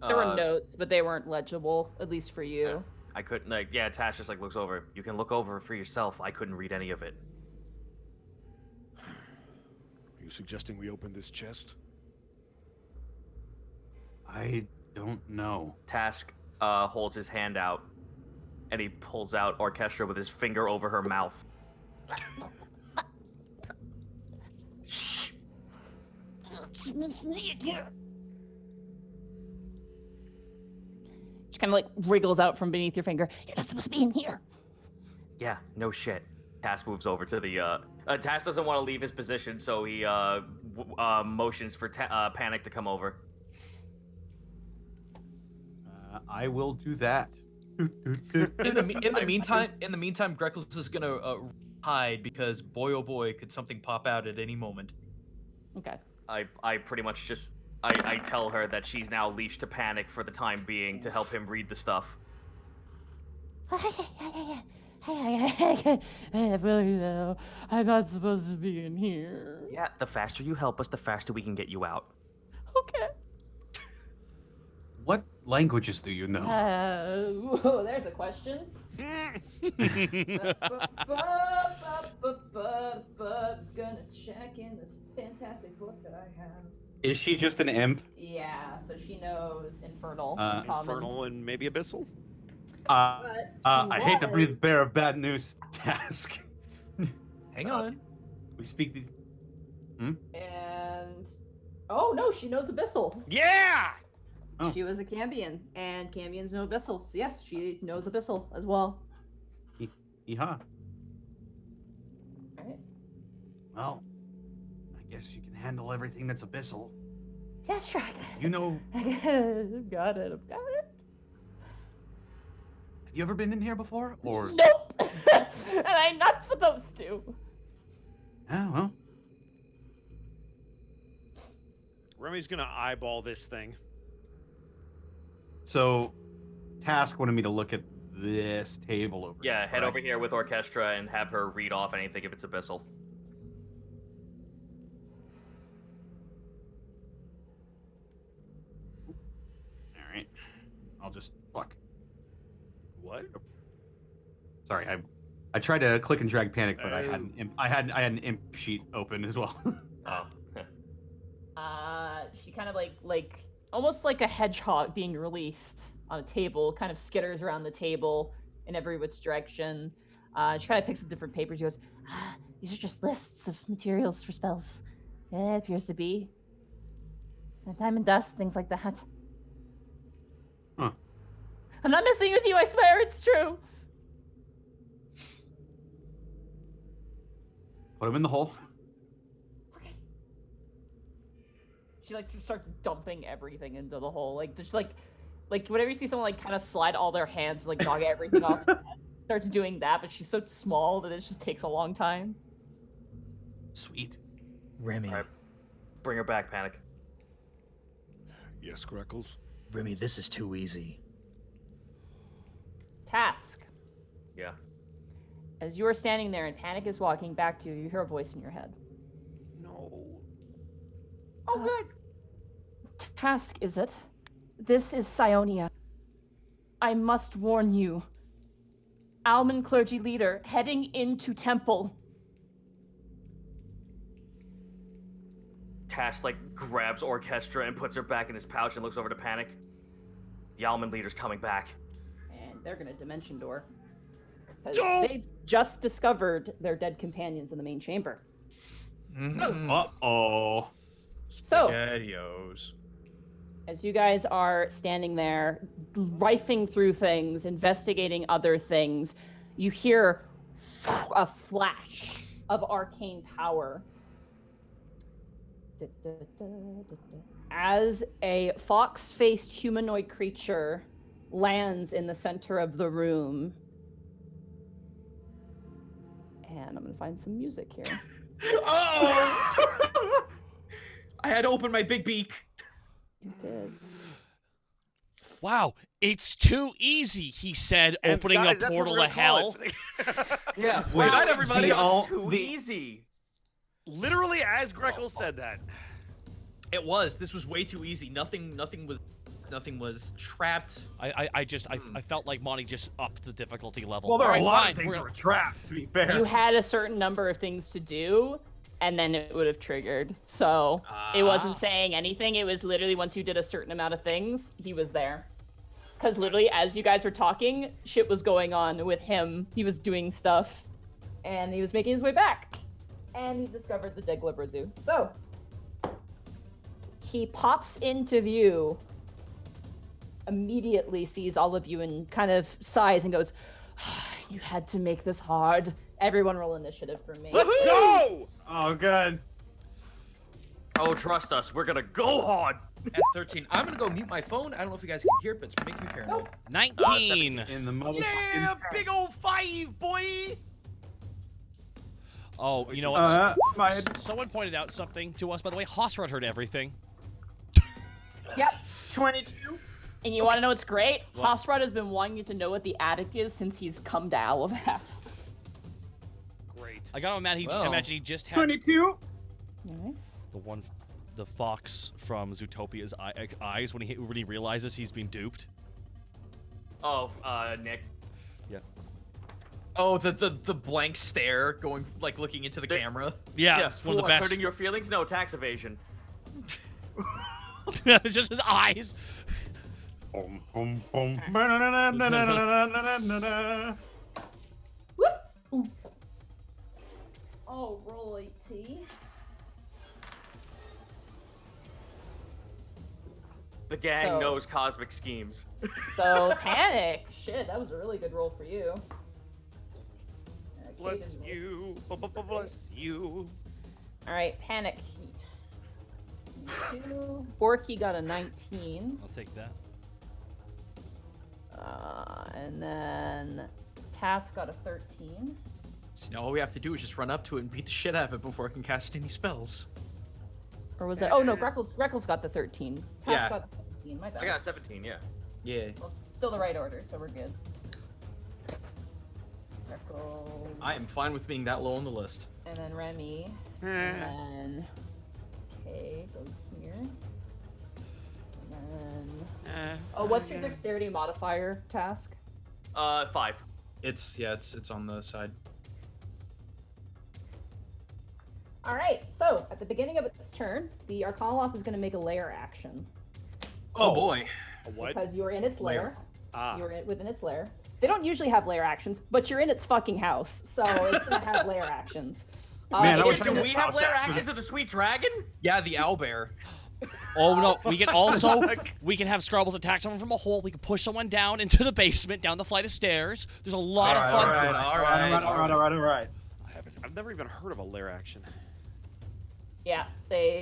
There were notes, but they weren't legible, at least for you. I couldn't, like, yeah, Tash just, like, looks over. You can look over for yourself. I couldn't read any of it. Are you suggesting we open this chest? I don't know. Task holds his hand out, and he pulls out Orchestra with his finger over her mouth. Shh. She kind of like wriggles out from beneath your finger. You're not supposed to be in here. Yeah, no shit. Task moves over to the, Task doesn't want to leave his position, so he, motions for Panic to come over. I will do that. In the meantime, Greckles is gonna hide because boy oh boy could something pop out at any moment. Okay. I pretty much just I tell her that she's now leashed to Panic for the time being to help him read the stuff. I'm not supposed to be in here. Yeah, the faster you help us, the faster we can get you out. Okay. What languages do you know? Whoa, there's a question. Gonna check in this fantastic book that I have. Is she just an imp? Yeah, so she knows Infernal. Infernal and maybe Abyssal? I hate to breathe bearer of bad news, Task. Hang on. We speak these. And oh no, she knows Abyssal. Yeah! Oh. She was a Cambion, and Cambions know Abyssal. So yes, she knows Abyssal as well. Yeehaw. Alright. Well, I guess you can handle everything that's Abyssal. Yeah, sure. You know, I've got it. I've got it. have you ever been in here before? Or Nope. And I'm not supposed to. Oh, well. Remy's gonna eyeball this thing. So, Task wanted me to look at this table over Yeah, here. head over here with Orchestra and have her read off anything if it's Abyssal. Alright. I'll just fuck. What? Sorry, I tried to click and drag Panic, but I had an imp sheet open as well. Oh. She kind of like almost like a hedgehog being released on a table, kind of skitters around the table in every which direction. She kind of picks up different papers. She goes, these are just lists of materials for spells. It appears to be. Diamond dust, things like that. Huh. I'm not messing with you, I swear, it's true. Put him in the hole. Okay. She like starts dumping everything into the hole, like just like whenever you see someone like kind of slide all their hands, like dog everything off, starts doing that, but she's so small that it just takes a long time. Sweet. Remy, Alright. Bring her back, Panic. Yes, Greckles? Remy, this is too easy. Task. Yeah. As you are standing there and Panic is walking back to you, you hear a voice in your head. No. Oh, good. Task, is it? This is Sionia. I must warn you. Alman clergy leader heading into temple. Tash, like, grabs Orchestra and puts her back in his pouch and looks over to Panic. The Alman leader's coming back. And they're gonna dimension door. Because they've just discovered their dead companions in the main chamber. Uh-oh. So, SpaghettiOs. as you guys are standing there, rifing through things, investigating other things, you hear a flash of arcane power. As a fox-faced humanoid creature lands in the center of the room. And I'm gonna find some music here. Oh! I had to open my big beak. You did. Wow, it's too easy, he said, And opening guys, a that's what portal we're to gonna call hell. it. Yeah. Wait, Wow, not everybody. too easy. Literally, as Grekel said that. It was. This was way too easy. Nothing was trapped. I felt like Monty just upped the difficulty level. Well, there are Alright, a lot fine, of things we're that gonna- were trapped, to be fair. You had a certain number of things to do, and then it would have triggered. So it wasn't saying anything. It was literally once you did a certain amount of things, he was there. Because literally, as you guys were talking, shit was going on with him. He was doing stuff, and he was making his way back. And he discovered the Deglibra Zoo. So he pops into view, immediately sees all of you and kind of sighs and goes, "You had to make this hard." Everyone roll initiative for me. Let's go! Oh, good. Oh, trust us, we're gonna go hard. At 13. I'm gonna go mute my phone. I don't know if you guys can hear it, but it's making me paranoid. 19. In the motherfucking... Yeah, big old 5, boy! Oh, you know what? my... Someone pointed out something to us, by the way. Hosrod heard everything. Yep. 22. And you want to know what's great? Hosrod has been wanting you to know what the attic is since he's come to Alavast. Great. I gotta imagine he just had 22? Nice. the fox from Zootopia's eyes when he realizes he's been duped. Oh, Nick. Yeah. Oh, the blank stare going, like, looking into the camera. Yeah, Yeah, it's one of the fool, best. hurting your feelings? No, tax evasion. It's just his eyes. Boom, boom, boom. Ba-na-na-na-na-na-na-na-na-na. Oh, roll 18. The gang So- knows cosmic schemes. So, Panic. Shit, that was a really good roll for you. Bless you. Bless you. Alright, Panic. 2. Borky got a 19. I'll take that. And then Task got a 13. So now all we have to do is just run up to it and beat the shit out of it before it can cast any spells. Or was it? Oh no, Greckles got the 13. Task Yeah. got the 17. My bad. I got 17, yeah. Yeah. Well, it's still the right order, so we're good. Greckles. I am fine with being that low on the list. And then Remy. And then Kay goes here. And then. Oh, what's your dexterity modifier, Task? 5. It's on the side. All right. So at the beginning of its turn, the Arcane Lock is going to make a lair action Oh boy. A what? because you are in its lair. Ah. You're within its lair. They don't usually have lair actions, but you're in its fucking house, so it's going to have lair actions. Man, I wish it's I Do gonna- we have lair actions of the sweet dragon? Yeah, the owlbear. Oh no, we can also have Scrubbles attack someone from a hole. We can push someone down into the basement, down the flight of stairs. There's a lot of fun. All right. I've never even heard of a lair action. Yeah,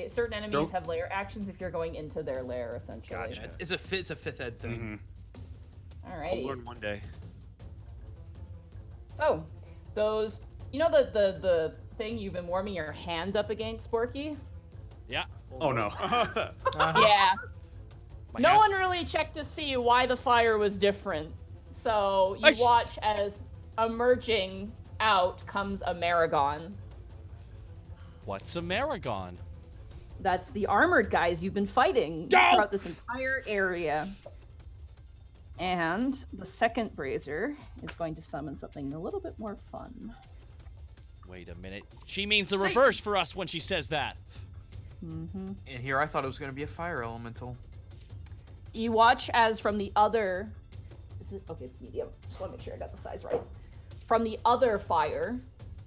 certain enemies have lair actions if you're going into their lair, essentially. Gotcha. It's a fifth ed thing. All I'll right. learn one day. So, those, you know the thing you've been warming your hand up against, Sporky? Yeah. Oh no. Yeah. My No hands- one really checked to see why the fire was different. So you Aish. watch as emerging out comes a Maragon. What's a Maragon? That's the armored guys you've been fighting throughout this entire area. And the second brazier is going to summon something a little bit more fun. Wait a minute. She means the reverse for us when she says that. Mm-hmm. And here I thought it was going to be a fire elemental. You watch as from the other... Okay, it's medium. Just want to make sure I got the size right. From the other fire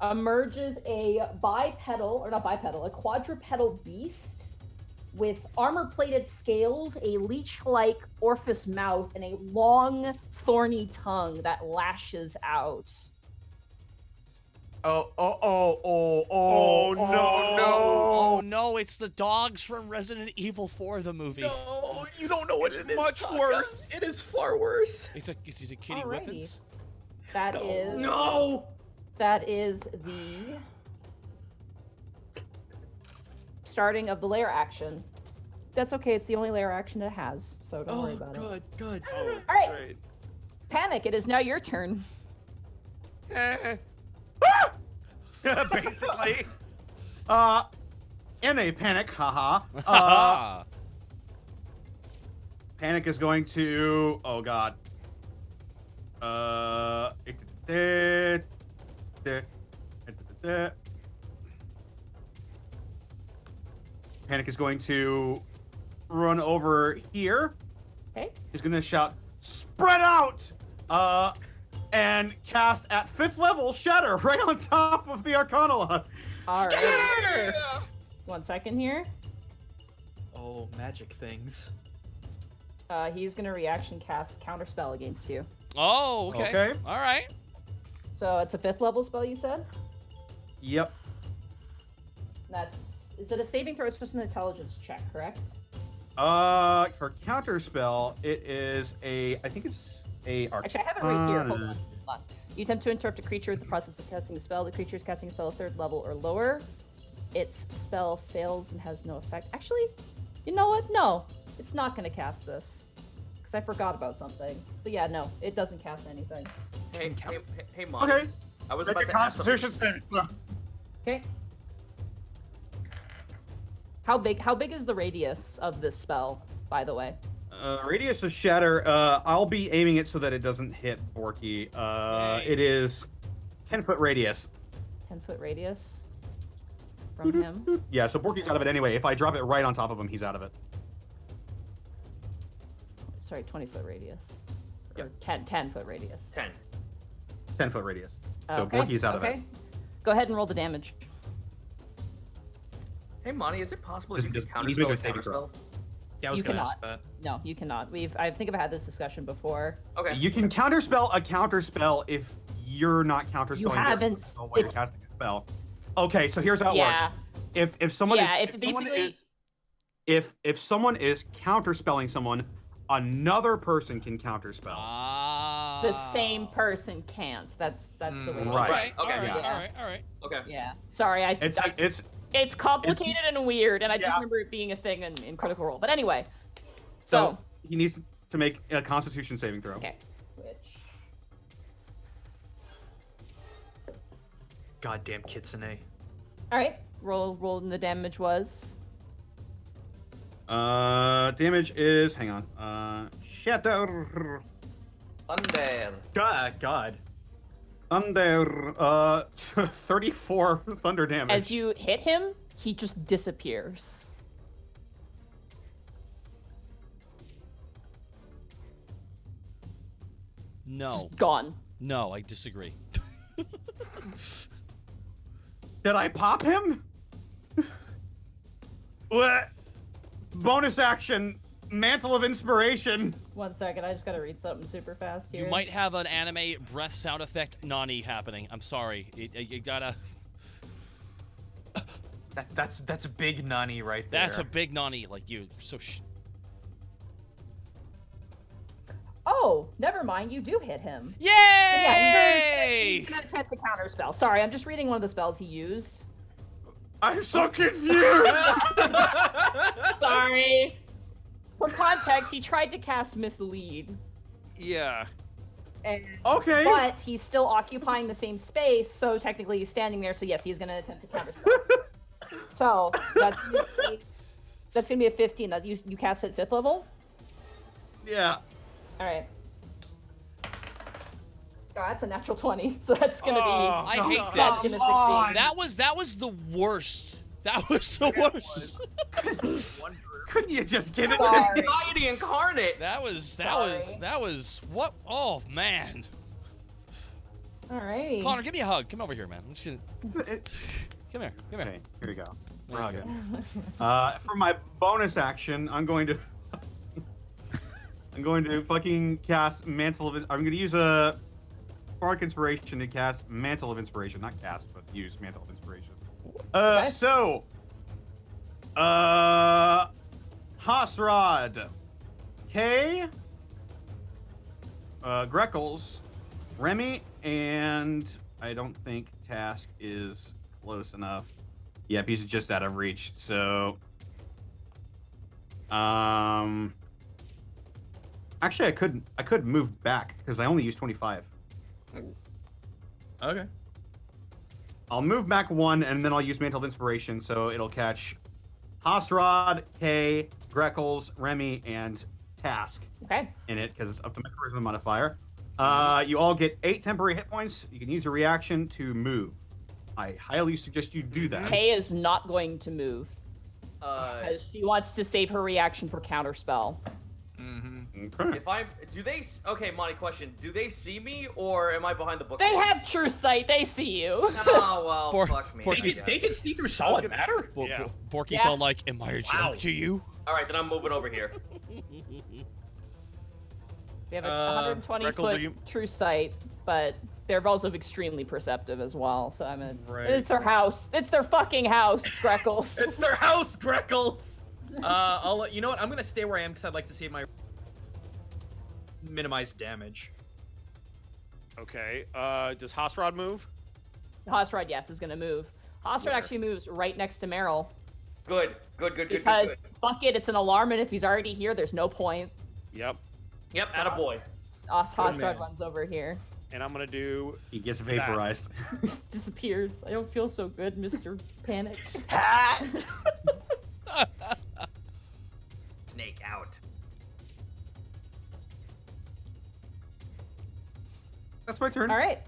emerges a a quadrupedal beast with armor-plated scales, a leech-like orifice mouth, and a long, thorny tongue that lashes out. Oh no! Oh no, it's the dogs from Resident Evil 4, the movie. No, you don't know what it is. much Taka. worse. It is far worse. It's a kitty Alrighty. whippets. That is No. that is the starting of the lair action. That's okay. It's the only lair action it has, so don't worry about it. Good. Oh, All right. great. Panic. It is now your turn. Basically. In a panic, haha. Panic is going to. Oh god. Panic is going to run over here. Okay. He's going to shout, "Spread out!" And cast at 5th level Shatter right on top of the Arcane Lock. All right. 1 second here. Oh, magic things. He's gonna reaction cast counterspell against you. Oh, okay. Okay. All right. So it's a 5th level spell, you said? Yep. Is it a saving throw? It's just an intelligence check, correct? For counterspell, it is I think it's a Arcane. Actually, I have it right here. Hold on. You attempt to interrupt a creature with the process of casting a spell. The creature is casting a spell 3rd level or lower. Its spell fails and has no effect. Actually, you know what? No, it's not going to cast this. Because I forgot about something. So yeah, no, it doesn't cast anything. Hey, Mom. Okay. I was Make about a to ask something. Constitution saving. Okay. How big is the radius of this spell, by the way? Radius of Shatter, I'll be aiming it so that it doesn't hit Borky. It is 10-foot radius. 10-foot radius from him. Yeah, so Borky's out of it anyway. If I drop it right on top of him, he's out of it. Sorry, 20-foot radius. Yep. Or 10-foot radius. 10. 10-foot radius. So Okay. Borky's out of it. Go ahead and roll the damage. Hey, Monty, is it possible Just- you can just- you need to counterspell make a with saving throw. counterspell? Yeah, I was You gonna cannot. ask that. No, you cannot. I think I've had this discussion before. Okay. You can counterspell a counterspell if you're not counterspelling. You haven't- While you're casting a spell. Okay, so here's how it Yeah. works. If someone Yeah, is if someone basically- is if someone is counterspelling someone, another person can counterspell. Ah. The same person can't. That's the way. Right. Okay. All right. Yeah. All right. All right. Okay. Yeah. Sorry, it's complicated and weird, and I just Yeah. remember it being a thing in Critical Role. But anyway. So he needs to make a Constitution saving throw. Okay. Which Goddamn Kitsune. all right. Roll and the damage was Damage is hang on. Shatter Thunder. God. under 34 thunder damage. as you hit him, he just disappears. No. Just gone. No, I disagree. Did I pop him? What? Bonus action, Mantle of Inspiration. 1 second, I just gotta read something super fast here. You might have an anime breath sound effect Nani happening. I'm sorry. You gotta. That's a big Nani right there. That's a big Nani. Like you. So. Oh, never mind. You do hit him. Yay! Yeah, he's gonna attempt to counterspell. Sorry, I'm just reading one of the spells he used. I'm so confused. Sorry. For context, he tried to cast Mislead. Yeah. And, Okay. But he's still occupying the same space, so technically he's standing there. So yes, he's gonna attempt to counterspell. So that's gonna be a 15. That you cast at 5th level. Yeah. All right. Oh, that's a natural 20. So that's gonna I be. hate That's this. gonna succeed. That was the worst. That was the worst. Couldn't you just give it to Sorry. me? Anxiety incarnate. That was what? Oh man. Alrighty. Connor, give me a hug. Come over here, man. I'm just gonna. Come here. Okay, here we go. There you For my bonus action, I'm going to fucking cast Mantle of. I'm going to use a Bardic Inspiration to cast Mantle of Inspiration. Not cast, but use Mantle of Inspiration. Okay. So, Hosrod, Kay, Greckles, Remy, and I don't think Task is close enough. Yep, he's just out of reach. So, actually, I could move back because I only used 25. Okay. I'll move back 1, and then I'll use Mantle of Inspiration, so it'll catch Hosrod, Kay, Greckles, Remy, and Task Okay. in it, because it's up to my Charisma modifier. You all get 8 temporary hit points. You can use a reaction to move. I highly suggest you do that. Kay is not going to move. Because she wants to save her reaction for counterspell. If okay, Monty, question. Do they see me, or am I behind the book? They have true sight. They see you. Oh, well, fuck me. They can see through solid matter? Borky's all like, am I a joke to you? Alright, then I'm moving over here. We have a 120 Greckles, foot are you- true sight, but they're also extremely perceptive as well. So I'm Right. It's their house. It's their fucking house, Greckles. It's their house, Greckles! You know what? I'm gonna stay where I am because I'd like to see my minimize damage. Okay. Does Hosrod move? Hosrod, yes, is gonna move. Hosrod actually moves right next to Meryl. Good. Because fuck it, it's an alarm, and if he's already here, there's no point. Yep. Yep, attaboy. Hosrod runs over here. And I'm gonna do. He gets vaporized. Disappears. I don't feel so good, Mr. Panic. Snake out. That's my turn. All right.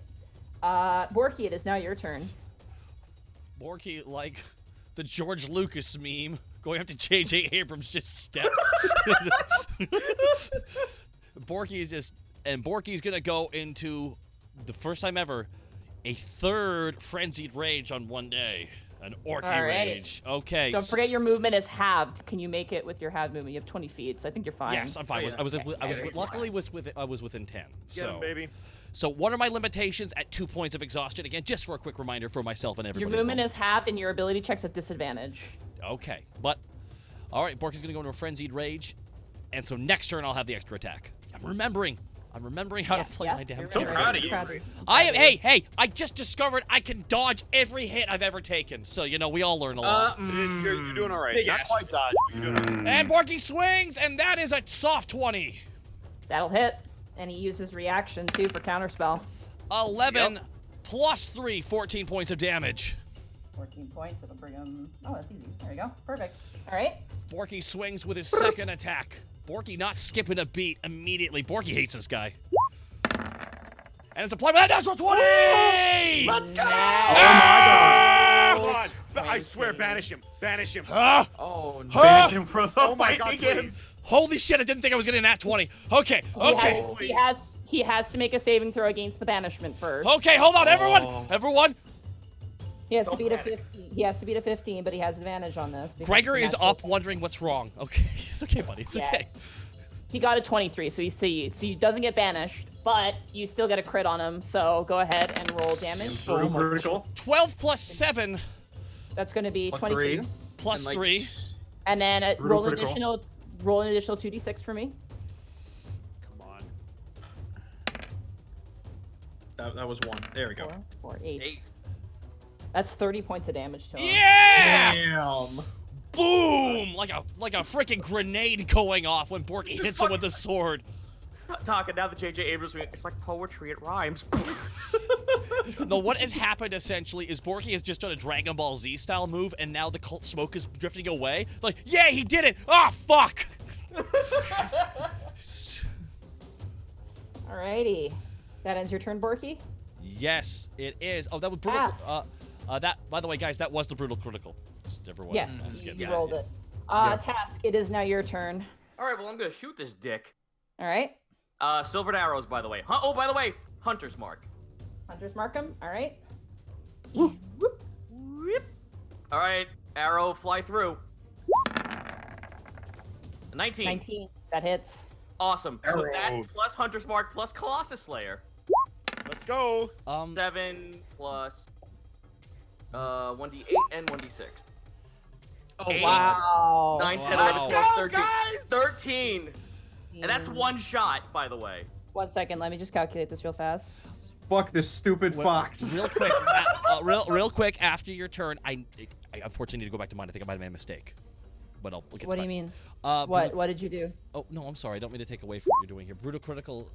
Borky, it is now your turn. Borky, like the George Lucas meme, going up to J.J. Abrams, just steps. Borky's gonna go into, the first time ever, a 3rd Frenzied Rage on one day. An Orky Rage. Okay. Don't forget your movement is halved. Can you make it with your halved movement? You have 20 feet, so I think you're fine. Yes, I'm fine. Luckily I was within 10. Get him, baby. So what are my limitations at 2 points of exhaustion? Again, just for a quick reminder for myself and everybody. Your movement is halved and your ability checks at disadvantage. Okay, but all right, Borky's gonna go into a Frenzied Rage, and so next turn I'll have the extra attack. I'm remembering how to play my damn So character. proud of you. I am. Hey! I just discovered I can dodge every hit I've ever taken. So we all learn a lot. You're doing all right. Big Not ass. quite dodge, but you're doing all right. And Borky swings, and that is a soft 20. That'll hit. And he uses reaction too for counterspell. 11 plus 3, 14 points of damage. 14 points. It'll bring him. Oh, that's easy. There you go. Perfect. All right. Borky swings with his second attack. Borky not skipping a beat immediately. Borky hates this guy. And it's applied with a natural 20! Let's go! Ah! Come on. I swear, banish him. Banish him. Huh? Oh, no. Banish him from the Oh my God, fighting game. please. Holy shit, I didn't think I was getting that 20. Okay. He has to make a saving throw against the banishment first. Okay, hold on, everyone. He has to beat a 15. He has to beat a 15, but he has advantage on this. because Gregor it's is natural. up wondering what's wrong. Okay, it's okay, buddy. It's okay. He got a 23, so he doesn't get banished, but you still get a crit on him. So go ahead and roll damage. Critical. 12 plus 7 That's going to be Plus 22. 3. plus 3. And then Brutal roll an additional 2d6 for me. Come on. That was 1. There we go. 4, 8. 8. That's 30 points of damage to him. Yeah! Damn. Boom! Like a freaking grenade going off when Borky hits him with the sword. Talking now the J.J. Abrams movie, it's like poetry, it rhymes. No, what has happened essentially is Borky has just done a Dragon Ball Z style move, and now the cult smoke is drifting away. Like, yeah, he did it! Ah, fuck! Alrighty. That ends your turn, Borky? Yes, it is. Oh, that was brutal. Pass. That, by the way, guys, that was the brutal critical. Just everyone Yes, asking. you rolled it. Task, it is now your turn. Alright, well, I'm gonna shoot this dick. Alright. Silvered arrows, by the way. Oh, by the way, Hunter's Mark. Hunter's Markham, alright. Alright, arrow fly through. 19. 19. That hits. Awesome. So that Arrow. plus Hunter's Mark plus Colossus Slayer. Let's go. 7 plus 1d8 and 1d6. Oh, 8, wow. 9, 10, Wow. 11, 12, 13. 13! And that's one shot, by the way. 1 second, let me just calculate this real fast. Fuck this stupid fox. Real quick, real quick. After your turn, I unfortunately need to go back to mine. I think I might have made a mistake, but I'll get. What to do you mine. mean? What? What did you do? Oh no, I'm sorry. I don't mean to take away from what you're doing here. Brutal critical.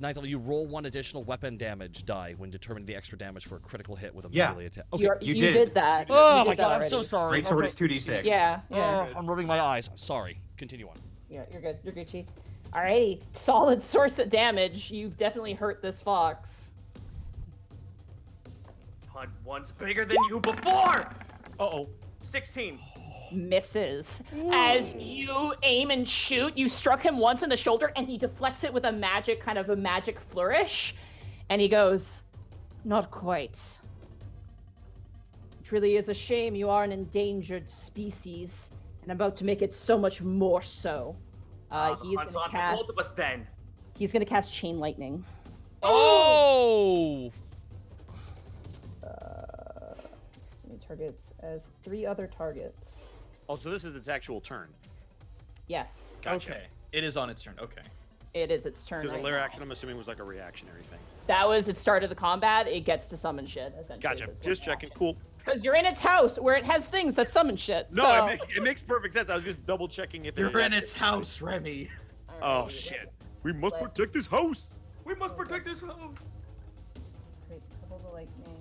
Ninth level, you roll 1 additional weapon damage die when determining the extra damage for a critical hit with a melee attack. Okay. You did. did that. Oh You my did that god, I'm already. so sorry. Great sword Okay. is 2d6. Yeah, Oh, yeah. I'm rubbing my eyes. I'm sorry. Continue on. Yeah, you're good. You're Gucci. Alrighty, solid source of damage. You've definitely hurt this fox. One's bigger than you before! Uh-oh. 16. Misses. As you aim and shoot, you struck him once in the shoulder and he deflects it with a magic flourish. And he goes, "Not quite. It really is a shame you are an endangered species, and I'm about to make it so much more so." He's Hunt's gonna on for cast. both of us then. He's gonna cast Chain Lightning. Oh! So he targets as 3 other targets. Oh, so this is its actual turn. Yes, Gotcha. Okay. It is on its turn. Okay. it is its turn. Because Right a lair now. action, I'm assuming, was like a reactionary thing. That was its start of the combat. It gets to summon shit, essentially. Gotcha. Just checking. Cool. Because you're in its house where it has things that summon shit. No, so... it makes perfect sense. I was just double checking if You're in its house, Remy. Oh Alrighty, shit. We must Let- protect this house. We must protect this house. Great, couple of lightning.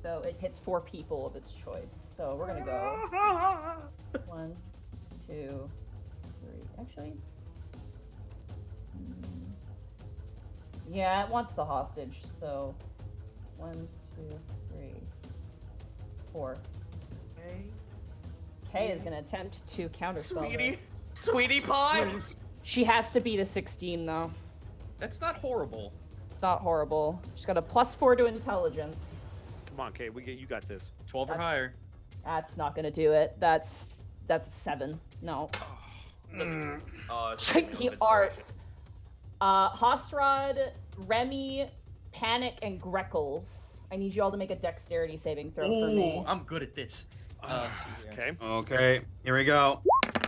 So it hits 4 people of its choice. So we're gonna go 1, 2, 3. Actually, yeah, it wants the hostage. So 1, 2, 3, 4. Kay is gonna attempt to counterspell Sweetie. this. Sweetie pie! She has to beat a 16 though. That's not horrible. It's not horrible. She's got a +4 to intelligence. Come on, Kay. You got this. 12 or higher. That's not gonna do it. That's a 7. No. He arts. Hosrod, Remy, Panic, and Greckles. I need you all to make a dexterity saving throw for me. Ooh, I'm good at this. Let's see here. Okay. Okay, here we go.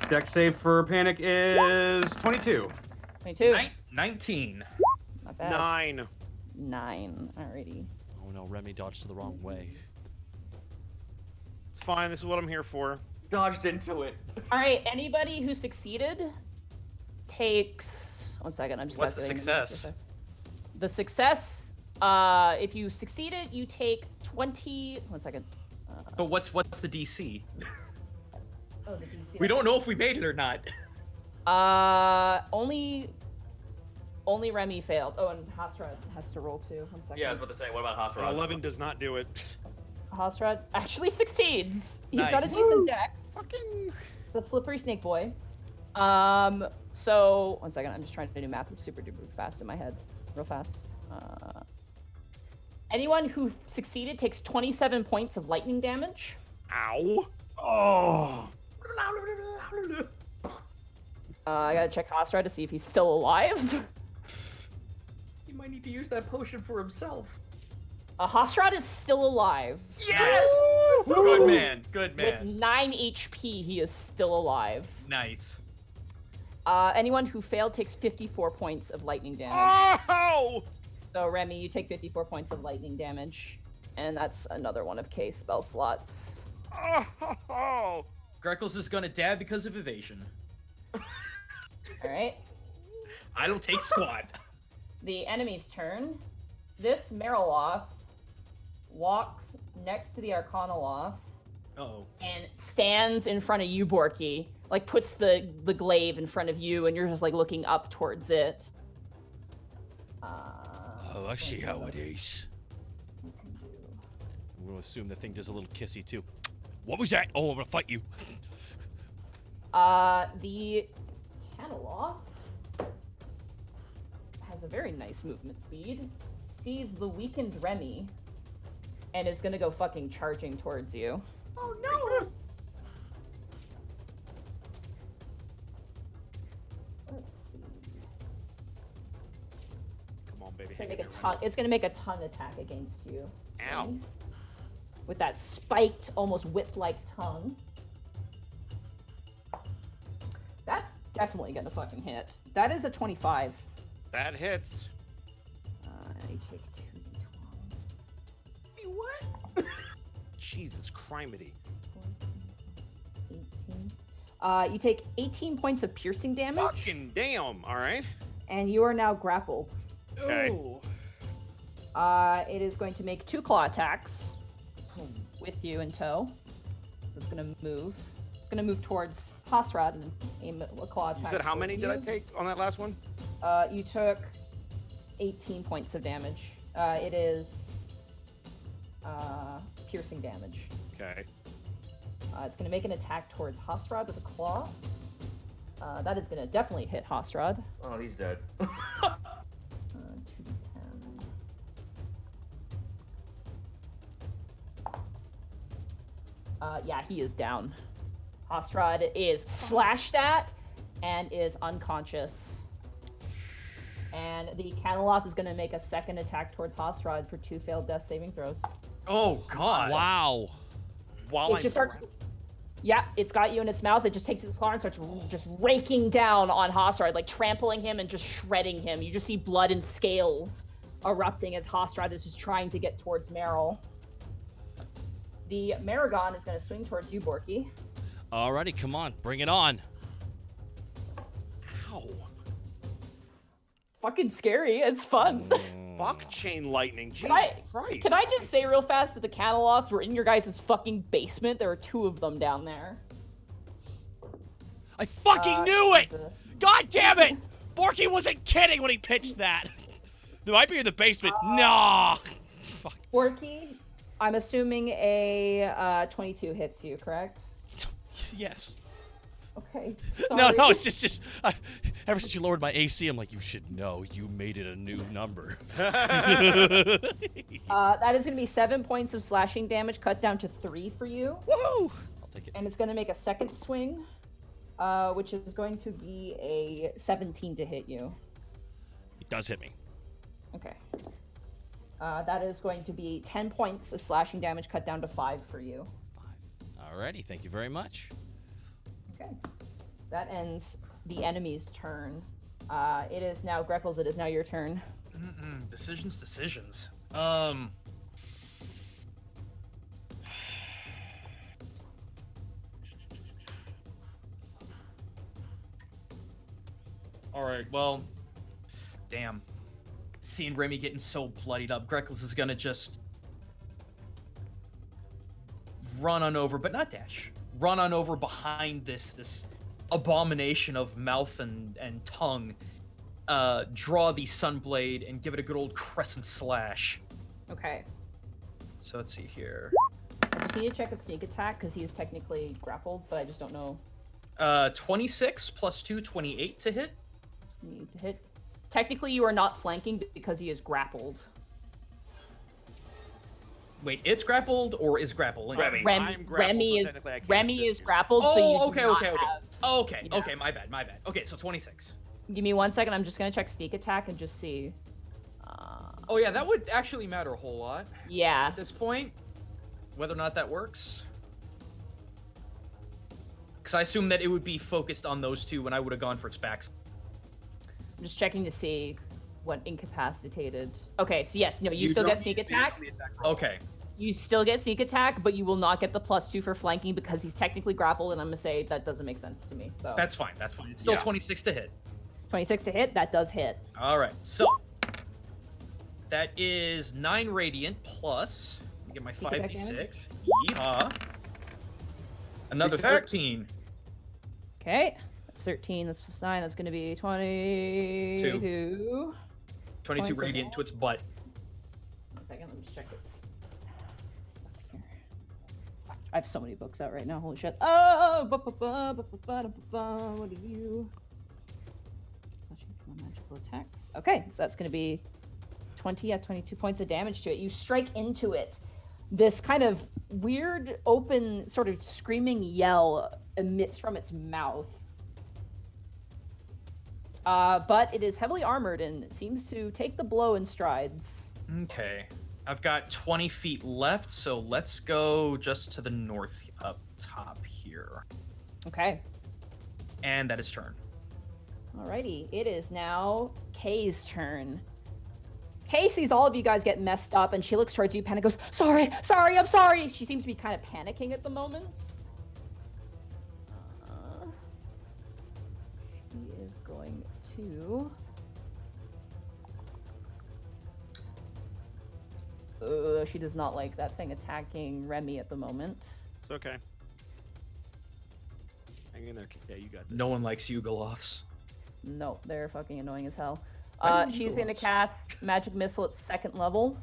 Dex save for Panic is 22. 22. 19. Not bad. 9. 9. Alrighty. Oh no, Remy dodged the wrong way. It's fine. This is what I'm here for. Dodged into it. Alright, anybody who succeeded takes... 1 second, I'm just What's the calculating success? The success, if you succeeded, you take 20... 1 second. But what's the DC? Oh, did you see We that? don't know if we made it or not. Only Remy failed. Oh, and Hosrod has to roll too. 1 second. Yeah, I was about to say, what about Hosrod? 11 does not do it. Hosrod actually succeeds. He's got a Nice. decent dex. It's a slippery snake boy. So 1 second. I'm just trying to do math super duper fast in my head, real fast. Anyone who succeeded takes 27 points of lightning damage. Ow. Oh. I gotta check Hosrod to see if he's still alive. He might need to use that potion for himself. Hosrod is still alive. Yes! Good man. Good With man. 9 HP, he is still alive. Nice. Anyone who failed takes 54 points of lightning damage. Oh! So Remy, you take 54 points of lightning damage, and that's another one of Kay's spell slots. Oh! Greckles is gonna dab because of evasion. All right. I don't take squat. The enemy's turn. This Mariloth walks next to the Arcanoloth Uh-oh. and stands in front of you, Borky. Like puts the glaive in front of you, and you're just like looking up towards it. Oh, I see how it is. I'm gonna assume the thing does a little kissy too. What was that? Oh, I'm gonna fight you. The Canoloth has a very nice movement speed. Sees the weakened Remy and is gonna go fucking charging towards you. Oh no! Let's see. Come on, baby. It's gonna make a tongue attack against you. Ow. Okay? With that spiked, almost whip-like tongue. That's definitely gonna fucking hit. That is a 25. That hits. You take 2d12. What? Jesus criminy. 18. You take 18 points of piercing damage. Fucking damn. All right. And you are now grappled. Okay. Ooh. It is going to make 2 claw attacks with you in tow. So it's gonna move. It's gonna move towards Hasrad and aim a claw attack. You said how many did I take on that last one? You took 18 points of damage. It is piercing damage. Okay. It's going to make an attack towards Hasrad with a claw. That is going to definitely hit Hasrad. Oh, he's dead. 2d10. Yeah, he is down. Hasrad is slashed at and is unconscious. And the Caneloth is going to make a second attack towards Hasrad for 2 failed death saving throws. Oh God! Wow. While It just starts. Yeah, it's got you in its mouth. It just takes its claw and starts just raking down on Hasrad, like trampling him and just shredding him. You just see blood and scales erupting as Hasrad is just trying to get towards Meryl. The Maragon is going to swing towards you, Borky. Alrighty, come on, bring it on. Ow. Fucking scary. It's fun. Fuck chain lightning. Jesus Christ. Can I just say real fast that the Caneloths were in your guys' fucking basement? There are 2 of them down there. I fucking knew it! Jesus. God damn it! Borky wasn't kidding when he pitched that. They might be in the basement. Nah. Fuck. Borky, I'm assuming a 22 hits you, correct? Yes. Okay. No, sorry. it's just ever since you lowered my AC, I'm like, you should know, you made it a new number. That is going to be 7 points of slashing damage, cut down to 3 for you. Woohoo! I'll take it. And it's going to make a second swing, which is going to be a 17 to hit you. It does hit me. Okay. That is going to be 10 points of slashing damage, cut down to 5 for you. 5. Alrighty, thank you very much. Okay. That ends the enemy's turn. It is now Greckles. It is now your turn. Decisions. All right. Well, damn. Seeing Remy getting so bloodied up, Greckles is gonna just run on over, but not dash. Run on over behind this abomination of mouth and tongue. Draw the Sunblade and give it a good old crescent slash. Okay. So let's see here. I just need to check its sneak attack because he is technically grappled, but I just don't know. 26 plus 2, 28 to hit. Need to hit. Technically, you are not flanking because he is grappled. Wait, it's grappled or is grappling? Remy. I'm grappled, Remy so technically I can't Remy assist is you. grappled, so you Oh, do okay, not okay. have- Okay, Yeah. okay, my bad. Okay, so 26. Give me 1 second. I'm just gonna check sneak attack and just see. Oh yeah, that would actually matter a whole lot Yeah. at this point, whether or not that works. Because I assume that it would be focused on those 2 when I would have gone for its back. I'm just checking to see what incapacitated. Okay, so yes, no, you still get sneak attack. Okay. You still get sneak attack, but you will not get the +2 for flanking because he's technically grappled, and I'm gonna say that doesn't make sense to me. So That's fine. It's still Yeah. 26 to hit. 26 to hit, that does hit. All right, so that is 9 radiant plus. Let me get my Sneak attack 5d6. Yeehaw. Another Sneak attack. 13. Okay, that's 13. That's plus 9. That's gonna be 22. 22 Points of radiant to its butt. 1 second, let me just check its stuff here. I have so many books out right now. Holy shit. Oh, what are you? Magical attacks. Okay, so that's going to be 22 points of damage to it. You strike into it. This kind of weird, open, sort of screaming yell emits from its mouth. But it is heavily armored and seems to take the blow in strides. Okay. I've got 20 feet left, so let's go just to the north up top here. Okay. And that is turn. Alrighty. It is now Kay's turn. Kay sees all of you guys get messed up, and she looks towards you, and goes, sorry, I'm sorry. She seems to be kind of panicking at the moment. She is going to... she does not like that thing attacking Remy at the moment. It's okay. Hang in there. Yeah, you got this. No one likes Yugoloths. No, they're fucking annoying as hell. Why do you She's do gonna this? cast Magic Missile at 2nd level.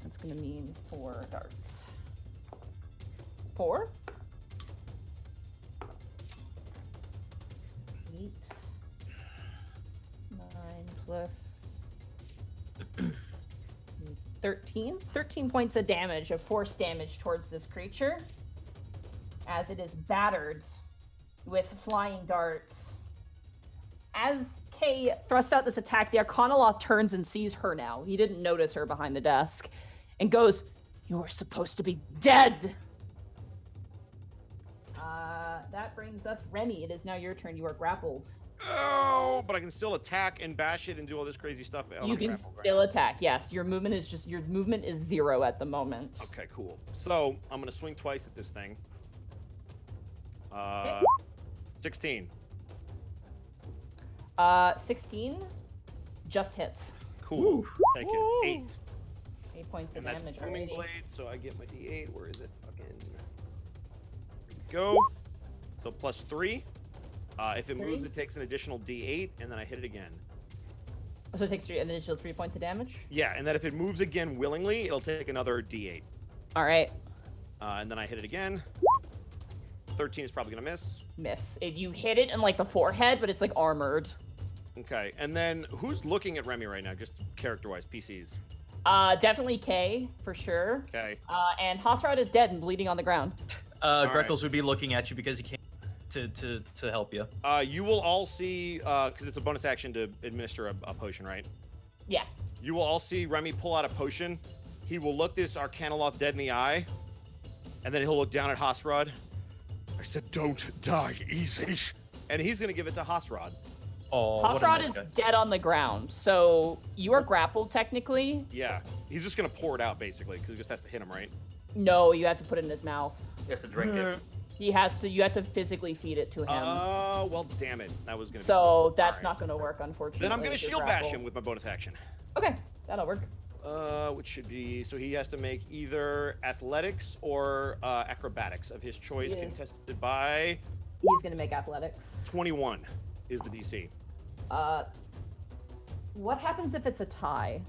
That's gonna mean 4 darts. 4? 8. 9 plus 13. 13 points of damage, of force damage towards this creature, as it is battered with flying darts. As Kay thrusts out this attack, the Arcane Lock turns and sees her now. He didn't notice her behind the desk, and goes, "You're supposed to be dead!" That brings us Remy. It is now your turn. You are grappled. Oh, but I can still attack and bash it and do all this crazy stuff. Oh, You I'm can grappled, right? still attack. Yes, your movement is 0 at the moment. Okay, cool. So I'm gonna swing twice at this thing. 16. 16 just hits. Cool. Take it. 8. 8 points of And that's damage booming already. blade, so I get my D8. Where is it? Fucking. Here we go. So plus 3. If it moves, 3? it takes an additional D8, and then I hit it again. So it takes an additional 3 points of damage. Yeah, and then if it moves again willingly, it'll take another D8. All right. And then I hit it again. 13 is probably gonna miss. Miss. If you hit it in like the forehead, but it's like armored. Okay, and then who's looking at Remy right now, just character-wise, PCs? Definitely Kay for sure. Okay. And Hosrod is dead and bleeding on the ground. Greckles would be looking at you because he can't to help you. You will all see, because it's a bonus action to administer a potion, right? Yeah. You will all see Remy pull out a potion. He will look this Arcane Lock dead in the eye, and then he'll look down at Hosrod. I said, don't die easy. And he's gonna give it to Hosrod. Oh, what a Hosrod nice is guy. dead on the ground, so you are grappled technically. Yeah, he's just gonna pour it out basically, because he just has to hit him, right? No, you have to put it in his mouth. He has to drink it. You have to physically feed it to him. Oh, well, damn it. That was gonna. So that's Alright. not going to work, unfortunately. Then I'm gonna if you're shield bash grappled. him with my bonus action. Okay, that'll work. Which should be, so he has to make either athletics or acrobatics of his choice, Yes. contested by He's going to make athletics. 21 is the DC. What happens if it's a tie?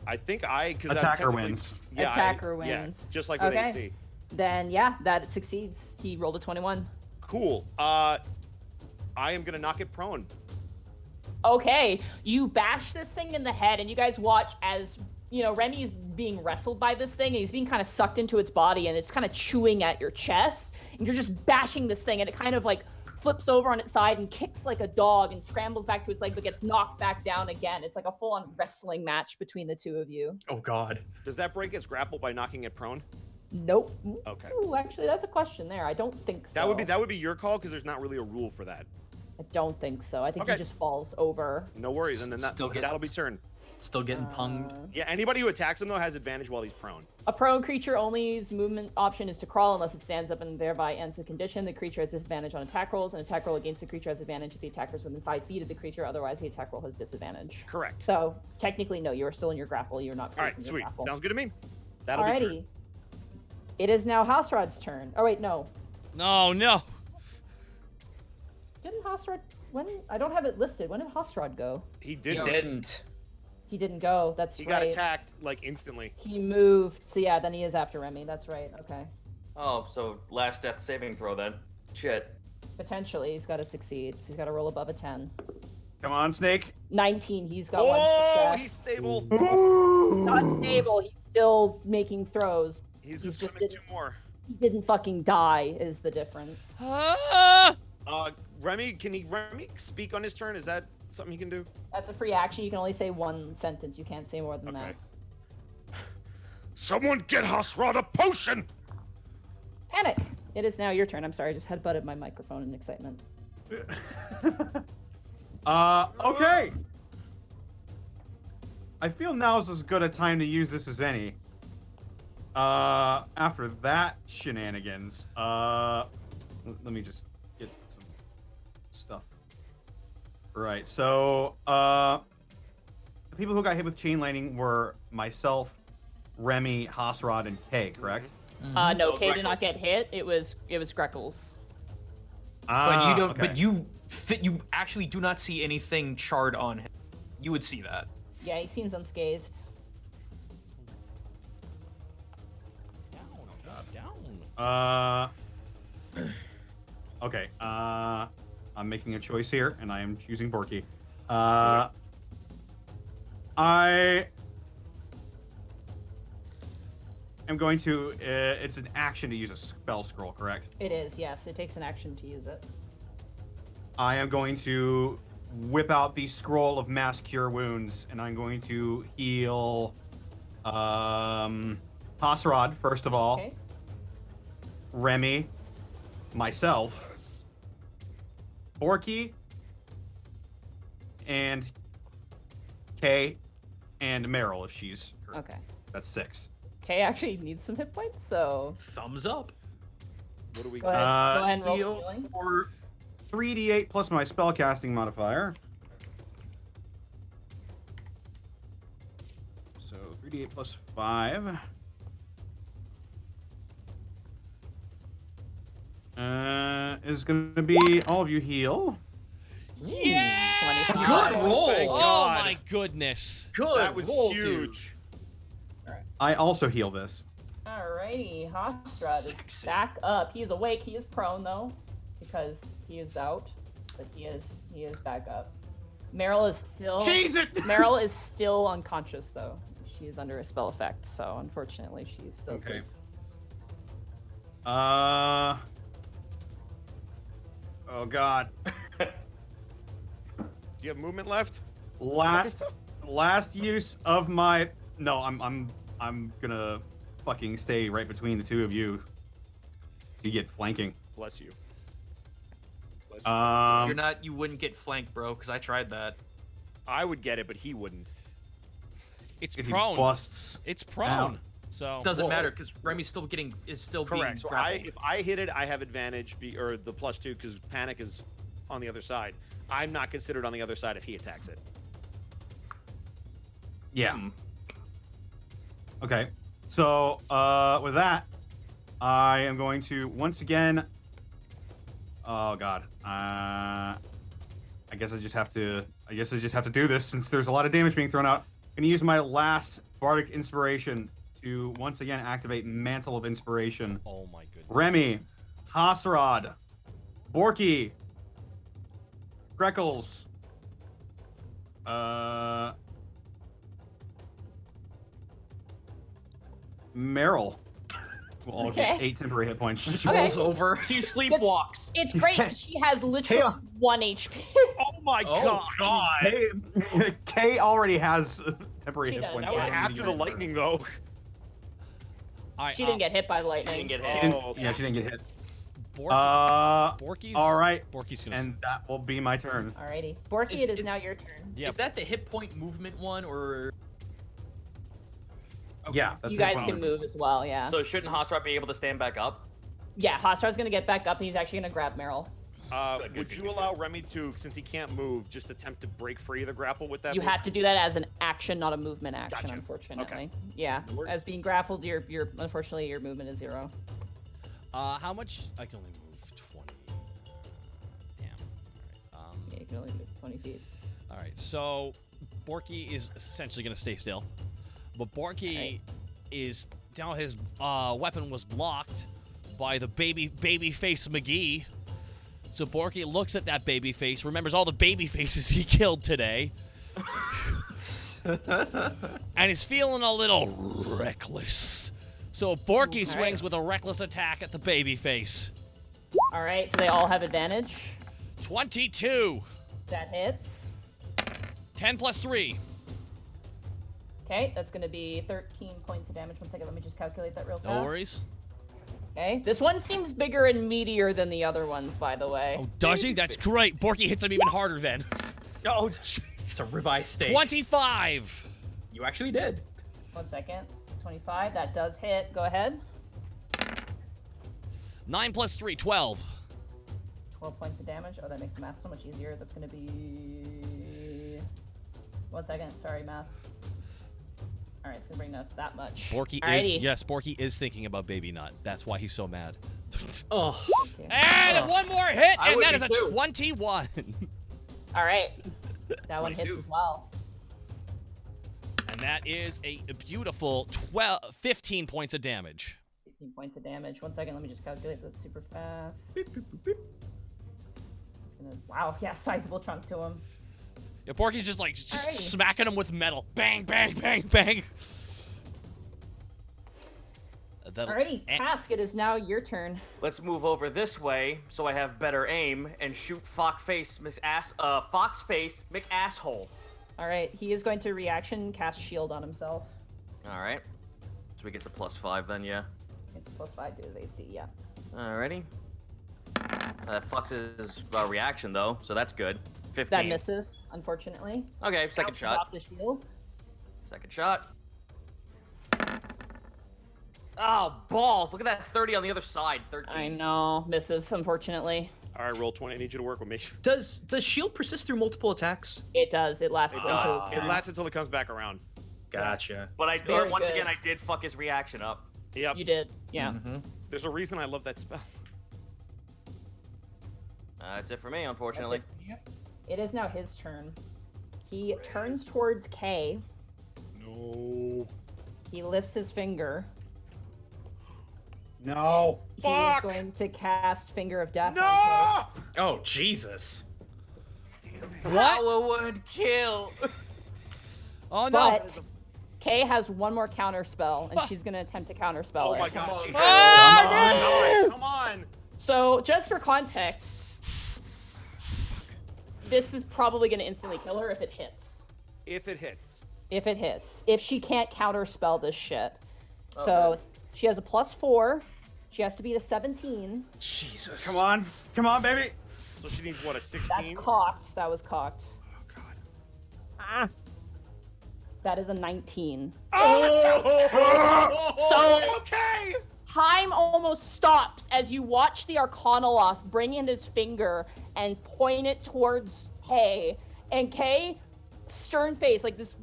I think because Attacker wins. Yeah, Attacker Yeah, wins. just like with Okay. AC. Then yeah, that succeeds. He rolled a 21. Cool. I am gonna knock it prone. Okay, you bash this thing in the head, and you guys watch as, you know, Remy is being wrestled by this thing, and he's being kind of sucked into its body, and it's kind of chewing at your chest, and you're just bashing this thing, and it kind of like flips over on its side and kicks like a dog and scrambles back to its leg, but gets knocked back down again. It's like a full-on wrestling match between the two of you. Oh God. Does that break its grapple by knocking it prone? Nope. Okay. Ooh, actually, that's a question there. I don't think so. That would be your call because there's not really a rule for that. I don't think so. I think Okay. he just falls over. No worries, and then Still get- that'll be turn. Still getting punged. Yeah, anybody who attacks him though has advantage while he's prone. A prone creature only's movement option is to crawl unless it stands up and thereby ends the condition. The creature has disadvantage on attack rolls. An attack roll against the creature has advantage if the attacker is within 5 feet of the creature. Otherwise, the attack roll has disadvantage. Correct. So technically, no, you are still in your grapple. You're not free All right, from your sweet. grapple. Sounds good to me. That'll be turn. Alrighty. It is now Hosrod's turn. Oh wait, no. No. Didn't Hosrod? When? I don't have it listed. When did Hosrod go? He He did. didn't. He didn't go. That's He right. got attacked like instantly. He moved. So yeah, then he is after Remy. That's right. Okay. Oh, so last death saving throw then. Shit. Potentially, he's got to succeed. So he's got to roll above a 10. Come on, Snake. 19. He's got one Oh, success. he's stable. Not stable. He's still making throws. He's just gonna didn't, make 2 more. he didn't fucking die. Is the difference. Remy, can Remy speak on his turn? Is that something he can do? That's a free action. You can only say one sentence. You can't say more than that. Someone get Hasrod a potion! Panic! It is now your turn. I'm sorry, I just headbutted my microphone in excitement. Okay. I feel now's as good a time to use this as any. After that shenanigans, let me just get some stuff. Right, so, the people who got hit with chain lightning were myself, Remy, Hasrod, and Kay, correct? No, Kay did not get hit. It was Greckles. But you don't. Okay. But you actually do not see anything charred on him. You would see that. Yeah, he seems unscathed. Okay, I'm making a choice here, and I am choosing Borky. I am going to, it's an action to use a spell scroll, correct? It is, yes. It takes an action to use it. I am going to whip out the scroll of mass cure wounds, and I'm going to heal, Hasrod, first of all. Okay. Remy, myself, Borky, and Kay, and Meryl if she's hurt. Okay. That's 6. Kay actually needs some hit points, so Thumbs up. What do we go ahead and roll heal healing. for 3d8 plus my spellcasting modifier. So 3d8 plus 5. Is gonna be all of you heal. Yeah! 25. Good roll. Thank Oh God. my goodness. Good. That was roll, huge. I also heal this. Alrighty, Hasrod is Sexy. back up. He is awake. He is prone though, because he is out, but he is back up. Meryl is still. Meryl is still unconscious though. She is under a spell effect, so unfortunately she's still asleep. Oh God. Do you have movement left? Last use of my. No, I'm gonna fucking stay right between the two of you. You get flanking. Bless you. Bless You're not. You wouldn't get flanked, bro, because I tried that. I would get it, but he wouldn't. It's If he prone. busts. It's prone. out. So Doesn't Whoa. matter because Remy's still is still Correct. being So grappled. if I hit it, I have advantage, or the +2, because panic is on the other side. I'm not considered on the other side if he attacks it. Yeah. Okay. So, with that, I am going to once again. Oh God. I guess I just have to. Do this since there's a lot of damage being thrown out. I'm gonna use my last bardic inspiration to once again activate Mantle of Inspiration. Oh my goodness. Remy, Hasrod, Borky, Greckles, Meryl will all get Okay. 8 temporary hit points. Just Okay. rolls over. She sleepwalks. It's great 'cause she has literally 1 HP. Oh my Oh God. Kay already has temporary She hit does, points. That was Yeah. after the lightning, though. She didn't get hit by lightning. Didn't get She hit. didn't, Oh, yeah, she didn't get hit. Borky's. All right, Borky's gonna. and that will be my turn. Alrighty. Borky, Is- it is is- now your turn. Yep. Is that the hit point movement one or? Yeah, that's You the guys point. can move as well, yeah. So shouldn't Hasrat be able to stand back up? Yeah, Hasrad's gonna get back up and he's actually gonna grab Meryl. Would you allow Remy to, since he can't move, just attempt to break free of the grapple with that? You move? had to do that as an action, not a movement action, Gotcha. unfortunately. Yeah, That works. as being grappled, your unfortunately your movement is 0. How much? I can only move 20. Damn. All right. Yeah, you can only move 20 feet. All right. So Borky is essentially gonna stay still, but Borky Alright. is now his weapon was blocked by the baby face McGee. So Borky looks at that baby face, remembers all the baby faces he killed today, and is feeling a little reckless. So Borky swings with a reckless attack at the baby face. All right, so they all have advantage. 22. That hits. 10 plus 3. Okay, that's going to be 13 points of damage. 1 second, let me just calculate that real fast. No worries. Okay, this one seems bigger and meatier than the other ones, by the way. Oh, does he? That's great. Borky hits him even harder then. Oh, it's a ribeye steak. 25. You actually did. 1 second. 25, that does hit. Go ahead. 9 plus 3, 12. 12 points of damage. Oh, that makes the math so much easier. That's going to be... 1 second. Sorry, math. All right, it's going to bring up that much. Borky is thinking about Baby Nut. That's why he's so mad. Oh. And one more hit, I and would that be is a too. All 21. right. That one hits 22. as well. And that is a beautiful 15 points of damage. 15 points of damage. 1 second, let me just calculate that super fast. It's gonna, wow, yeah, sizable chunk to him. Yeah, Borky's just like Alrighty. smacking him with metal. Bang, bang, bang, bang. Alrighty, Task, it is now your turn. Let's move over this way so I have better aim and shoot Foxface McAsshole. Alright, he is going to reaction cast shield on himself. All right. So he gets a +5 then, yeah. It's a +5 to his AC, yeah. Alrighty. That fucks his reaction though, so that's good. 15. That misses, unfortunately. Okay, second Bounces shot. off the shield. Second shot. Oh, balls. Look at that 30 on the other side. 13. I know, misses, unfortunately. All right, roll 20. I need you to work with me. Does shield persist through multiple attacks? It does, it lasts It until does. his It turn. lasts until it comes back around. Gotcha. But very once good. again, I did fuck his reaction up. Yep. You did, yeah. There's a reason I love that spell. That's it for me, unfortunately. It is now his turn. He turns towards Kay. No. He lifts his finger. No. He is going to cast Finger of Death on No! Oh, Jesus. Power would kill. Oh Kay. no. But Kay has one more counter spell, and she's going to attempt to counter spell Oh it. my god. Jesus. Oh, Come on. So, just for context, this is probably going to instantly kill her if it hits. If it hits. If it hits. If she can't counter spell this shit. Oh, So, man. she has a +4. She has to beat a 17. Jesus. Come on. Come on, baby. So she needs what, a 16? That's cocked. That was cocked. Oh god. Ah. That is a 19. Oh! So, Okay. time almost stops as you watch the Arcanoloth bring in his finger and point it towards Kay. And Kay, stern face, like this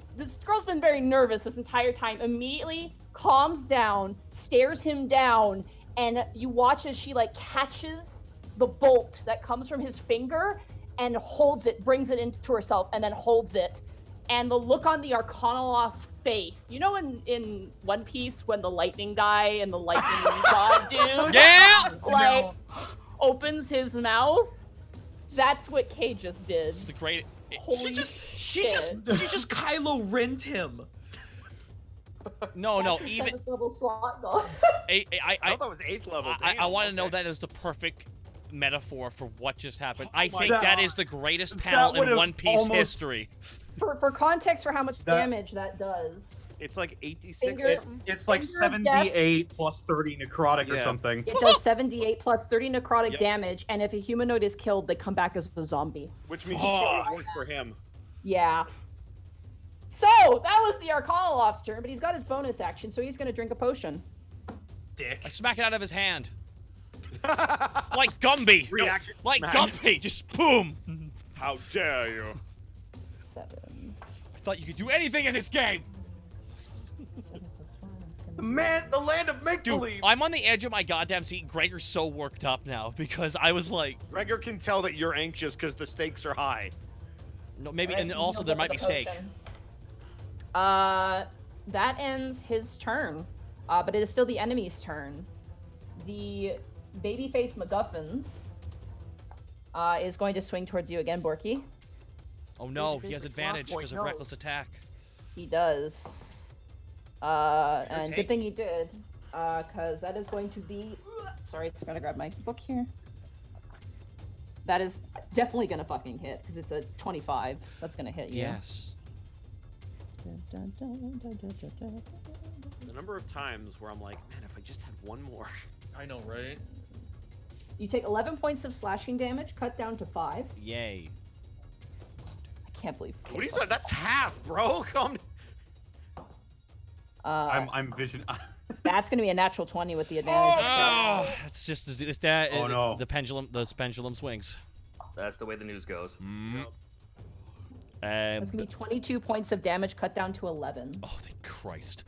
girl's been very nervous this entire time, immediately calms down, stares him down, and you watch as she like catches the bolt that comes from his finger and holds it, brings it into herself, and then holds it. And the look on the Arcanoloth's face, you know, in One Piece when the lightning guy and the lightning god dude, Yeah. like opens his mouth. That's what Kay just did. It's a great. Holy She just Kylo Ren'd him. No, That's a even 7th level slot goal. I thought that was 8th level. I Damn, want to know okay. that is the perfect metaphor for what just happened. Oh I my think God. that is the greatest panel in would've One Piece almost- history. For context for how much That- damage that does, It's like 86. Finger- It's like Finger of Death. 78 plus 30 necrotic or Yeah. something. it does 78 plus 30 necrotic Yep. damage, and if a humanoid is killed, they come back as a zombie. Which means she probably works for him. Yeah. So, that was the Arcanoloth's turn, but he's got his bonus action, so he's gonna drink a potion. Dick. I smack it out of his hand. Like Gumby. Reaction Like smack. Gumby. Just boom. How dare you? 7. I thought you could do anything in this game. 7 plus 5 is gonna The be- man, the land of make Dude, believe. I'm on the edge of my goddamn seat. Gregor's so worked up now because I was like, Gregor can tell that you're anxious because the stakes are high. no, maybe, Alright, and he also heals there up might be with a steak. potion. That ends his turn. But it is still the enemy's turn. The babyface MacGuffins is going to swing towards you again, Borky. Oh no, Babyface he has with advantage Flashpoint, because of no. reckless attack. He does. And good thing he did. Because that is going to be... Sorry, just gotta grab my book here. That is definitely gonna fucking hit because it's a 25. That's gonna hit you. Yes. The number of times where I'm like, man, if I just had one more. I know, right? You take 11 points of slashing damage, cut down to 5. Yay. I can't believe. What are you doing? That's half, bro. Come. I'm vision. That's gonna be a natural 20 with the advantage. Oh, it's just it's that. Oh, no. The pendulum swings. That's the way the news goes. That's gonna be 22 points of damage, cut down to 11. Oh, thank Christ.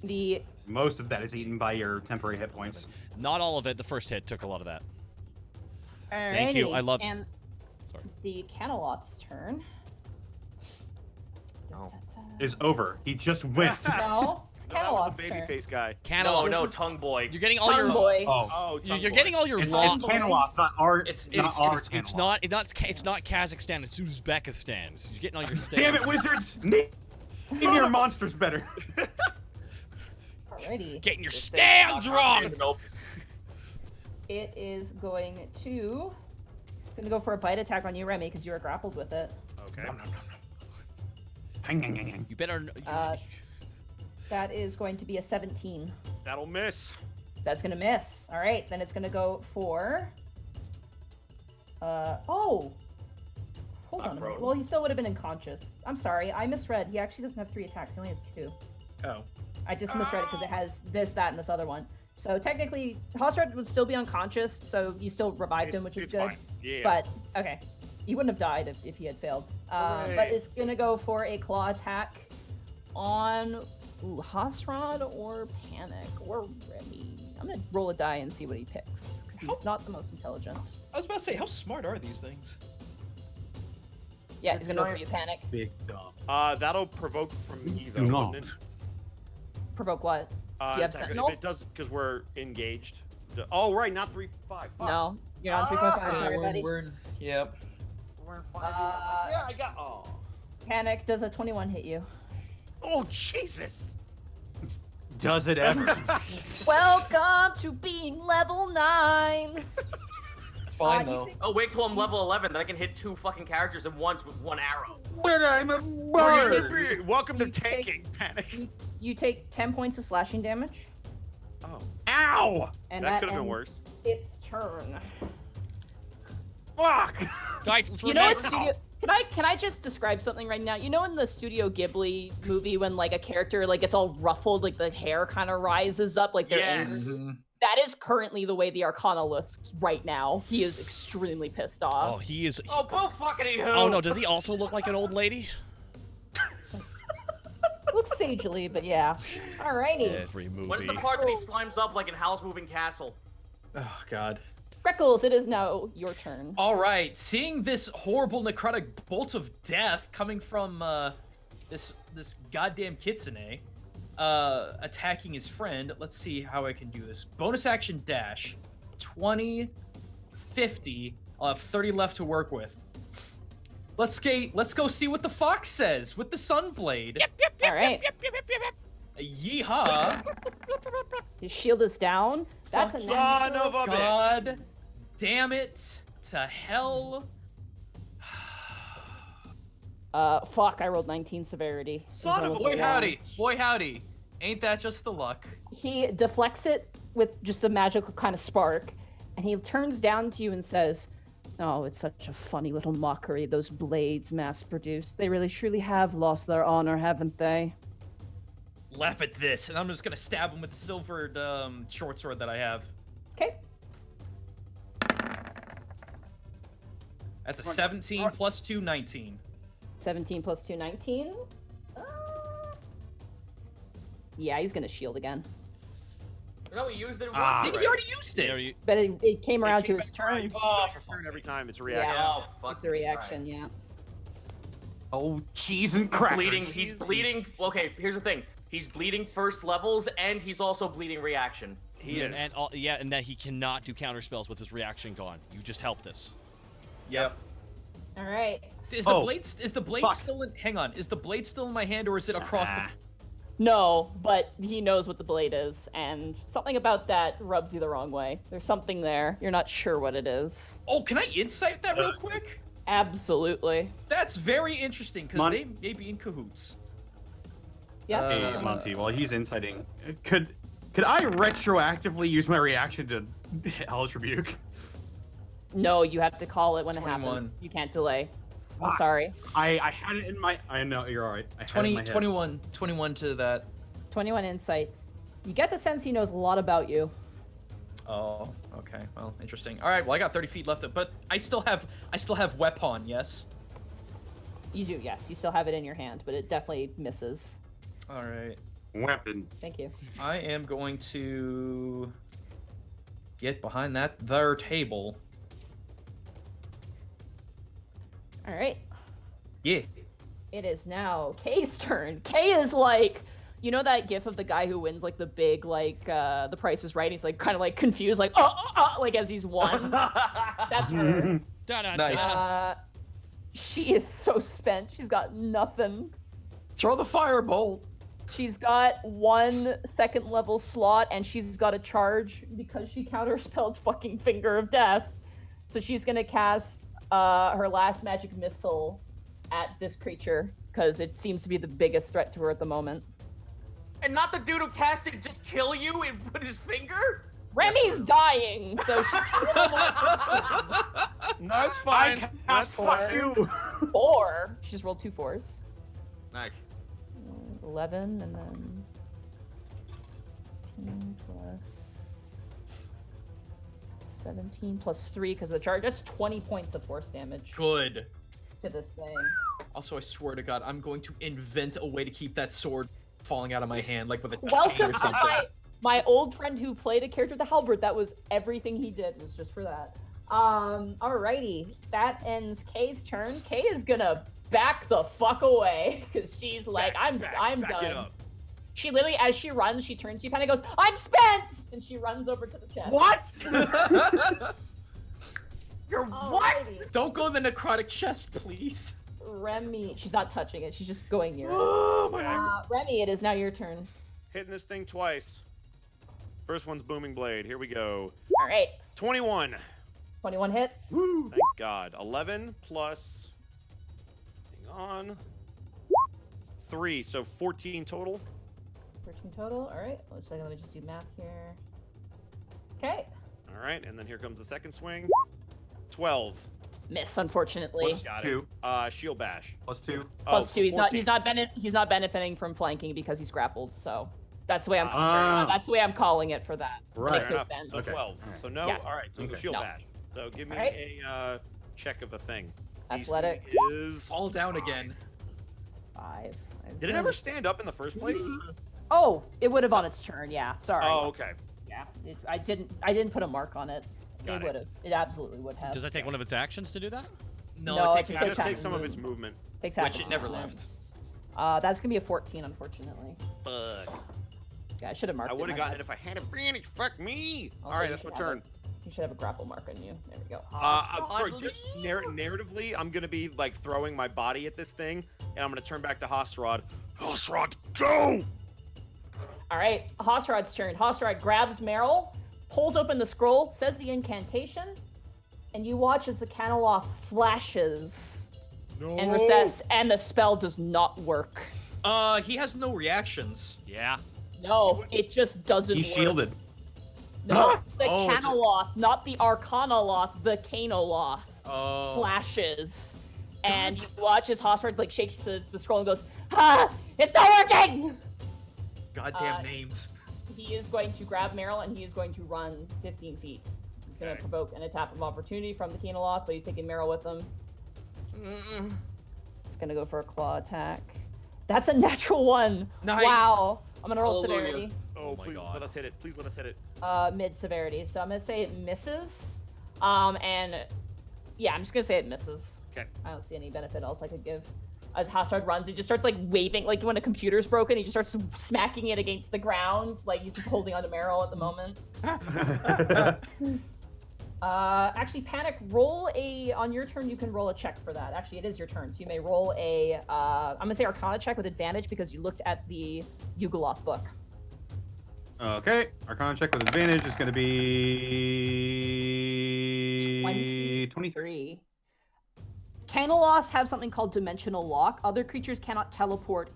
The Most of that is eaten by your temporary hit points. Not all of it. The first hit took a lot of that. Alrighty. Thank you. I love. And Sorry. the Canalop's turn. Oh. Is over. He just went. No, it's That was Canalop's the turn. babyface guy. Cantaloupe. No, tongue boy. You're getting all Tongue your. boy. Oh, Oh, You're getting all your it's long. Canalop, not our. It's not our It's Canalop. not Kazakhstan. It's Uzbekistan. So you're getting all your. Damn it, wizards! Name your monsters better. Alrighty. Getting your stands wrong. Nope. It is going to go for a bite attack on you, Remy, because you are grappled with it. Okay. You better. That is going to be a 17. That'll miss. That's gonna miss. All right, then it's gonna go for. Oh. Hold on a minute. Well, he still would have been unconscious. I'm sorry, I misread. He actually doesn't have 3 attacks. He only has 2. Oh. I just misread it because it has this, that, and this other one. So technically, Hosred would still be unconscious, so you still revived him, which is It's good. fine. Yeah. But okay, he wouldn't have died if he had failed. But it's gonna go for a claw attack on Hosrod or Panic or Remy. I'm gonna roll a die and see what he picks because he's not the most intelligent. I was about to say, how smart are these things? Yeah, he's gonna go for you, Panic. Big dumb. That'll provoke from me though. Do not. wouldn't it? Provoke what? Do you have attack- Sentinel? If it does, because we're engaged. Oh, right, not 3-5. Fuck. No, you're on 3.5. Sorry, buddy. Yep. We're in 5. Yeah, I got. Oh. Panic, does a 21 hit you? Oh, Jesus. Does it ever? Welcome to being level 9. It's fine, you though. take- Oh, wait till I'm level 11, then I can hit 2 fucking characters at once with 1 arrow. But I'm a Bird. Welcome to You take- tanking, Panic. You take 10 points of slashing damage, Oh, Ow! and that that could have been ends worse. its turn. Fuck! Guys, let's You know what remember- studio? Can I just describe something right now? You know in the Studio Ghibli movie when like a character like gets all ruffled, like the hair kind of rises up, like they're Yes. angry? That is currently the way the Arcana looks right now. He is extremely pissed Oh, off. he is. Oh, both fucking who? Oh no, does he also look like an old lady? Looks sagely, but yeah. Alrighty. Every movie. When's the part that he slimes up like in Howl's Moving Castle? Oh, God. Freckles, it is now your turn. All right, seeing this horrible necrotic bolt of death coming from this goddamn kitsune, attacking his friend. Let's see how I can do this. Bonus action dash, 20, 50. I'll have 30 left to work with. Let's go see what the fox says with the sunblade. All right. Yeehaw! His shield is down. That's a Son of a bitch. God damn it to hell. Fuck, I rolled 19 severity. Son of a- Boy howdy, boy howdy. Ain't that just the luck? He deflects it with just a magical kind of spark, and he turns down to you and says, "Oh, it's such a funny little mockery, those blades mass-produced. They really truly have lost their honor, haven't they?" Laugh at this, and I'm just gonna stab him with the silvered short sword that I have. Okay. That's a 17 plus 2, 19. 17 plus 2, 19. Yeah, he's gonna shield again. No, he used it once. I think he already. already used There it. you- But it came around to his turn. Oh, for Turn fuck's every sake. time it's a reaction. Yeah, Oh, fuck. it's a reaction, yeah. Oh, cheese and crackers. Bleeding. He's bleeding. Okay, here's the thing. He's bleeding first levels, and he's also bleeding reaction. He is. And that he cannot do counter spells with his reaction gone. You just helped us. Yep. All right. Is the Oh, blade fuck. still in? Hang on. Is the blade still in my hand, or is it across the? No, but he knows what the blade is, and something about that rubs you the wrong way. There's something there. You're not sure what it is. Oh, can I insight that real quick? Absolutely. That's very interesting because Mon- they may be in cahoots. Yes. Hey, Monty, while he's inciting, could I retroactively use my reaction to Hellish Rebuke? No, you have to call it when 21. it happens. You can't delay. I'm Fuck. sorry. I had it in my. I know you're all right. I had it in my head. 21 to that. 21 insight. You get the sense he knows a lot about you. Oh, okay. Well, interesting. All right. Well, I got 30 feet left, but I still have weapon. Yes. You do, yes. You still have it in your hand, but it definitely misses. All right. Weapon. Thank you. I am going to get behind their table. All right. Yeah. It is now Kay's turn. Kay is like, you know that gif of the guy who wins like the big like The Price is Right? He's like kind of like confused, like like as he's won. That's her. Nice. She is so spent. She's got nothing. Throw the firebolt. She's got 1 second level slot, and she's got a charge because she counterspelled fucking Finger of Death. So she's gonna cast her last magic missile at this creature because it seems to be the biggest threat to her at the moment. And not the dude who cast it just kill you and put his finger? Remy's dying, so she No, it's fine. That's fuck you. 4. She just rolled 2 4s. Nice. 11 and then 10 plus 17 plus 3 because of the charge. That's 20 points of force damage Good. to this thing. Also, I swear to God, I'm going to invent a way to keep that sword falling out of my hand, like with a chain Welcome or to something. my old friend who played a character with the halberd. That was everything he did was just for that. Alrighty, that ends Kay's turn. Kay is gonna back the fuck away because she's like, I'm back it done. up. She literally, as she runs, she turns to you, kind of goes, "I'm spent," and she runs over to the chest. What? You're Alrighty. Don't go to the necrotic chest, please. Remy, she's not touching it. She's just going near it. Oh my God. Remy, it is now your turn. Hitting this thing twice. First one's Booming Blade. Here we go. All right, 21. 21 hits. Thank God. 11 plus. Hang on. 3, so 14 total. 13 total. All right, one second. Let me just do math here. Okay. All right, and then here comes the second swing. 12. Miss, unfortunately. Got 2. it. Shield bash. Plus 2. Plus 2. He's 14. not benefiting from flanking because he's grappled. So that's the way Ah. that's the way I'm calling it for that. That Right. makes Fair no enough. sense. So Okay. 12. Alright. So no. Yeah. All right. So the Okay. shield No. bash. So give me Alright. a check of the thing. Athletics. DC is Fall down again. 5. Did it ever stand up in the first place? Oh, it would have on its turn. Yeah. Sorry. Oh, okay. Yeah. I didn't put a mark on it. Got It it. would have. It absolutely would have. Does that take one of its actions to do that? No, No, it it's takes just Just attack take some of its move. movement. Takes which half it its never movement. left. That's gonna be a 14, unfortunately. Fuck. Yeah, I should have marked I it. would have My gotten it bad. if I had advantage. Fuck me. Also, All right, you that's my should have turn. You should have a grapple mark on you. There we go. Sorry, just narratively, I'm gonna be like throwing my body at this thing, and I'm gonna turn back to Hostrod. Hostrod, go! All right, Hosrod's turn. Hosrod grabs Meryl, pulls open the scroll, says the incantation, and you watch as the Caneloth flashes and recess, and the spell does not work. He has no reactions. Yeah. No, it just doesn't He's work. shielded. No, the Oh, it just- Caneloth, not the Arcanoloth, the Canoloth Oh. flashes. And you watch as Hosrod like shakes the scroll and goes, it's not working! Goddamn names. He is going to grab Meryl and he is going to run 15 feet. So he's going to provoke an attack of opportunity from the Canoloth, but he's taking Meryl with him. It's going to go for a claw attack. That's a natural 1. Nice. Wow. I'm going to roll Hallelujah. severity. Oh, my please God. let us hit it. Please let us hit it. Mid severity. So I'm going to say it misses. And yeah, I'm just going to say it misses. Okay. I don't see any benefit else I could give. As Hosrod runs, he just starts like waving, like when a computer's broken, he just starts smacking it against the ground, like he's just holding onto Meryl at the moment. Actually, Panic, roll on your turn, you can roll a check for that. Actually, it is your turn, so you may roll I'm gonna say Arcana check with advantage because you looked at the Yugoloth book. Okay, Arcana check with advantage is going to be 23. Canoloths have something called Dimensional Lock. Other creatures cannot teleport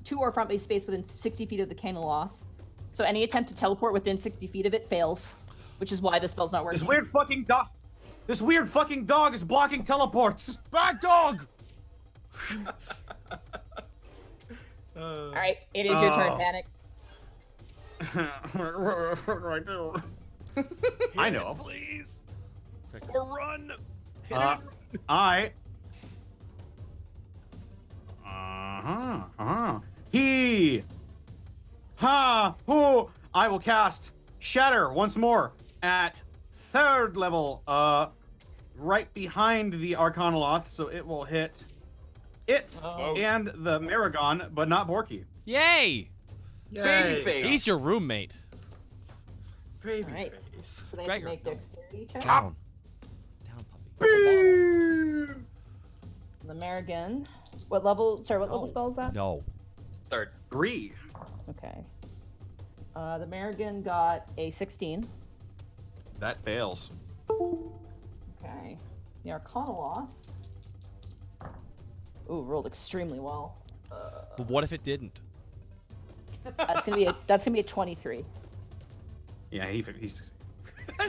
to or from a space within 60 feet of the Canoloth. So any attempt to teleport within 60 feet of it fails, which is why the spell's not working. This weird fucking dog is blocking teleports. Bad dog. All right, it is your turn, Panic. What do I do? I know. Please. Or run. I will cast Shatter once more at 3rd level, right behind the Arcanoloth, so it will hit it and the Maragon, but not Borky. Yay! Babyface. He's your roommate. All right, so they have to make dexterity checks. Down, puppy. The Maragon. What level? Sorry, what level spell is that? No. 3rd. 3. Okay. The Maragon got a 16. That fails. Okay. The Arcanoloth. Ooh, rolled extremely well. But what if it didn't? That's gonna be a 23. Yeah, he's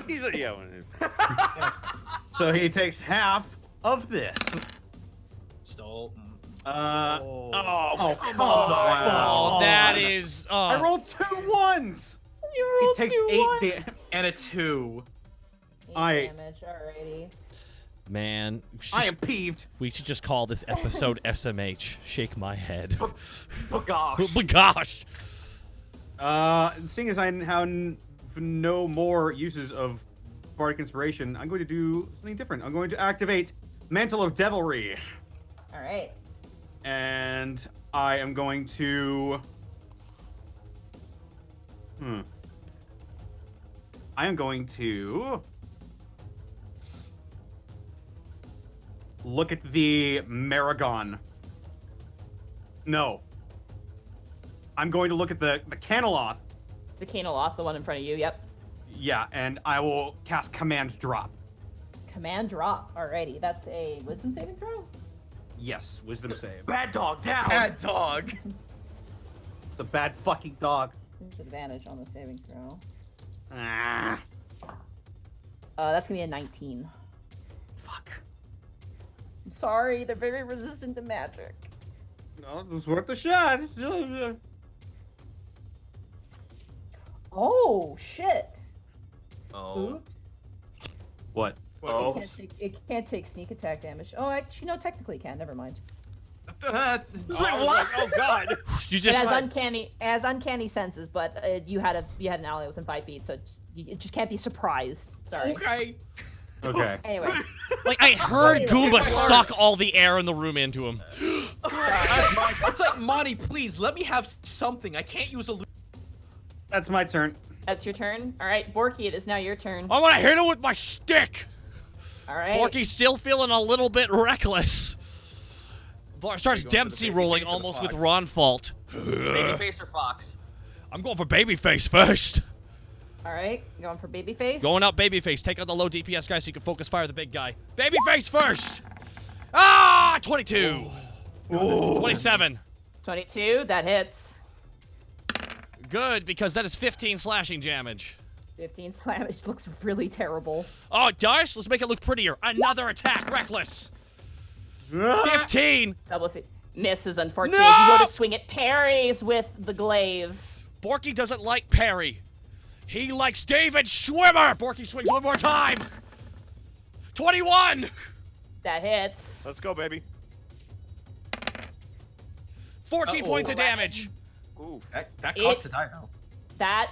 He's a, yeah. so he takes half of this. Stole. Oh, come Oh, that is. I rolled 2 1s. You rolled He takes 2 8 1s. damage. And a 2. 8 damage, alrighty. Man, I am peeved. we should just call this episode SMH. Shake my head. But gosh. But gosh. Seeing as I now no more uses of Bardic Inspiration, I'm going to do something different. I'm going to activate Mantle of Devilry. Alright. And I am going to... I am going to... look at the Maragon. No. I'm going to look at the Canoloth. The Canoloth, the one in front of you, yep. Yeah, and I will cast Command Drop. Command Drop, alrighty. That's a Wisdom saving throw? Yes, Wisdom save. Bad dog down. Bad dog. The bad fucking dog. There's advantage on the saving throw. Ah, That's gonna be a 19. fuck. I'm sorry, they're very resistant to magic. No, it was worth a shot. Oh, shit. Oh. Oops. What? Oh. It can't take sneak attack damage. Oh, actually, no, technically it can. Never mind. What? Oh God. You It just. has uncanny senses, but you had an ally within 5 feet, so it just can't be surprised. Sorry. Okay. Okay. Anyway, Like, I heard Goomba suck all the air in the room into him. It's like, Monty, please, let me have something. I can't use a... That's my turn. that's your turn. All right, Borky, it is now your turn. I want to hit him with my stick. All right. Borky's still feeling a little bit reckless. Starts Dempsey rolling babyface or the almost with fox? Ron fault. Babyface or Fox? I'm going for Babyface first. All right, going for Babyface. Going up Babyface. Take out the low DPS guy so you can focus fire the big guy. Babyface first. Ah, 22. 27. 22, that hits. Good, because that is 15 slashing damage. 15 damage looks really terrible. Oh, it does? Let's make it look prettier. Another attack. Reckless. 15. Double misses, unfortunately. No! You go to swing at parries with the glaive. Borky doesn't like parry. He likes David Schwimmer. Borky swings one more time. 21. That hits. Let's go, baby. 14 points of damage. Oof. That caught to die now. That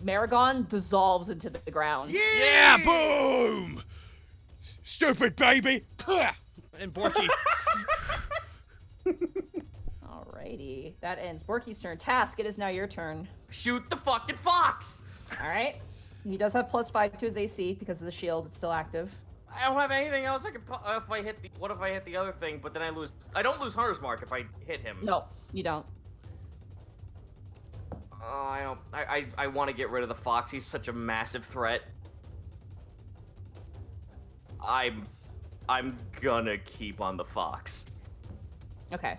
Maragon dissolves into the ground. Yeah, boom. Stupid baby. And Borky. Alrighty. That ends Borky's turn. Task, it is now your turn. Shoot the fucking fox. All right. He does have +5 to his AC because of the shield. It's still active. I don't have anything else I can. If I hit the, what if I hit the other thing? But then I lose. I don't lose Hunter's Mark if I hit him. No, you don't. I don't. I want to get rid of the fox. He's such a massive threat. I'm gonna keep on the fox. Okay.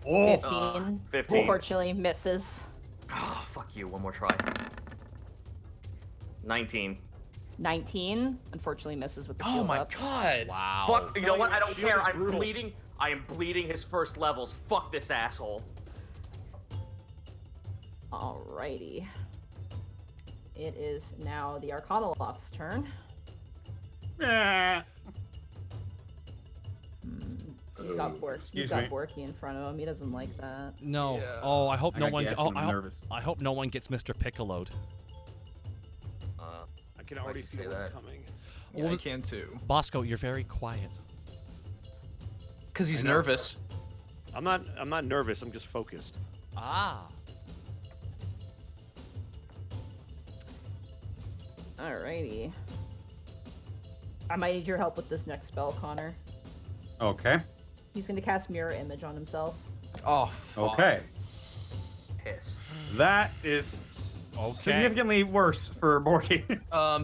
Oh, 15. 15. Unfortunately, misses. Oh, fuck you. One more try. 19. 19. Unfortunately, misses with the Oh shield my up. god. Wow. Fuck. You know what? I don't Shield care. is I'm brutal. bleeding. I am bleeding his first levels. Fuck this asshole. Alrighty. It is now the Arcane Lock's turn. He's got Borky in front of him. He doesn't like that. No. Oh, I hope I no got one. gassy Oh, and I'm nervous. I hope no one gets Mr. Piccolo'd. I can already you say feel what's that? coming. Yeah, I can too. Bosco, you're very quiet. Cause he's I know. nervous. I'm not nervous. I'm just focused. Ah. Alrighty. I might need your help with this next spell, Connor. okay. He's gonna cast Mirror Image on himself. Oh, fuck. Okay. Piss. That is significantly worse for Borky.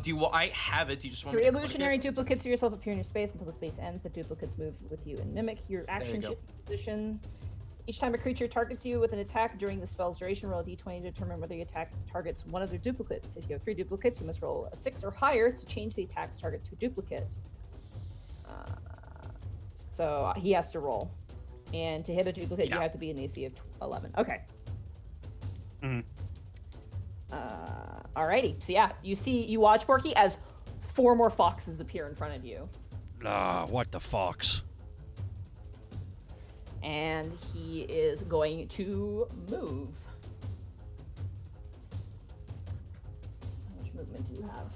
Do you? I have it. Do you just want me Three to click illusionary it? duplicates of yourself appear in your space until the space ends. The duplicates move with you and mimic your action go. position. Each time a creature targets you with an attack during the spell's duration, roll a d20 to determine whether the attack targets one of their duplicates. If you have 3 duplicates, you must roll a 6 or higher to change the attack's target to a duplicate. So he has to roll. And to hit a duplicate, you have to be an AC of 11. Okay. Alrighty. So yeah, you watch Borky as 4 more foxes appear in front of you. Ah, what the fox? And he is going to move. How much movement do you have?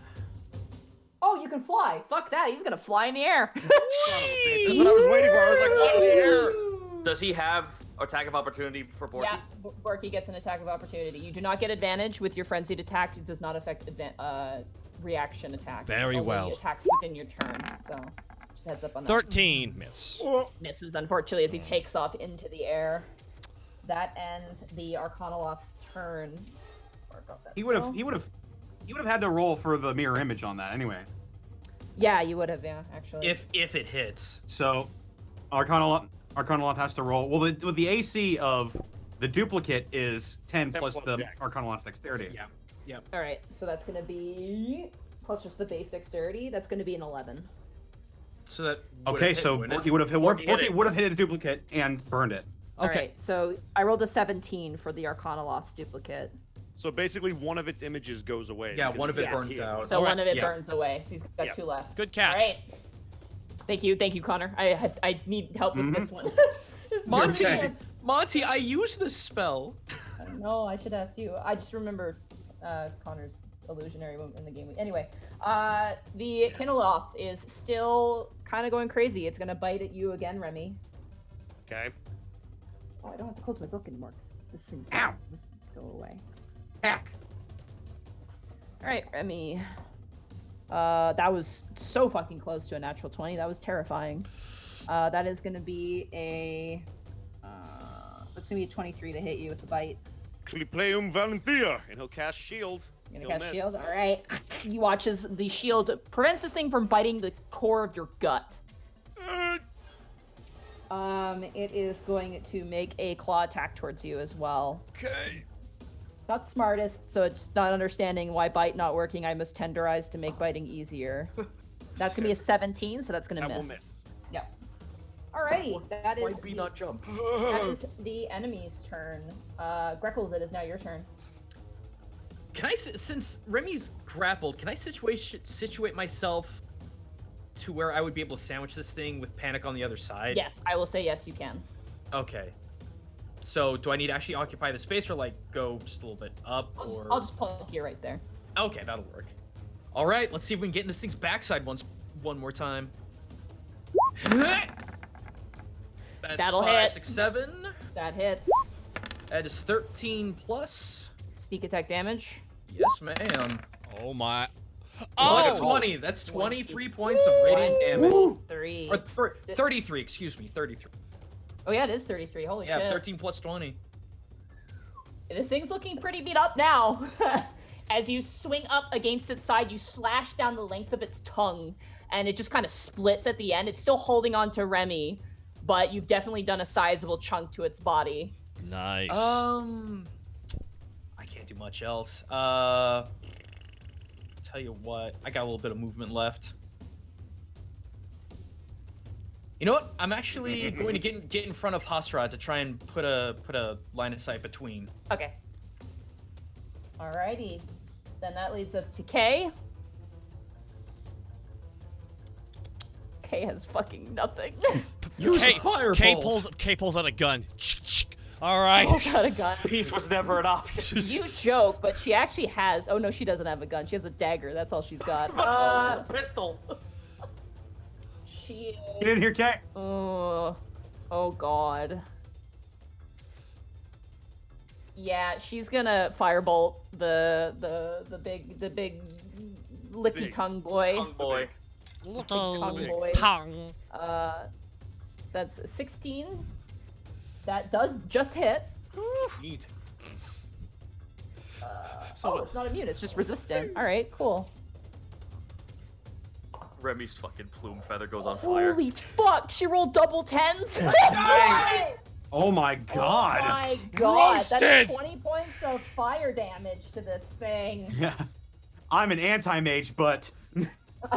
Oh, you can fly. Fuck that. He's gonna fly in the air. That's what I was waiting for. I was like, what in the air? Does he have attack of opportunity for Borky? Yeah, Borky gets an attack of opportunity. You do not get advantage with your frenzied attack. It does not affect reaction attacks. Very Only well. attacks within your turn. So just heads up on that. 13. Miss. Misses, unfortunately, as he takes off into the air. That ends the Arcanoloth's turn. He would have had to roll for the mirror image on that anyway. Yeah, you would have, yeah, actually. If it hits. So, Arcanoloth has to roll. Well, with the AC of the duplicate is 10 plus plus the dex. Arcanoloth's dexterity. Yeah. Yep. All right, so that's going to be plus just the base dexterity. That's going to be an 11. So that. Okay, would've hit, so wouldn't it? Borky would have hit. Borky hit Borky it. would have hit a duplicate and burned it. All right, so I rolled a 17 for the Arcanoloth's duplicate. So basically, one of its images goes away. Yeah, because one of it can't burns heal. out. So one of it yeah. burns away. So he's got Yeah. 2 left. Good catch. All right. Thank you, Connor. I need help with this one. This is Monty, really intense. Monty, I used this spell. No, I should ask you. I just remembered Connor's illusionary moment in the game. Anyway, the Kinoloth is still kind of going crazy. It's gonna bite at you again, Remy. Okay. Oh, I don't have to close my book anymore because this thing's Ow. Let's go away. Heck. All right, Remy. That was so fucking close to a natural 20. That was terrifying. That is gonna be a. That's gonna be a 23 to hit you with the bite. Clipleum Valenthea, and he'll cast shield. You're He'll gonna cast miss. shield. All right. He watches the shield prevents this thing from biting the core of your gut. It is going to make a claw attack towards you as well. Okay. It's not the smartest, so it's not understanding why bite not working. I must tenderize to make biting easier. That's gonna be a 17, so that's gonna That will miss. miss. Yep. Alrighty, that is Why be not jump? that is the enemy's turn. Greckles, it is now your turn. Can I, since Remy's grappled, can I situate myself to where I would be able to sandwich this thing with panic on the other side? Yes, I will say yes, you can. Okay. So do I need to actually occupy the space or like go just a little bit up or? I'll just plug you right there. Okay, that'll work. All right, let's see if we can get in this thing's backside one more time. That's That'll 5, hit. 6, 7. That hits. That is 13 plus. Sneak attack damage. Yes, ma'am. Oh my. Plus Oh! 20. That's 23 points of radiant damage. 3. Or 33, excuse me, 33. Oh yeah, it is 33. Holy Yeah, shit. 13 plus 20. This thing's looking pretty beat up now. As you swing up against its side, you slash down the length of its tongue, and it just kind of splits at the end. It's still holding on to Remy, but you've definitely done a sizable chunk to its body. Nice. I can't do much else. Tell you what, I got a little bit of movement left. You know what? I'm actually going to get in front of Hasra to try and put a line of sight between. Okay. Alrighty. Then that leads us to Kay. Kay has fucking nothing. Use a firebolt. Kay pulls out a gun. All right. Pulls out a gun. Peace was never an option. You joke, but she actually has. Oh no, she doesn't have a gun. She has a dagger. That's all she's got. Pistol. She. Get in here, Kay. Oh god. Yeah, she's gonna firebolt the big licky tongue boy. Tongue boy. Tongue boy. Tongue. That's 16. That does just hit. Neat. Oh, it's not immune. It's just resistant. All right, cool. Remy's fucking plume feather goes on fire. Holy fuck! She rolled double 10s. Oh my god. Oh my god! Roasted. That's 20 points of fire damage to this thing. Yeah. I'm an anti-mage, but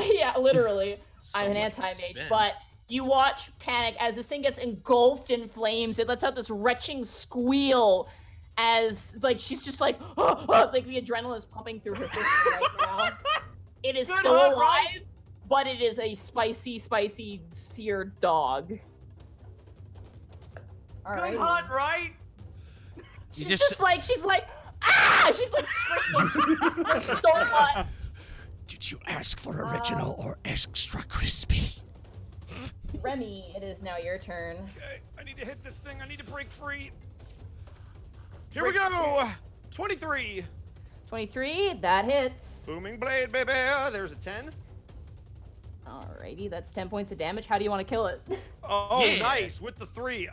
Yeah, literally. So I'm an much anti-mage, spent. but you watch Panic as this thing gets engulfed in flames. It lets out this retching squeal as, like, she's just like, like the adrenaline is pumping through her system right now. It is still alive, but it is a spicy, seared dog. All right. Good hunt, right? She's just like, ah! She's like screaming. Like, so hot. Did you ask for original or extra crispy? Remy, it is now your turn. Okay, I need to hit this thing. I need to break free. Here we go. 23. 23, that hits. Booming blade, baby. There's a 10. Alrighty, that's 10 points of damage. How do you want to kill it? Oh, Yeah. nice with the 3.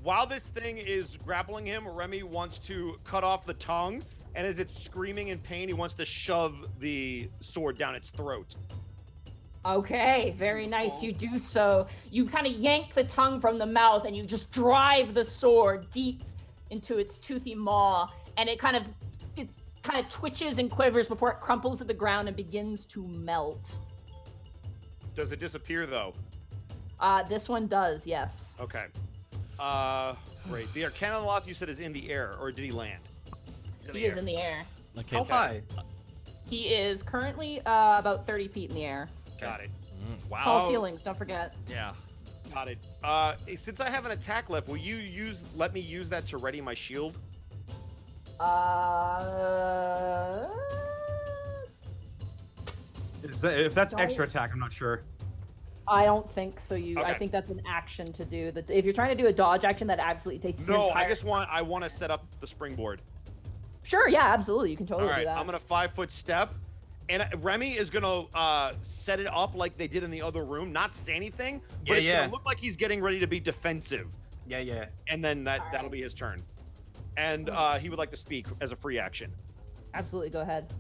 While this thing is grappling him, Remy wants to cut off the tongue, and as it's screaming in pain, he wants to shove the sword down its throat. Okay, very nice. You do so. You kind of yank the tongue from the mouth, and you just drive the sword deep into its toothy maw, and it kind of twitches and quivers before it crumples to the ground and begins to melt. Does it disappear though? This one does, yes. Okay. Great. The Arcane Lock you said is in the air, or did he land? He is in the air. Okay. How high? He is currently about 30 feet in the air. Got it. Wow. Tall ceilings, don't forget. Yeah. Got it. Since I have an attack left, will you let me use that to ready my shield? if that's extra attack, I'm not sure. I don't think so. I Okay. think that's an action to do. If you're trying to do a dodge action, that absolutely takes. your No, entire... I want to set up the springboard. Sure, yeah, absolutely. You can totally All right, do that. I'm gonna 5-foot step, and Remy is gonna set it up like they did in the other room, not say anything, but it's Yeah. gonna look like he's getting ready to be defensive, Yeah. and then that'll be his turn. And he would like to speak as a free action. Absolutely, go ahead.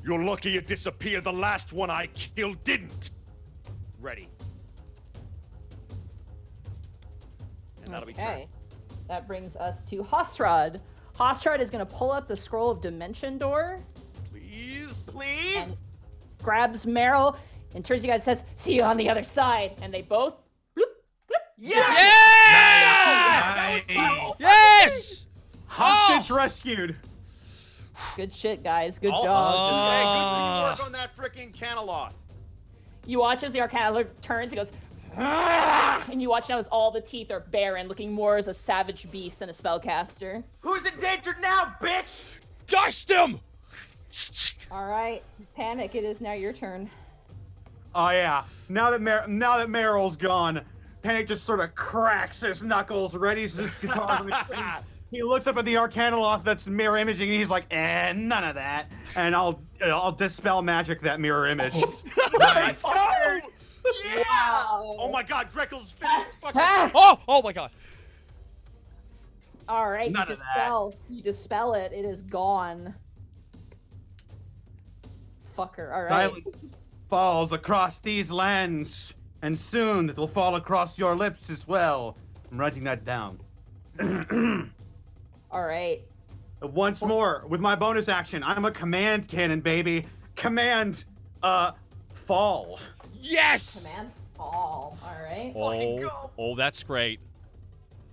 You're lucky it disappeared. The last one I killed didn't. Ready. And that'll be turn. Okay. That brings us to Hosrod. Hosrod is going to pull out the Scroll of Dimension Door Please. and grabs Meryl and turns to you guys and says, "See you on the other side." And they both bloop, bloop. Yes! Nice. Yes! Hostage rescued. Good shit, guys. Good All job. Hey, good teamwork on that freaking Caneloth. You watch as the Arcana turns and goes, "Ah!" And you watch now as all the teeth are barren, looking more as a savage beast than a spellcaster. Who's endangered now, bitch? Dust him! All right, Panic, it is now your turn. Oh yeah. Now that Meryl's gone, Panic just sort of cracks his knuckles, readies his guitar, He looks up at the Arcane Lock that's mirror imaging, and he's like, none of that. And I'll dispel magic that mirror image. Nice. Yeah. Oh my God, Greckle's fucking. Oh my God. All right, None you of that. dispel it. It is gone. Fucker. All right. Silence falls across these lands, and soon it will fall across your lips as well. I'm writing that down. All right. Once more, with my bonus action, I'm a command cannon, baby. Command, fall. Yes. Command fall. All right. Oh, that's great.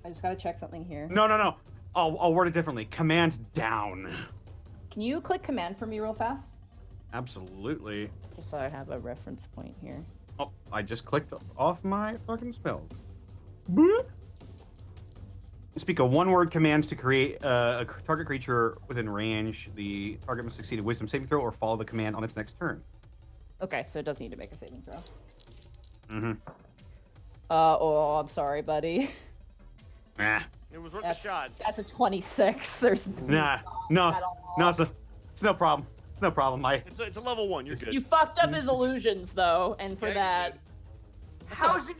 I just gotta check something here. No. I'll word it differently. Command down. Can you click command for me real fast? Absolutely. Just so I have a reference point here. Oh, I just clicked off my fucking spells. Boop. Speak a one-word command to create a target creature within range. The target must succeed a wisdom saving throw or follow the command on its next turn. Okay, so it does need to make a saving throw. Mm-hmm. Oh, I'm sorry, buddy. It was worth a shot. That's a 26. There's No, it's no problem. It's no problem. It's a level 1. You're good. You fucked up his illusions though, and for that, How's it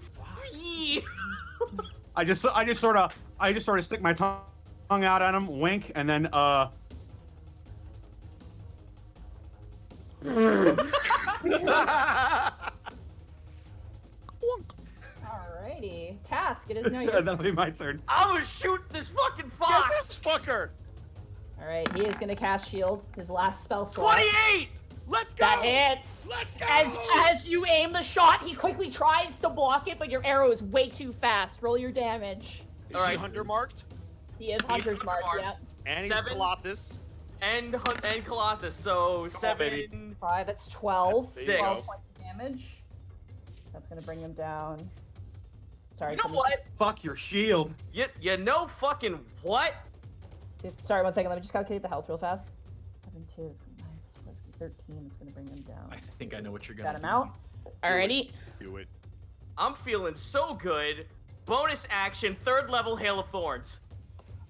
free? I just sort of stick my tongue out at him, wink, and then alrighty. Task. It is now your. that'll be my turn. I was shooting this fucking fox. This fucker. All right, he is gonna cast shield. His last spell slot. 28. Let's go. That hits. Let's go. As you aim the shot, he quickly tries to block it, but your arrow is way too fast. Roll your damage. Is he hunter marked? He is hunter's hunter mark. marked. Yep. And he's 7. Colossus. And Colossus. So 7. baby. 5. That's 12. There you 12 go. points of damage. That's gonna bring him down. Sorry. You know something- what? Fuck your shield. You know fucking what? Sorry, 1 second. Let me just calculate the health real fast. 7, 2. It's gonna be 13. It's gonna bring him down. I think I know what you're Got gonna him do. out. Alrighty. Do it. I'm feeling so good. Bonus action, 3rd level Hail of Thorns.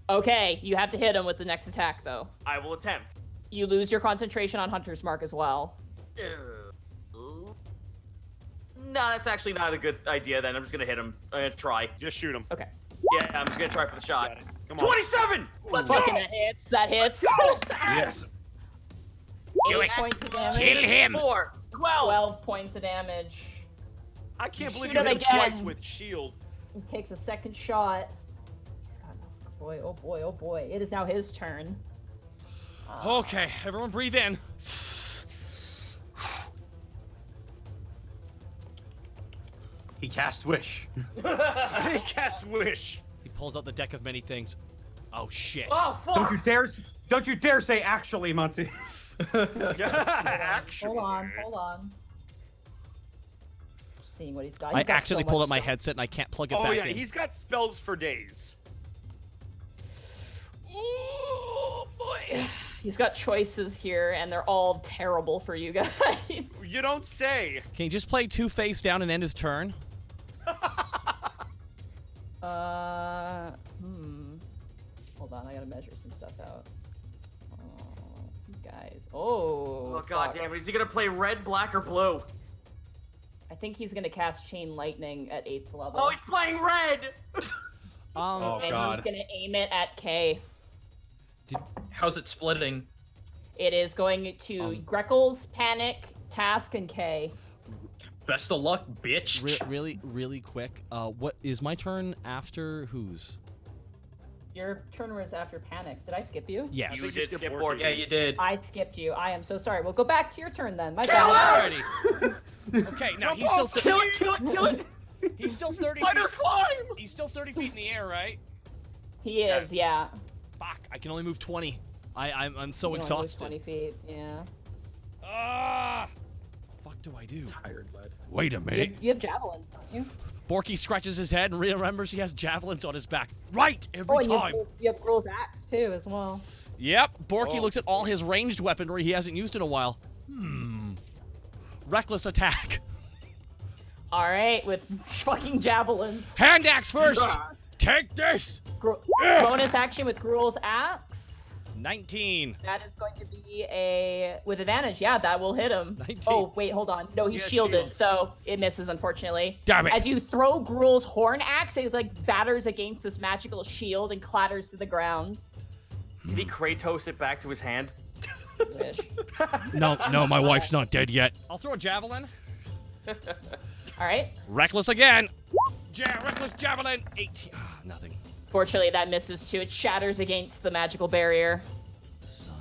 Okay, you have to hit him with the next attack, though. I will attempt. You lose your concentration on Hunter's Mark as well. No, that's actually not a good idea then. I'm just gonna hit him. I'm gonna try. Just shoot him. Okay. Yeah, I'm just gonna try for the shot. Got it. Come on. 27! Let's go! Fucking that hits. That hits. Yes. 8 points of damage. Kill him. 4, 12. 12 points of damage. I can't believe Shoot you him hit him twice again. with shield. He takes a second shot. He's got, oh boy, oh boy, oh boy. It is now his turn. Okay, everyone breathe in. He casts wish. He casts wish. He pulls out the deck of many things. Oh shit. Oh, fuck! Don't you dare say actually, Monty. Actually. Hold on. Just seeing what he's got. I He's got accidentally so pulled much up my stuff. headset and I can't plug it Oh back yeah, in. he's got spells for days. Oh boy. He's got choices here, and they're all terrible for you guys. You don't say. Can he just play 2 face down and end his turn? Hold on, I gotta measure some stuff out. You guys. Oh. Oh god fuck. damn it, is he gonna play red, black, or blue? I think he's gonna cast Chain Lightning at 8th level. Oh, he's playing red! Oh, and God. he's gonna aim it at K. How's it splitting? It is going to Greckles, Panic, Task, and K. Best of luck, bitch. Really quick. What is my turn after whose? Your turn was after Panic's. Did I skip you? Yes. You did skip Borky. Borky. Yeah, you did. I skipped you. I am so sorry. We'll go back to your turn then. My bad. Alrighty. Okay, now he's still Kill it. he's still 30 feet. Spider climb! He's still 30 feet in the air, right? He is, yeah. Fuck, I can only move 20. I'm so You can only move exhausted. 20 feet, yeah. Ah! Fuck do I do? Tired lad. Wait a minute. You have javelins, don't you? Borky scratches his head and remembers he has javelins on his back. Right, Oh, every and time. you have Gruul's axe too, as well. Yep, Borky Oh. looks at all his ranged weaponry he hasn't used in a while. Reckless attack. All right, with fucking javelins. Hand axe first. Take this. bonus action with Gruel's axe. 19. That is going to be with advantage. Yeah, that will hit him. 19. Oh, wait, hold on. No, he's shielded, shield. so it misses, unfortunately. Damn it. As you throw Gruel's horn axe, it like batters against this magical shield and clatters to the ground. Did he Kratos it back to his hand? Wish. No, my wife's not dead yet. I'll throw a javelin. All right. Reckless again. Reckless javelin. 18. Nothing. Fortunately, that misses too. It shatters against the magical barrier. Son.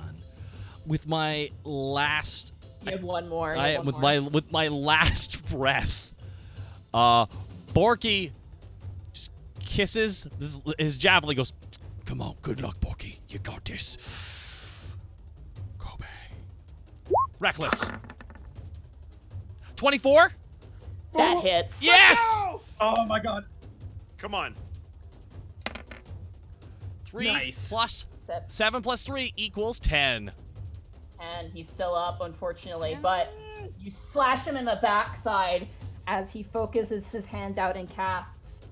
With my last... You have one more. With my last breath, Borky just kisses his javelin. Goes, come on, good luck, Borky. You got this. Kobe. Reckless. 24. That hits. Yes. Oh my god. Come on. 3 Nice. plus 7 plus 3 equals 10. And he's still up, unfortunately, but you slash him in the backside as he focuses his hand out and casts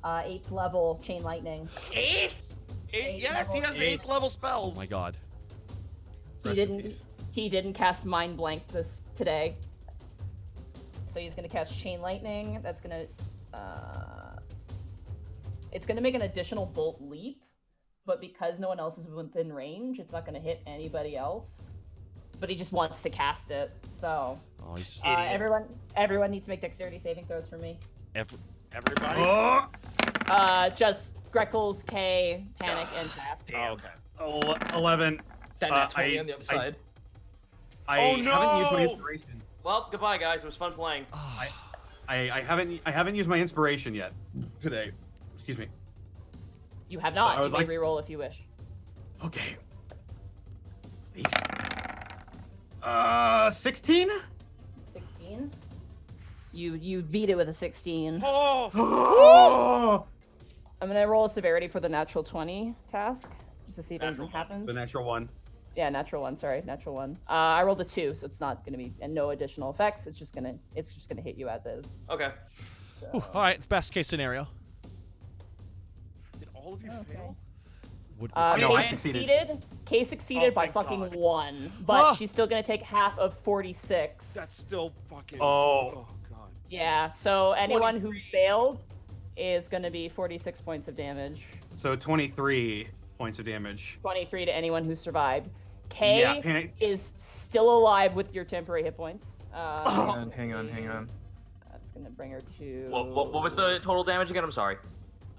8th level Chain Lightning. Eighth? Yes, he has 8th level spells. Oh my god. He didn't cast Mind Blank today. So he's gonna cast Chain Lightning. That's gonna it's gonna make an additional Bolt Leap, but because no one else is within range, it's not gonna hit anybody else. But he just wants to cast it. So everyone needs to make dexterity saving throws for me. Everybody? Just Greckles, K, Panic, and Cast. Damn. Oh, 11. That nat 20 on the other side. I haven't used my inspiration. Well, goodbye, guys. It was fun playing. I haven't used my inspiration yet today. Excuse me. You have not. So you may reroll if you wish. Okay. Please. 16? 16. You beat it with a 16. Oh! I'm gonna roll a severity for the natural 20 task, just to see if anything happens. The natural one. Yeah, natural one. Sorry, natural one. I rolled a 2, so it's not gonna be and no additional effects. It's just gonna hit you as is. Okay. So, Whew, all right, it's best case scenario. Did all of you fail? No, I Kay succeeded. Kay succeeded by thank fucking God. 1, but she's still gonna take half of 46. That's still fucking. Oh. God. Yeah. So anyone who failed is gonna be 46 points of damage. So 23 points of damage. 23 to anyone who survived. Kay Yeah, Panic. is still alive with your temporary hit points. Hang on. That's gonna bring her to. What was the total damage again? I'm sorry.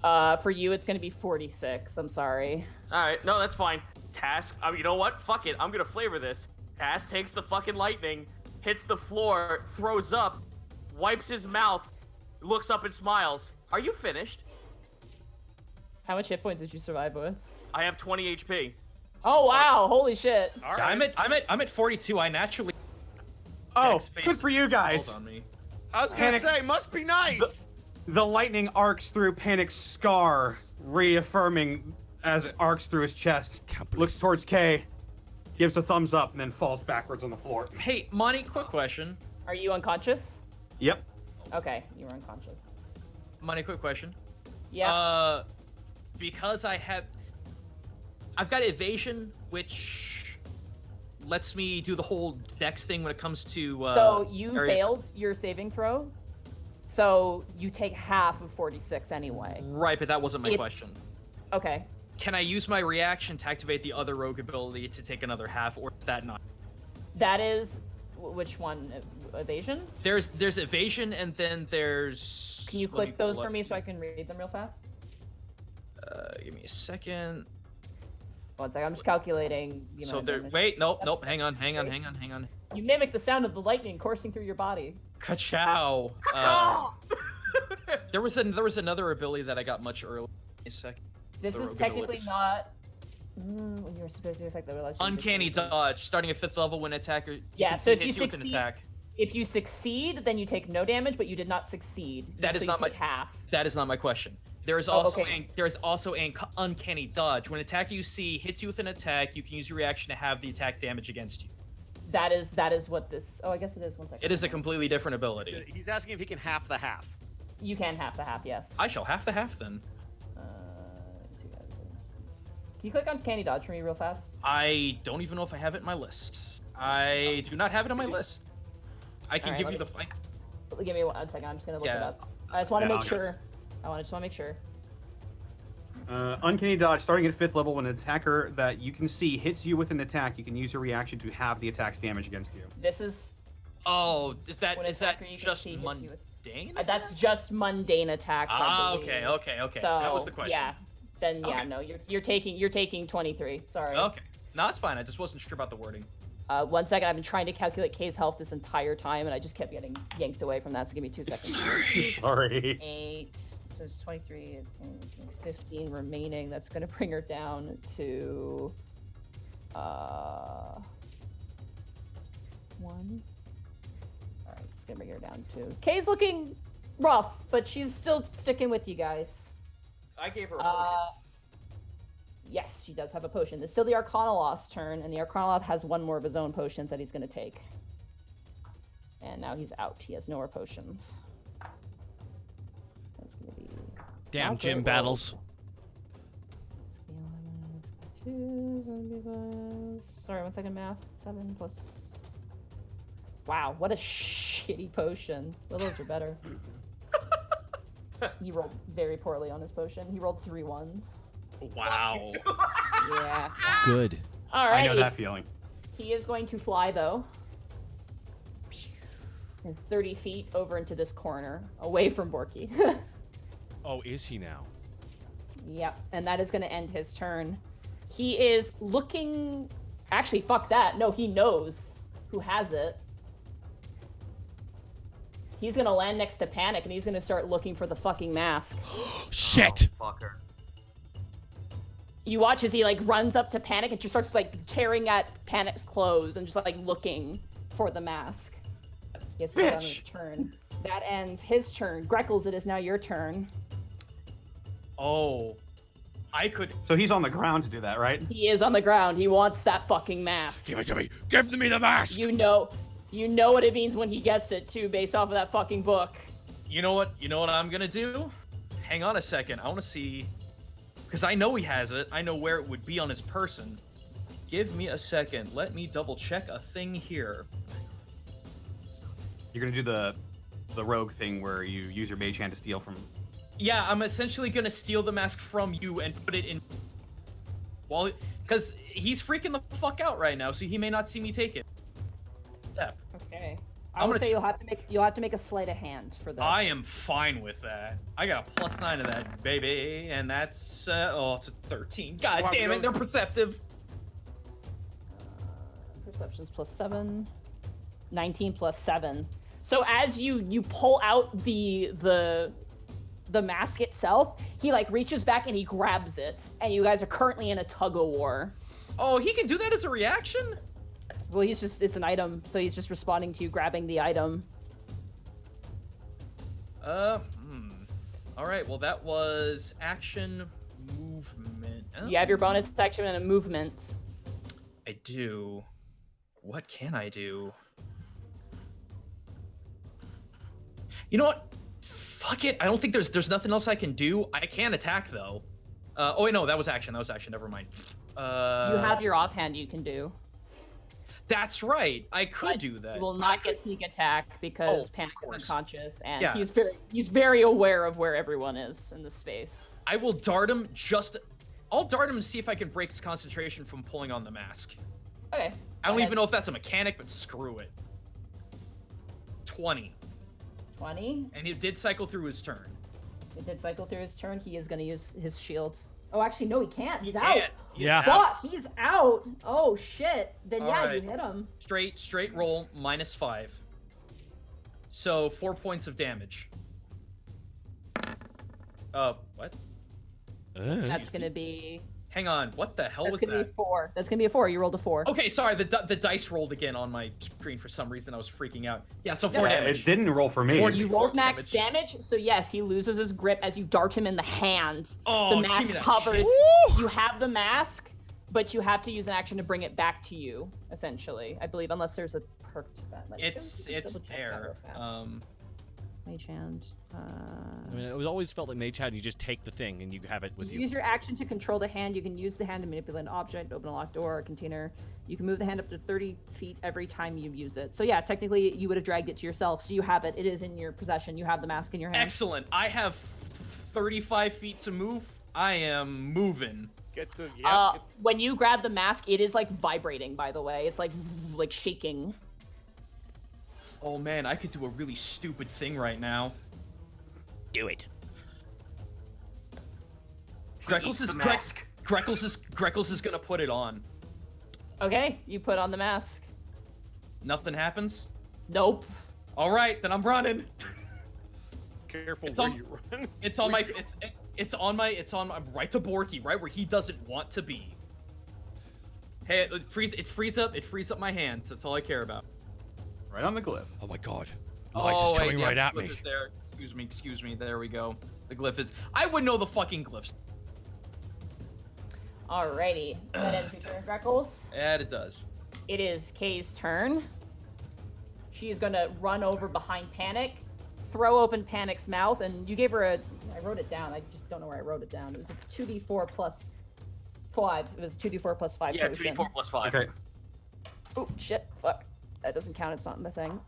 For you, it's gonna be 46. I'm sorry. All right, no, that's fine. Task, you know what? Fuck it. I'm gonna flavor this. Task takes the fucking lightning, hits the floor, throws up, wipes his mouth, looks up and smiles. Are you finished? How much hit points did you survive with? I have 20 HP. Oh wow! Holy shit! All Yeah, right. I'm at 42. I naturally. Oh, Space good for you guys. on me. I was gonna Panic. say, must be nice. The lightning arcs through Panic's scar, reaffirming as it arcs through his chest. Looks towards Kay, gives a thumbs up, and then falls backwards on the floor. Hey, Monty, quick question. Are you unconscious? Yep. Okay, you were unconscious. Monty, quick question. Yeah. Because I've got evasion, which lets me do the whole dex thing when it comes to. So you area- failed your saving throw. So you take half of 46 anyway. Right, but that wasn't my If- question. Okay. Can I use my reaction to activate the other rogue ability to take another half, or is that not? That is which one? Evasion? There's evasion, and then there's. Can you let me click those pull for up- me so I can read them real fast? Give me a second. One second. I'm just calculating. The So amount of there. damage. Wait, nope. That's- Hang on. You mimic the sound of the lightning coursing through your body. Ka-chow. There was another ability that I got much earlier. A second. This The is rogue technically abilities. not. When you're supposed to affect the realize. Uncanny dodge, starting at 5th level when attacker. Yeah, so if you hits with an succeed, attack. if you succeed, then you take no damage, but you did not succeed. That so is you not my take half. That is not my question. There is Oh, also okay. an uncanny dodge. When an attacker you see hits you with an attack, you can use your reaction to have the attack damage against you. That is what this. Oh, I guess it is. 1 second. It is a completely different ability. He's asking if he can half the half. You can half the half. Yes. I shall half the half then. You guys you click on Candy Dodge for me real fast? I don't even know if I have it in my list. I do not have it on my list. I can Alright, give let you me- the fight. Give me 1 second. I'm just gonna look it Yeah. up. I just want to Yeah, make okay. sure. Just want to make sure. Uncanny Dodge, starting at 5th level, when an attacker that you can see hits you with an attack, you can use your reaction to halve the attack's damage against you. This is Oh, is that When attacker you can just see hits you with- mundane? that's just mundane attacks. I believe. Okay. So That was the question. yeah, then yeah, Okay. no, you're taking 23. Sorry. Okay. No, that's fine. I just wasn't sure about the wording. 1 second. I've been trying to calculate Kay's health this entire time, and I just kept getting yanked away from that. So give me 2 seconds. Sorry. 8. So it's 23. And it's 15 remaining. That's gonna bring her down to 1. All right, it's gonna bring her down to. Kay's looking rough, but she's still sticking with you guys. I gave her a potion. Yes, she does have a potion. It's still the Arcanoloth's turn, and the Arcanoloth has one more of his own potions that he's going to take. And now he's out. He has no more potions. That's going to be... Damn not gym great battles. rolls. Sorry, 1 second, math. 7 plus... Wow, what a shitty potion. Well, those are better. He rolled very poorly on his potion. He rolled 3 1s. Wow. Yeah. Good. All I right. know that feeling. He is going to fly, though. Is 30 feet over into this corner, away from Borky. Oh, is he now? Yep, and that is going to end his turn. He is looking... Actually, fuck that. No, he knows who has it. He's going to land next to Panic, and he's going to start looking for the fucking mask. Shit! Oh, fucker. You watch as he, like, runs up to Panic and just starts, like, tearing at Panic's clothes and just, like, looking for the mask. Yes, he's on his turn. That ends his turn. Greckles, it is now your turn. Oh. I could... So he's on the ground to do that, right? He is on the ground. He wants that fucking mask. Give it to me! Give me the mask! You know what it means when he gets it, too, based off of that fucking book. You know what I'm gonna do? Hang on a second. I want to see... Because I know he has it. I know where it would be on his person. Give me a second. Let me double check a thing here. You're gonna do the rogue thing where you use your mage hand to steal from... Yeah, I'm essentially gonna steal the mask from you and put it in... Well, because he's freaking the fuck out right now, so he may not see me take it. Step. Okay. I'm I would gonna say you'll have to make a sleight of hand for this. I am fine with that. I got a +9 to that, baby, and that's it's a 13. God Wow, damn it, they're perceptive. Perception's +7. 19 + 7. So as you pull out the mask itself, he like reaches back and he grabs it, and you guys are currently in a tug of war. Oh, he can do that as a reaction? Well, it's an item, so he's just responding to you grabbing the item. All right, well, that was action, movement. You have your bonus action and a movement. I do. What can I do? You know what? Fuck it. I don't think there's nothing else I can do. I can attack, though. Oh, wait, no, that was action. Never mind. You have your offhand you can do. That's right. I could But do that. You will not get sneak attack because Oh, Panic of is course. unconscious, and Yeah. he's very aware of where everyone is in the space. I will dart him I'll dart him and see if I can break his concentration from pulling on the mask. Okay. I don't even know if that's a mechanic, but screw it. 20. 20. And he did cycle through his turn. It did cycle through his turn. He is going to use his shield. Oh, actually, no, he can't. He's out. Can't. He's Yeah. out. Fuck, he's out. Oh, shit. Then, All yeah, right. you hit him. Straight roll, -5. So 4 points of damage. What? That's going to be... Hang on, what the hell That's was going to that? be 4. That's going to be a 4. You rolled a 4. Okay, sorry, the dice rolled again on my screen for some reason. I was freaking out. Yeah, so 4 damage. It didn't roll for me. You rolled max damage, so yes, he loses his grip as you dart him in the hand. Oh, the give me mask that hovers. shit. You have the mask, but you have to use an action to bring it back to you, essentially. I believe, unless there's a perk to that. Let me It's double check that there. real fast. Mage Hand. I mean, it was always felt like Mage Hand, you just take the thing and you have it with you. Use your action to control the hand. You can use the hand to manipulate an object, open a locked door or a container. You can move the hand up to 30 feet every time you use it. So yeah, technically you would have dragged it to yourself. So you have it. It is in your possession. You have the mask in your hand. Excellent. I have 35 feet to move. I am moving. Get to When you grab the mask, it is like vibrating, by the way. It's like shaking. Oh man, I could do a really stupid thing right now. Do it. Greckles is gonna put it on. Okay, you put on the mask. Nothing happens? Nope. All right, then I'm running. Careful It's where on- you run. It's on my right to Borky, right where he doesn't want to be. Hey, it frees up my hands. That's all I care about. Right on the glyph. Oh my god. Eliza's coming right at the me. glyph is there. Excuse me. There we go. The glyph is. I would know the fucking glyphs. Alrighty. That ends your turn, Greckles. And it does. It is Kay's turn. She is going to run over behind Panic, throw open Panic's mouth, and you gave her a... I wrote it down. I just don't know where I wrote it down. It was a 2d4 plus 5. It was 2d4 plus 5 Yeah, potion. 2d4 plus 5. Okay. Oh, shit. Fuck. That doesn't count. It's not in the thing.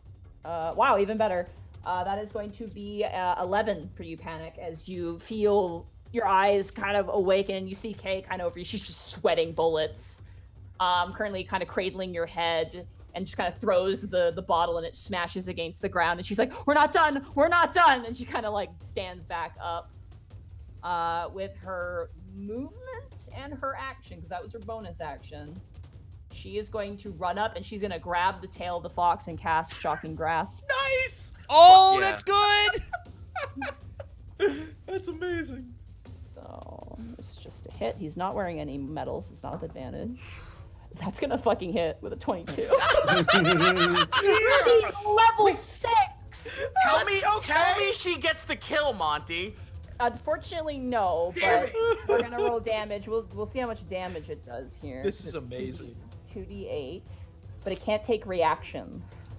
Wow, even better. That is going to be 11 for you, Panic, as you feel your eyes kind of awaken. You see Kay kind of over you. She's just sweating bullets. Currently kind of cradling your head and just kind of throws the bottle and it smashes against the ground. And she's like, we're not done. We're not done. And she kind of like stands back up with her movement and her action, because that was her bonus action. She is going to run up and she's going to grab the tail of the fox and cast Shocking Grasp. Nice. Oh, Yeah. that's good! That's amazing. So it's just a hit. He's not wearing any medals. It's not with advantage. That's gonna fucking hit with a 22. She's level 6. Tell me she gets the kill, Monty. Unfortunately, no. Damn But we're gonna roll damage. We'll see how much damage it does here. This is It's amazing. 2d8, but it can't take reactions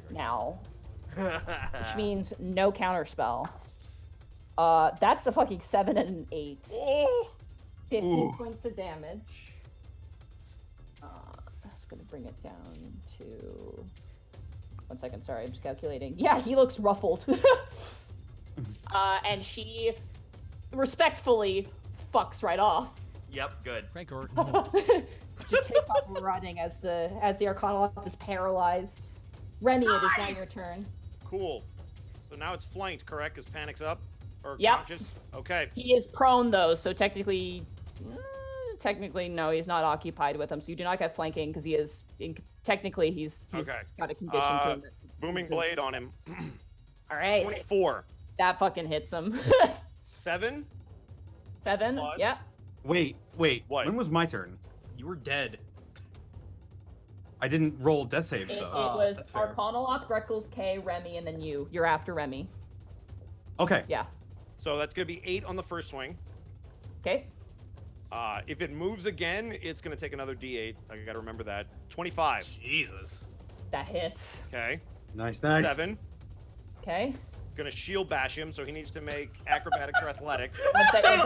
now, which means no counter spell. That's a fucking 7 and an 8. Oh! 15 points of damage. That's gonna bring it down to... 1 second, sorry, I'm just calculating. Yeah, he looks ruffled. And she respectfully fucks right off. Yep, good. Frank or Just takes off running as the Arcane Lock is paralyzed. Remy, it is now your turn. Cool. So now it's flanked, correct? Because Panic's up? Or Yep. conscious? Okay. He is prone though, so technically no, he's not occupied with him. So you do not get flanking because he is technically he's Okay. got a condition to him. Booming blade on him. All right, 24. that fucking hits him. 7? 7. Plus. Yeah. Wait. What? When was my turn? You were dead. I didn't roll death saves It though. was that's fair. Arcane Lock, Greckles, Kay, Remy, and then you. You're after Remy. Okay. Yeah. So that's going to be 8 on the first swing. Okay. If it moves again, it's going to take another d8. I got to remember that. 25. Jesus. That hits. Okay. Nice. 7. Okay. Going to shield bash him, so he needs to make acrobatics or athletics. One second.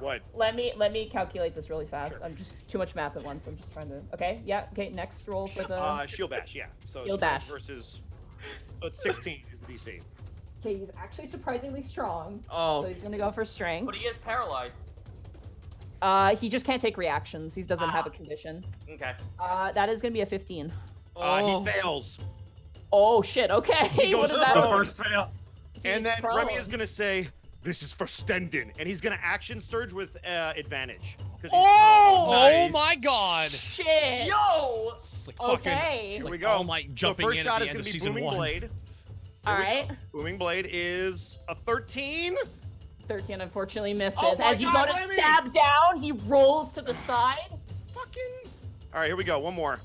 What? Let me calculate this really fast. I'm just too much math at once. I'm just trying to. Okay. Yeah. Okay. Next roll for the. Shield bash, yeah. So Shield strength bash. versus. So it's 16 is the DC. Okay. He's actually surprisingly strong. Oh. So he's gonna go for strength. But he is paralyzed. He just can't take reactions. He doesn't have a condition. Okay. That is gonna be a 15. He fails. Oh shit. Okay. He goes What does that prone. mean? First fail. And He's then prone. Remy is going to say, "This is for Stendon," and he's going to action surge with advantage. 'Cause he's Oh! prone. Oh Nice. my god! Shit. Yo! It's like fucking, Okay. it's Here we like go. All Might So jumping first in shot at is the end going of to be season Booming 1. Blade. All right. Booming Blade is a 13. 13 unfortunately misses. Oh my As you God, go to Remy! stab down, he rolls to the side. Fucking. All right, here we go. One more.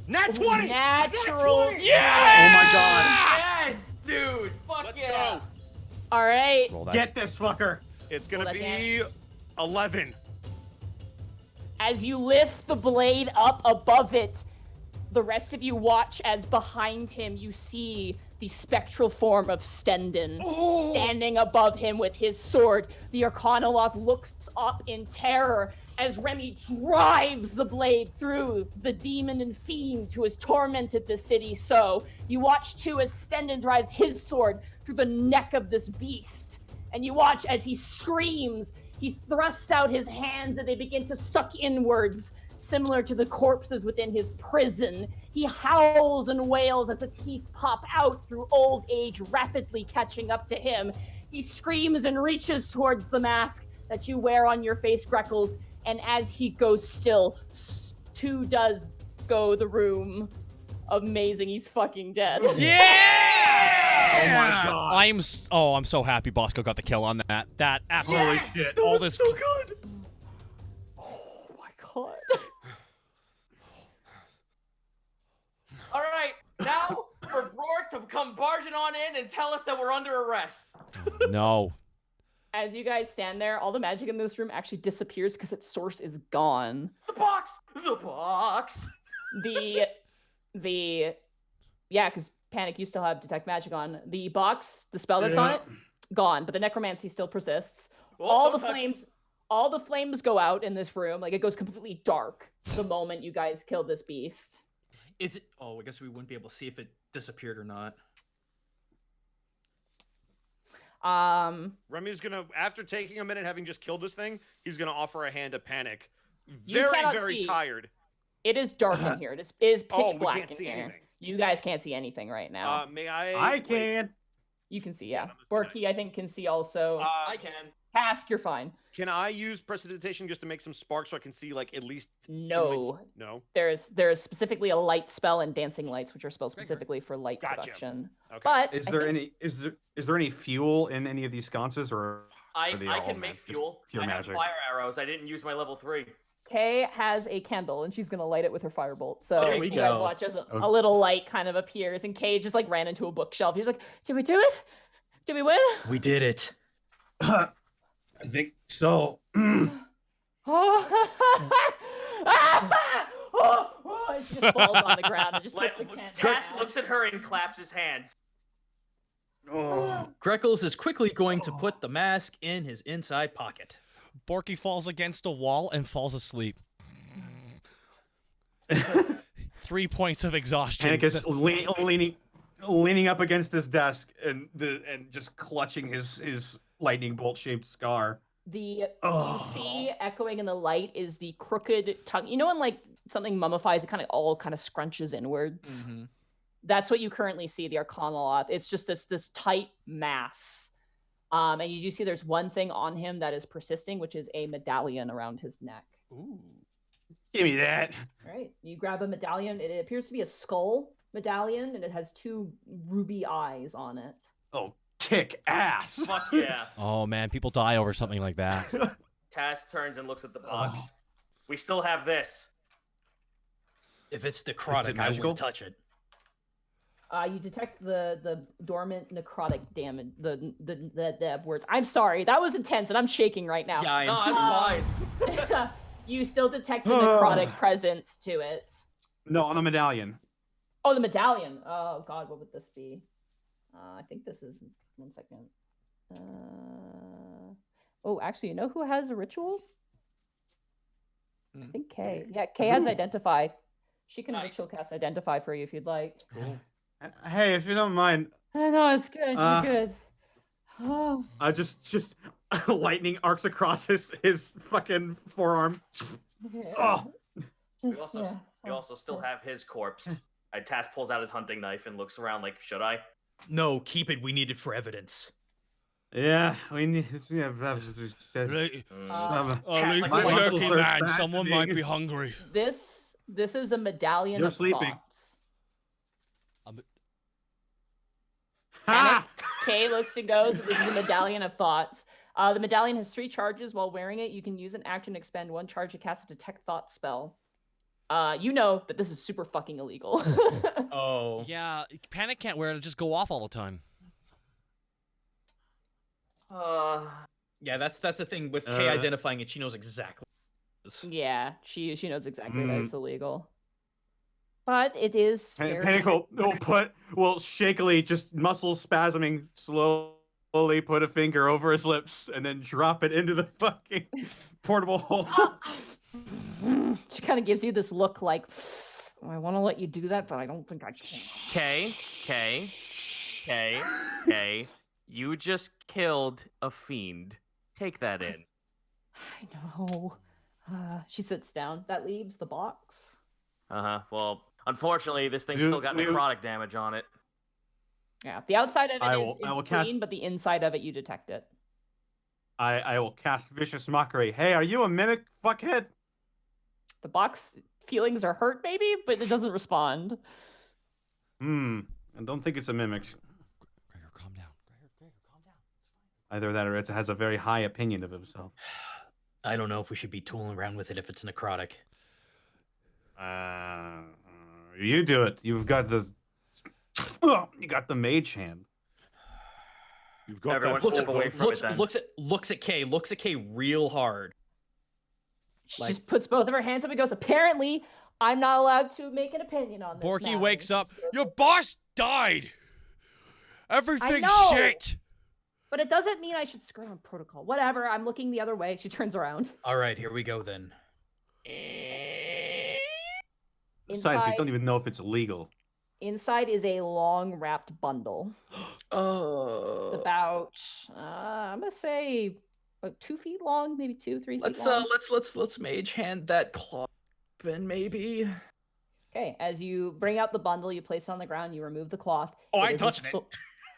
Nat 20. Natural. Yeah! Oh my god. Yes, dude. Fuck Let's yeah. go. All right. Roll that. Get this fucker. It's going Roll to that be 11. As you lift the blade up above it, the rest of you watch as behind him you see the spectral form of Stendon standing above him with his sword. The Arcanoloth looks up in terror as Remy drives the blade through the demon and fiend who has tormented the city. So you watch too as Stendon drives his sword through the neck of this beast. And you watch as he screams, he thrusts out his hands and they begin to suck inwards, similar to the corpses within his prison. He howls and wails as the teeth pop out through old age, rapidly catching up to him. He screams and reaches towards the mask that you wear on your face, Greckles, and as he goes still, two does go the room. Amazing, he's fucking dead. Yeah! Oh my god! I'm so happy Bosco got the kill on that. That after Holy shit! all this so good. Oh my god. All right, now for Rourke to come barging on in and tell us that we're under arrest. No. As you guys stand there, all the magic in this room actually disappears because its source is gone. The box! The box! Yeah, because Panic, you still have Detect Magic on. The box, the spell that's on it, gone, but the necromancy still persists. Well, all don't the touch- flames go out in this room. Like, it goes completely dark the moment you guys kill this beast. Is it? Oh, I guess we wouldn't be able to see if it disappeared or not. Remy's gonna, after taking a minute, having just killed this thing, he's gonna offer a hand to Panic. You Very, cannot very see. tired. It is dark in here. It is pitch Oh, we black can't in see here. anything. You guys can't see anything right now. May I? I can. You can see, yeah. I'm just gonna- Borky, I think, can see also. I can. Task, you're fine. Can I use prestidigitation just to make some sparks so I can see, like, at least? No. No. There's specifically a light spell and dancing lights, which are spells specifically for light Gotcha. production. Okay. But Is I there think- any fuel in any of these sconces, or I are they I all can make just fuel. pure I magic? have fire arrows. I didn't use my level 3. Kay has a candle and she's gonna light it with her firebolt. So There we you guys go. watch as a little light kind of appears, and Kay just like ran into a bookshelf. He's like, "Did we do it? Did we win?" We did it. I think so. And she just falls on the ground and just puts the candle. Task down. looks at her and claps his hands. Greckles is quickly going to put the mask in his inside pocket. Borky falls against a wall and falls asleep. 3 points of exhaustion. Panic is leaning up against this desk and just clutching his lightning bolt shaped scar. You see echoing in the light is the crooked tongue. You know when like something mummifies, it kind of scrunches inwards. Mm-hmm. That's what you currently see, the Arcanoloth. It's just this tight mass. And you do see there's one thing on him that is persisting, which is a medallion around his neck. Ooh. Give me that. All right, you grab a medallion. It appears to be a skull medallion, and it has 2 ruby eyes on it. Oh, kick ass. Fuck yeah. Oh man, people die over something like that. Task turns and looks at the box. We still have this. If it's necrotic, I magical? wouldn't touch it. You detect the dormant necrotic damage. The words. I'm sorry, that was intense, and I'm shaking right now. Yeah, I No, am that's too. fine. You still detect the necrotic presence to it. No, on the medallion. Oh, the medallion. Oh God, what would this be? I think this is 1 second. Oh, actually, you know who has a ritual? I think Kay. Yeah, Kay has identify. She can Nice. ritual cast identify for you if you'd like. Cool. Hey, if you don't mind, I know it's good. Uh, You're good. Oh. just lightning arcs across his fucking forearm. Yeah. Oh. We Just, also, yeah, we also still have his corpse. Task pulls out his hunting knife and looks around like, should I? No, keep it. We need it for evidence. Yeah, we need. Yeah, Right. Task leave like the a jerky, muscle man. search Someone fascinating. might be hungry. This is a medallion You're of sleeping. thoughts. Ha! Kay looks and goes. This is a medallion of thoughts. The medallion has 3 charges. While wearing it, you can use an action to expend 1 charge to cast a detect thought spell. You know that this is super fucking illegal. Oh. Yeah, Panic can't wear it. It'll just go off all the time. Yeah, that's the thing with Kay identifying it. She knows exactly. Yeah, she knows exactly that it's illegal. But it is very... Panic will shakily, just muscles spasming, slowly put a finger over his lips and then drop it into the fucking portable hole. She kind of gives you this look like, I want to let you do that, but I don't think I can. Okay. You just killed a fiend. Take that in. I know. She sits down. That leaves the box. Well, unfortunately, this thing's still got necrotic damage on it. Yeah, the outside of it is will clean, cast... but the inside of it, you detect it. I will cast Vicious Mockery. Hey, are you a mimic, fuckhead? The box feelings are hurt, maybe, but it doesn't respond. I don't think it's a mimic. Gregor, calm down. Gregor, calm down. Either that or it has a very high opinion of himself. I don't know if we should be tooling around with it if it's necrotic. You do it. You've got the... you got the mage hand. You've got Everyone that. move away from it then. Looks at Kay real hard. She just puts both of her hands up and goes, apparently, I'm not allowed to make an opinion on this. Borky matter." wakes up. Your boss died. Everything's know. shit. But it doesn't mean I should screw on protocol. Whatever, I'm looking the other way. She turns around. All right, here we go then. Besides, we don't even know if it's legal. Inside is a long wrapped bundle. About, I'm gonna say, about 2 feet long, maybe 2-3 feet long. Let's mage hand that claw open, maybe. Okay, as you bring out the bundle, you place it on the ground, you remove the cloth. Oh, It I ain't is a touching it.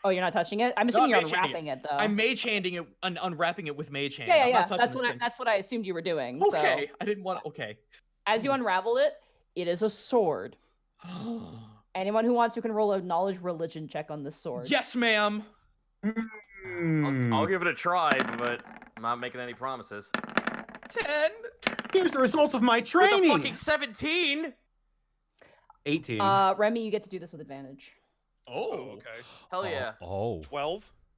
Oh, you're not touching it? I'm assuming you're mage handing unwrapping it, though. I'm mage handing it, unwrapping it with mage hand. Yeah. I'm not touching That's this thing. that's what I assumed you were doing. Okay, So, I didn't want. Okay. as you unravel it, it is a sword. Anyone who wants to can roll a knowledge religion check on this sword. Yes, ma'am. I'll give it a try, but I'm not making any promises. 10. Here's the results of my With training. a fucking 17. 18. Remy, you get to do this with advantage. Oh, okay. Hell yeah. 12.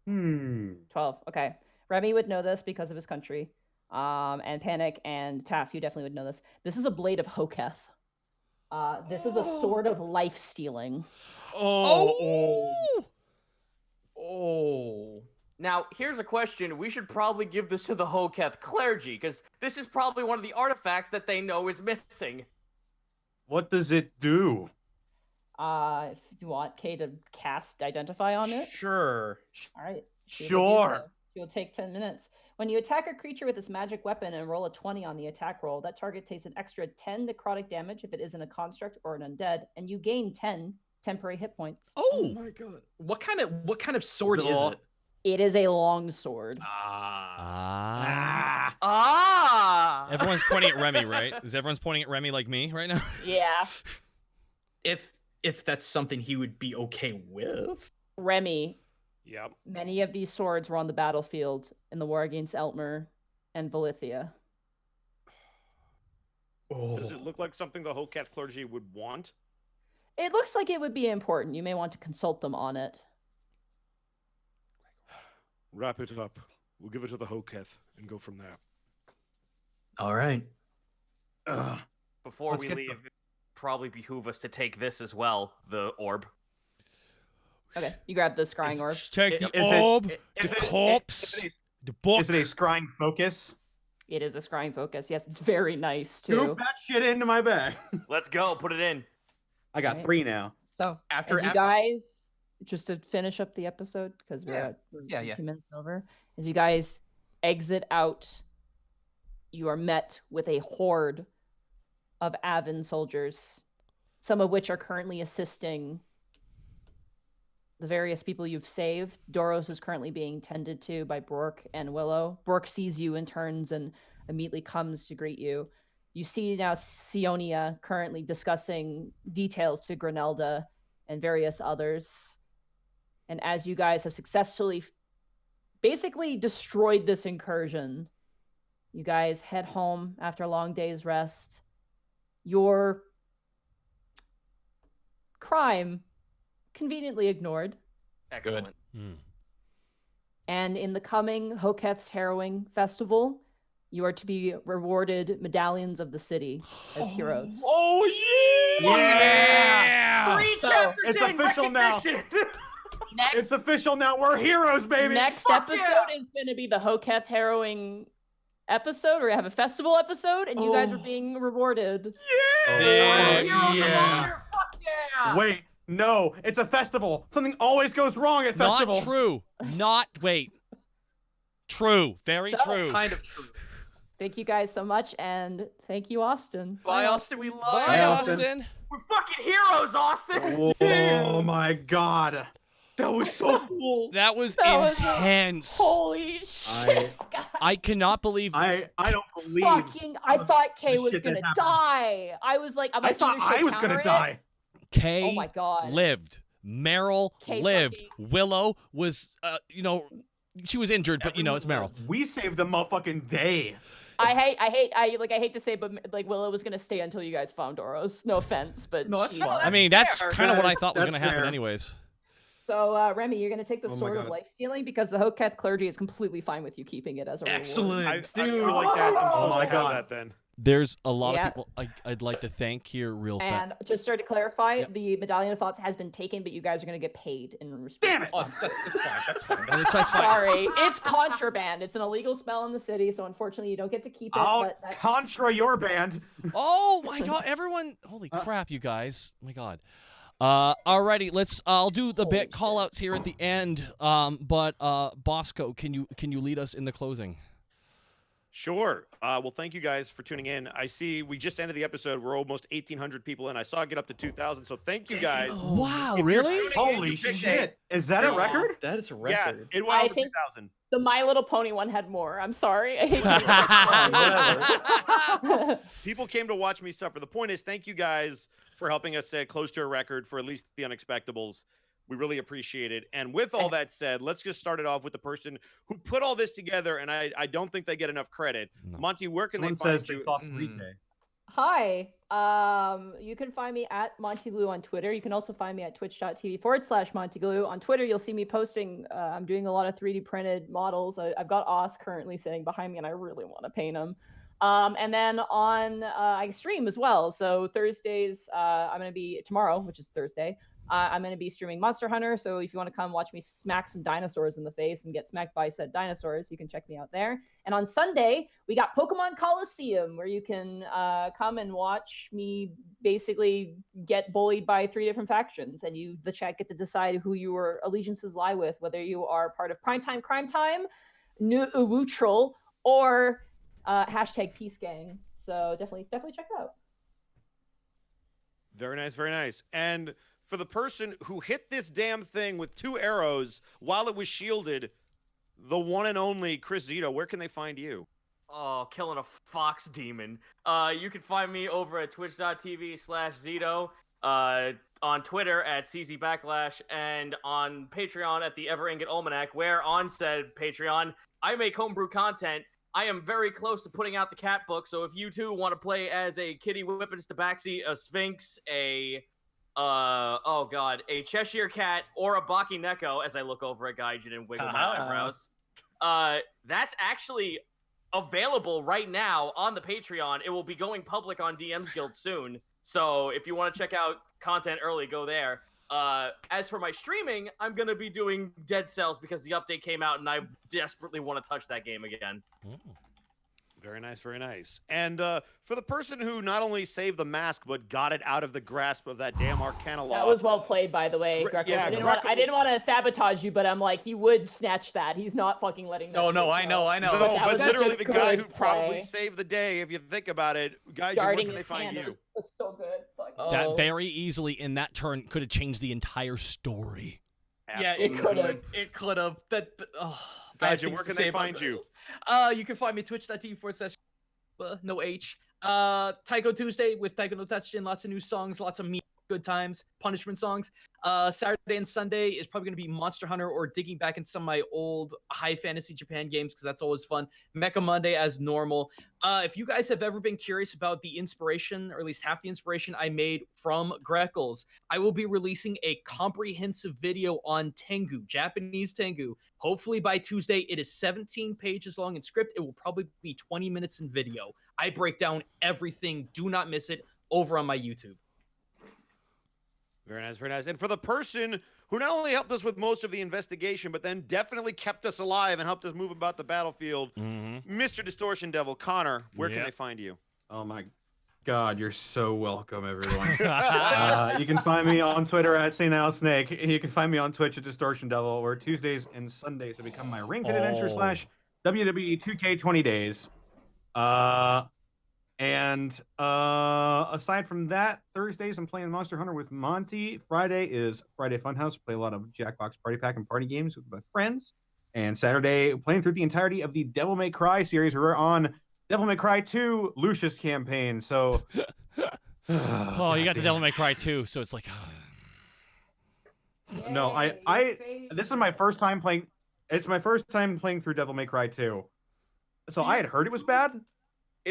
12. Okay. Remy would know this because of his country. And Panic and Task, you definitely would know this. This is a blade of Hoketh. This is a sword of life stealing. Oh. Now, here's a question. We should probably give this to the Hoketh clergy, because this is probably one of the artifacts that they know is missing. What does it do? If you want Kay to cast Identify on it. Sure. All right. Sure. You'll take 10 minutes. When you attack a creature with this magic weapon and roll a 20 on the attack roll, that target takes an extra 10 necrotic damage if it isn't a construct or an undead, and you gain 10 temporary hit points. Oh my god. What kind of sword is it? It is a long sword. Everyone's pointing at Remy, right? Is everyone's pointing at Remy like me right now? Yeah. If that's something he would be okay with. Remy, Yep. many of these swords were on the battlefield in the war against Eltmer and Valithia. Does it look like something the Hoketh clergy would want? It looks like it would be important. You may want to consult them on it. Wrap it up. We'll give it to the Hoketh and go from there. All right. Before Let's we get leave, it probably behoove us to take this as well, the orb. Okay, you grab the scrying orb. Take the Is it- orb, is the it- corpse, is the book. Is it a scrying focus? It is a scrying focus. Yes, it's very nice too. Scoop that shit into my bag. Let's go. Put it in. I got Right. 3 now. So After- as you after- guys, just to finish up the episode because we're 2 minutes over. As you guys exit out, you are met with a horde of Avon soldiers, some of which are currently assisting the various people you've saved. Doros is currently being tended to by Brork and Willow. Brork sees you and turns and immediately comes to greet you. You see now Sionia currently discussing details to Granelda and various others. And as you guys have successfully basically destroyed this incursion, you guys head home after a long day's rest. Your crime conveniently ignored. Excellent. And in the coming Hoketh's Harrowing Festival, you are to be rewarded medallions of the city as heroes. Oh yeah! Yeah! 3 So, chapters it's in, official now. recognition. It's official now. We're heroes, baby. Next Fuck episode yeah! is going to be the Hoketh harrowing episode, or we have a festival episode, and you guys are being rewarded. Yeah. Fuck yeah! Wait, no, it's a festival. Something always goes wrong at festivals. Not true. True. Very So- true. Kind of true. Thank you guys so much, and thank you, Austin. Bye, Austin. We love Bye, you. Austin. We're fucking heroes, Austin. Oh my god. That was so cool. That was That was intense. Holy shit, guys. I cannot believe. I don't believe. I thought Kay the was shit that gonna happened. die. I was like, I'm I like, thought I was gonna die. Kay Oh my God. lived. Meryl Kay lived. fucking- Willow was, she was injured, but it's Meryl. We saved the motherfucking day. I hate to say, but like Willow was gonna stay until you guys found Doros. No offense, but No, that's she fine. won. I mean, that's fair. kind of what I That's- thought was that's going to happen fair. anyways. So Remy, you're gonna take the Oh my sword of God. life stealing because the Hoketh clergy is completely fine with you keeping it as a reward. Excellent. I Dude. feel like that. I'm Oh supposed my to have God. that then. There's a lot Yeah. of people I'd like to thank here real fast. And just to clarify, Yep. the Medallion of Thoughts has been taken, but you guys are gonna get paid in respect. Damn it. Oh, that's fine. That's fine. And it's fine. Sorry, it's contraband. It's an illegal spell in the city, so unfortunately you don't get to keep it. I'll But that- contra your band. Oh my god, everyone. Holy crap, you guys. Oh my god. Alrighty, I'll do the Holy bit call outs here at the end. But Bosco, can you lead us in the closing? Sure. Well, thank you guys for tuning in. I see we just ended the episode. We're almost 1,800 people in. I saw it get up to 2,000. So thank you guys. Wow, If you're really? tuning in, Holy you picked shit. Is that a Yeah. record? That is a Yeah, record. it I went over think- 2,000. the My Little Pony one had more. I'm sorry. I hate to People came to watch me suffer. The point is, thank you guys for helping us stay close to a record for at least the Unexpectables. We really appreciate it. And with all that said, let's just start it off with the person who put all this together. And I don't think they get enough credit. No. Monty, where can Someone they find says they you? saw 3K. Hi. You can find me at Montyglue on Twitter. You can also find me at twitch.tv/Montyglue. On Twitter, you'll see me posting. I'm doing a lot of 3D printed models. I've got Oz currently sitting behind me, and I really want to paint him. And then I stream as well. So Thursdays, I'm going to be tomorrow, which is Thursday. I'm going to be streaming Monster Hunter. So if you want to come watch me smack some dinosaurs in the face and get smacked by said dinosaurs, you can check me out there. And on Sunday, we got Pokemon Coliseum, where you can come and watch me basically get bullied by 3 different factions. And the chat get to decide who your allegiances lie with, whether you are part of Primetime Crime Time, Neutral, or hashtag Peace Gang. So definitely check it out. Very nice, very nice. And for the person who hit this damn thing with 2 arrows while it was shielded, the one and only Chris Zito, where can they find you? Oh, killing a fox demon. You can find me over at twitch.tv/Zito, on Twitter at CZ Backlash, and on Patreon at the Ever Ingot Almanac, where on said Patreon, I make homebrew content. I am very close to putting out the cat book, so if you too want to play as a Kitty Whippets Tabaxi, a Sphinx, a Cheshire Cat, or a Baki Neko, as I look over at Gaijin and wiggle my eyebrows, that's actually available right now on the Patreon. It will be going public on DM's Guild soon, so if you want to check out content early, go there. As for my streaming, I'm going to be doing Dead Cells because the update came out and I desperately want to touch that game again. Very nice, very nice. And for the person who not only saved the mask, but got it out of the grasp of that damn Arcane Lock. That was well played, by the way, Greco. yeah, I Greco- didn't want to sabatage you, but I'm like, he would snatch that. He's not fucking letting that No, shit I know. No, that but was literally such the a guy good who probably play. saved the day, if you think about it. Guys, where Guarding can they his find hand you? was so good. Fuck. That very easily in that turn could have changed the entire story. Yeah, it could have. It could have. I have Guys, things where to can say they about find you? You can find me twitch.tv/, no H. Taiko Tuesday with Taiko no Tatsujin. Lots of new songs, lots of good times, punishment songs. Saturday and Sunday is probably going to be Monster Hunter or digging back in some of my old high fantasy Japan games because that's always fun. Mecha Monday as normal. If you guys have ever been curious about the inspiration, or at least half the inspiration I made from Greckles, I will be releasing a comprehensive video on Tengu, Japanese Tengu. Hopefully by Tuesday. It is 17 pages long in script. It will probably be 20 minutes in video. I break down everything. Do not miss it over on my YouTube. Very nice, very nice. And for the person who not only helped us with most of the investigation, but then definitely kept us alive and helped us move about the battlefield, Mr. Distortion Devil, Connor, where can they find you? Oh my God, you're so welcome, everyone. You can find me on Twitter at St. Al Snake. You can find me on Twitch at Distortion Devil, where Tuesdays and Sundays have become my Ring Fit Adventure / WWE 2K20 days. Aside from that, Thursdays I'm playing Monster Hunter with Monty. Friday is Friday Funhouse. Play a lot of Jackbox Party Pack and party games with my friends. And Saturday, playing through the entirety of the Devil May Cry series. We're on Devil May Cry 2 Lucius campaign. So, oh, you got the Devil May Cry 2, so it's like. No, this is my first time playing. It's my first time playing through Devil May Cry 2. So I had heard it was bad.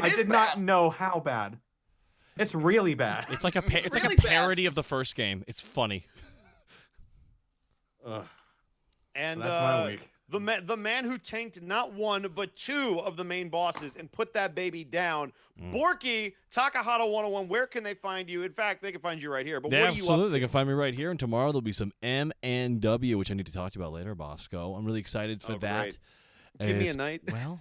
I did not know how bad. It's really bad. It's like a parody of the first game. It's funny. And that's my week. The man who tanked not one but two of the main bosses and put that baby down, Borky Takahata 101. Where can they find you? In fact, they can find you right here. But what are you up to? They can find me right here. And tomorrow there'll be some M&W, which I need to talk to you about later, Bosco. I'm really excited for that. Great. Give me a night. Well,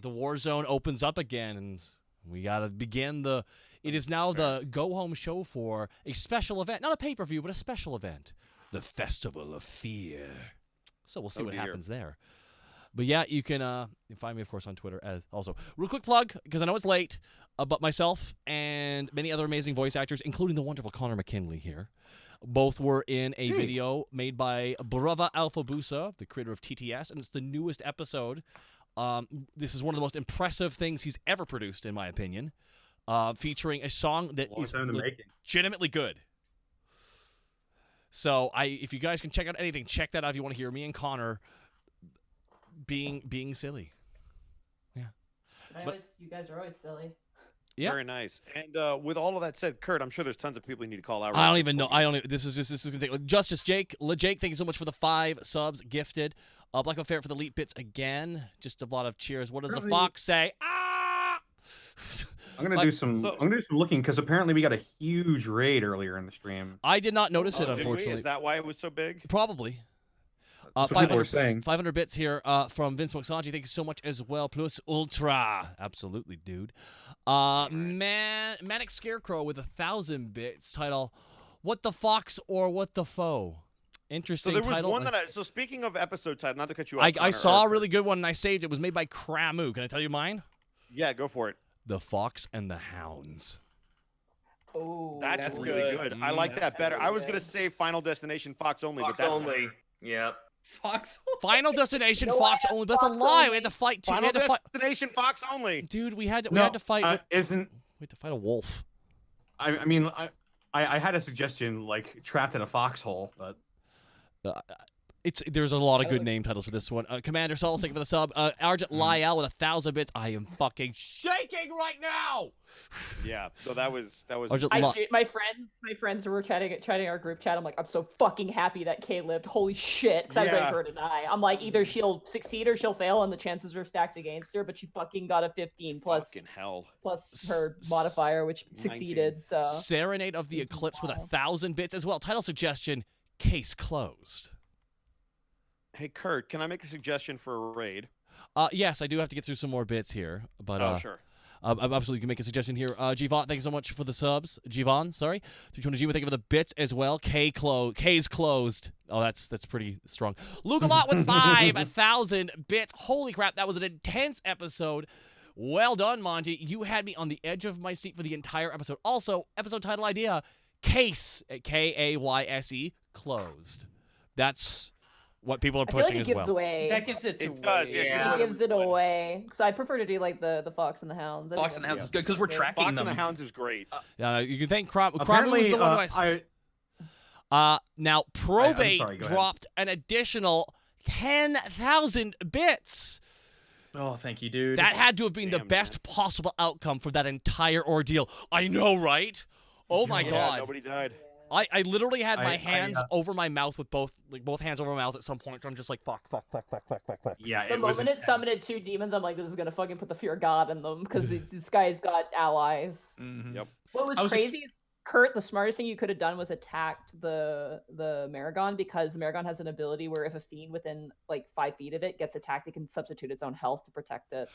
the war zone opens up again, and we got to begin the. It is now the go-home show for a special event, not a pay-per-view, but a special event, the Festival of Fear. So we'll see what happens there. But yeah, you can find me, of course, on Twitter as also. Real quick plug, because I know it's late, but myself and many other amazing voice actors, including the wonderful Connor McKinley here, both were in a video made by Brava Alphabusa, the creator of TTS, and it's the newest episode. This is one of the most impressive things he's ever produced, in my opinion, featuring a song that is legitimately good. So if you guys can check out anything, check that out if you want to hear me and Connor being silly. Yeah. You guys are always silly. Yeah. Very nice. And with all of that said, Kurt, I'm sure there's tons of people you need to call out. I don't even know. This is gonna take Justice Jake. Jake, thank you so much for the 5 subs gifted. Black Fair for the elite bits again. Just a lot of cheers. What does the fox say? Ah! I'm gonna do some looking because apparently we got a huge raid earlier in the stream. I did not notice it, unfortunately. Is that why it was so big? Probably. That's what people were saying. 500 bits here from Vince Moxanji. Thank you so much as well. Plus Ultra. Absolutely, dude. Manic Scarecrow with 1,000 bits. Title, What the Fox or What the Foe? Interesting title. So there was one so speaking of episode title, not to cut you off. I saw a really good one and I saved it. It was made by Cramu. Can I tell you mine? Yeah, go for it. The Fox and the Hounds. Oh, that's really good. I like that better. I was gonna say Final Destination Fox only, Fox but that's only. Yep. Fox. Final Destination Fox only. That's a lie. We had to fight. Final Destination Fox only. Dude, we had to fight. We had to fight a wolf. I mean, I had a suggestion like trapped in a foxhole, but there's a lot of good name titles for this one. Commander Saul, thank you for the sub. Argent Lyell with 1,000 bits. I am fucking shaking right now. Yeah, so that was. My friends who were chatting our group chat. I'm like, I'm so fucking happy that Kay lived. Holy shit, because I was ready for her to die. I'm like, either she'll succeed or she'll fail, and the chances are stacked against her. But she fucking got a 15 plus. Fucking hell. Plus her modifier, which 19. succeeded. So Serenade of the Eclipse with 1,000 bits as well. Title suggestion: Case closed. Hey Kurt, can I make a suggestion for a raid? Yes, I do have to get through some more bits here, but sure. I absolutely can make a suggestion here. Gvon, thank you so much for the subs. Gvon, sorry. 320G, thank you for the bits as well. K's closed. Oh, that's pretty strong. Luke a lot with 5,000 bits. Holy crap, that was an intense episode. Well done, Monty. You had me on the edge of my seat for the entire episode. Also, episode title idea: Case, K-A-Y-S-E, closed. That's what people are pushing as well. Away. That gives it away. It does. Yeah, it gives it away. Because I prefer to do like the Fox and the Hounds. Fox and the Hounds is good because we're tracking Fox them. and the Hounds is great. You can thank Cramu. Apparently, Was the one now Probate dropped an additional 10,000 bits. Oh, thank you, dude. That had to have been the best possible outcome for that entire ordeal. I know, right? Oh my god. Nobody died. I literally had my hands over my mouth with both hands over my mouth at some point, so I'm just like, fuck. Yeah, the moment it summoned 2 demons, I'm like, this is gonna fucking put the fear of God in them, because this guy's got allies. Yep. What was crazy Kurt, the smartest thing you could have done was attacked the Maragon, because the Maragon has an ability where if a fiend within like 5 feet of it gets attacked, it can substitute its own health to protect it.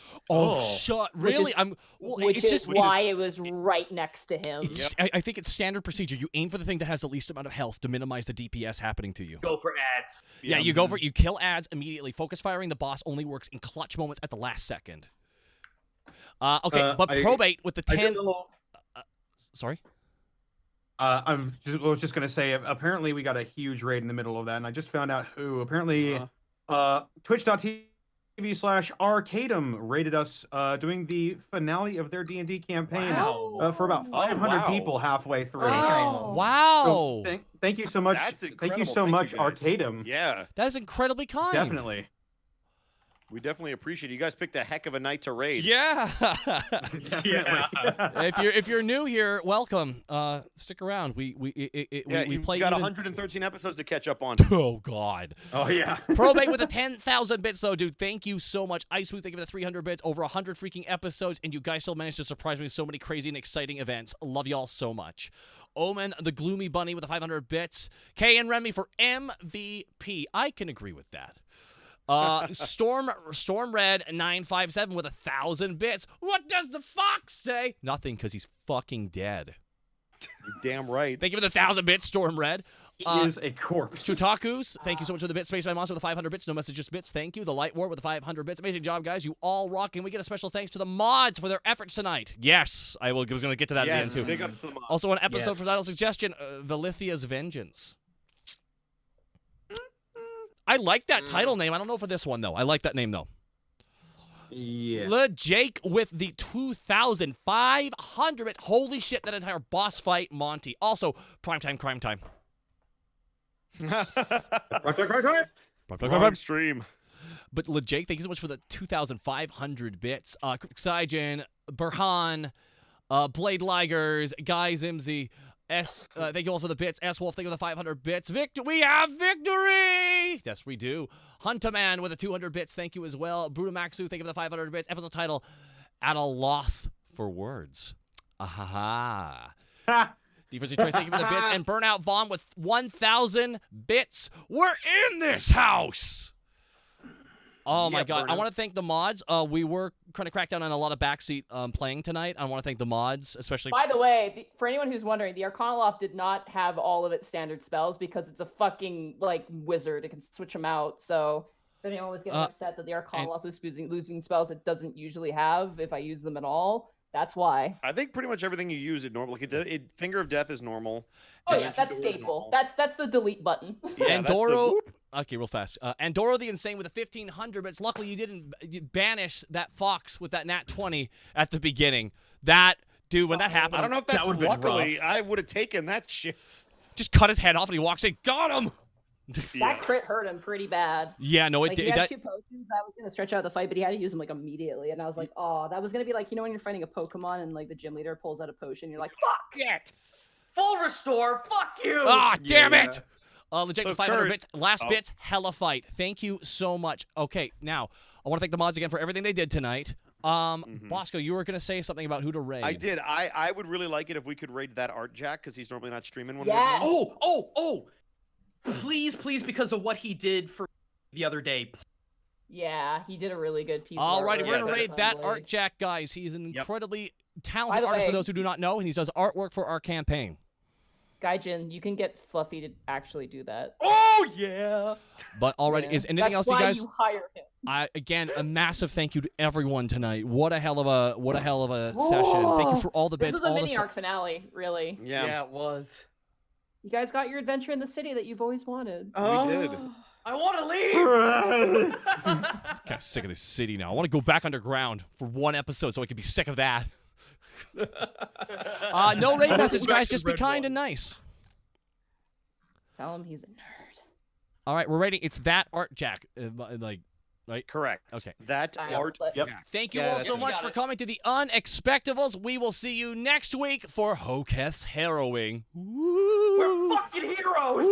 Really? Which is why it was right next to him. I think it's standard procedure. You aim for the thing that has the least amount of health to minimize the DPS happening to you. Go for ads. Yeah, you go for it. You kill ads immediately. Focus firing the boss only works in clutch moments at the last second. Okay, but probate with the 10. Sorry. I was just gonna say, apparently we got a huge raid in the middle of that, and I just found out who. Apparently, twitch.tv/Arcadum rated us doing the finale of their D&D campaign for about 500 people halfway through. Wow! So thank you so much. Thank you so much, Arcadum. Yeah, that is incredibly kind. Definitely. We definitely appreciate it. You guys picked a heck of a night to raid. Yeah. If you're new here, welcome. Stick around. We play. Got 113 episodes to catch up on. Oh God. Oh yeah. Probate with the 10,000 bits though, dude. Thank you so much. Icewood, thank you for the 300 bits. Over 100 freaking episodes, and you guys still managed to surprise me with so many crazy and exciting events. Love y'all so much. Omen, the Gloomy Bunny with the 500 bits. K and Remy for MVP. I can agree with that. Storm Red 957 with 1,000 bits. What does the fox say? Nothing, because he's fucking dead. Damn right. Thank you for the 1,000 bits, Storm Red. He is a corpse. Chutakus, thank you so much for the bits. Spaceman Monster with the 500 bits. No message, just bits. Thank you. The Light War with the 500 bits. Amazing job, guys. You all rock. And we get a special thanks to the mods for their efforts tonight. Yes, I was going to get to that at the end, too. Big ups to the mods. Also, an episode for title suggestion, Velithia's Vengeance. I like that title name. I don't know for this one, though. I like that name, though. Yeah. Jake with the 2,500 bits. Holy shit, that entire boss fight, Monty. Also, primetime crime time. Wrong stream. But Jake, thank you so much for the 2,500 bits. Xygen, Burhan, Blade Ligers, Guy Zimzi, thank you all for the bits. S Wolf, thank you for the 500 bits. We have victory! Yes, we do. Huntaman with the 200 bits, thank you as well. Brutomaxu, thank you for the 500 bits. Episode title, At a Loth for Words. Ahaha. Defensive Choice, thank you for the bits. And Burnout Vaughn with 1,000 bits. We're in this house! Oh my God. I want to thank the mods. We were trying to crack down on a lot of backseat playing tonight. I want to thank the mods, especially. By the way, for anyone who's wondering, the Arcane Lock did not have all of its standard spells because it's a fucking like wizard. It can switch them out. So if anyone was getting upset that the Arcane Lock was losing spells it doesn't usually have, if I use them at all, that's why. I think pretty much everything you use it normal. Like Finger of Death is normal. Oh yeah, that's staple. That's the delete button. Yeah, Andoro. Okay, real fast. Andoro the Insane with the 1,500 bits. Luckily, you didn't banish that fox with that nat 20 at the beginning. That dude, when that happened, I don't know if that's luckily. I would have taken that shit. Just cut his head off, and he walks in. Got him. That crit hurt him pretty bad. Yeah, no, it did. He had 2 potions that was going to stretch out the fight, but he had to use them like immediately. And I was like, oh, that was going to be like, you know, when you're fighting a Pokemon and like the gym leader pulls out a potion, you're like, fuck it. Full restore. Fuck you. Ah, damn it. Legit with 500 Kurt, bits. Last bits, hella fight. Thank you so much. Okay, now, I want to thank the mods again for everything they did tonight. Bosco, you were going to say something about who to raid. I did. I would really like it if we could raid that Art Jack, because he's normally not streaming when Yeah. we're doing. Oh. Please, because of what he did for the other day. Yeah, he did a really good piece. Alrighty, of we're artwork. going to raid that Art Jack, guys. He's an incredibly talented artist for those who do not know, and he does artwork for our campaign. Gaijin, you can get Fluffy to actually do that. Oh yeah. But already, is anything else, you guys? That's why you hire him. Again, a massive thank you to everyone tonight. What a hell of a session. Thank you for all the bits. This was a mini arc finale, really. Yeah, it was. You guys got your adventure in the city that you've always wanted. We did. I want to leave. I'm kind of sick of this city now. I want to go back underground for one episode so I can be sick of that. No raid message, guys. Just be kind and nice. Tell him he's a nerd. All right, we're rating. It's that Art Jack. Right? Correct. Okay. That Art. Yep. Thank you all so much for coming to the Unexpectables. We will see you next week for Hoketh's Harrowing. We're fucking heroes.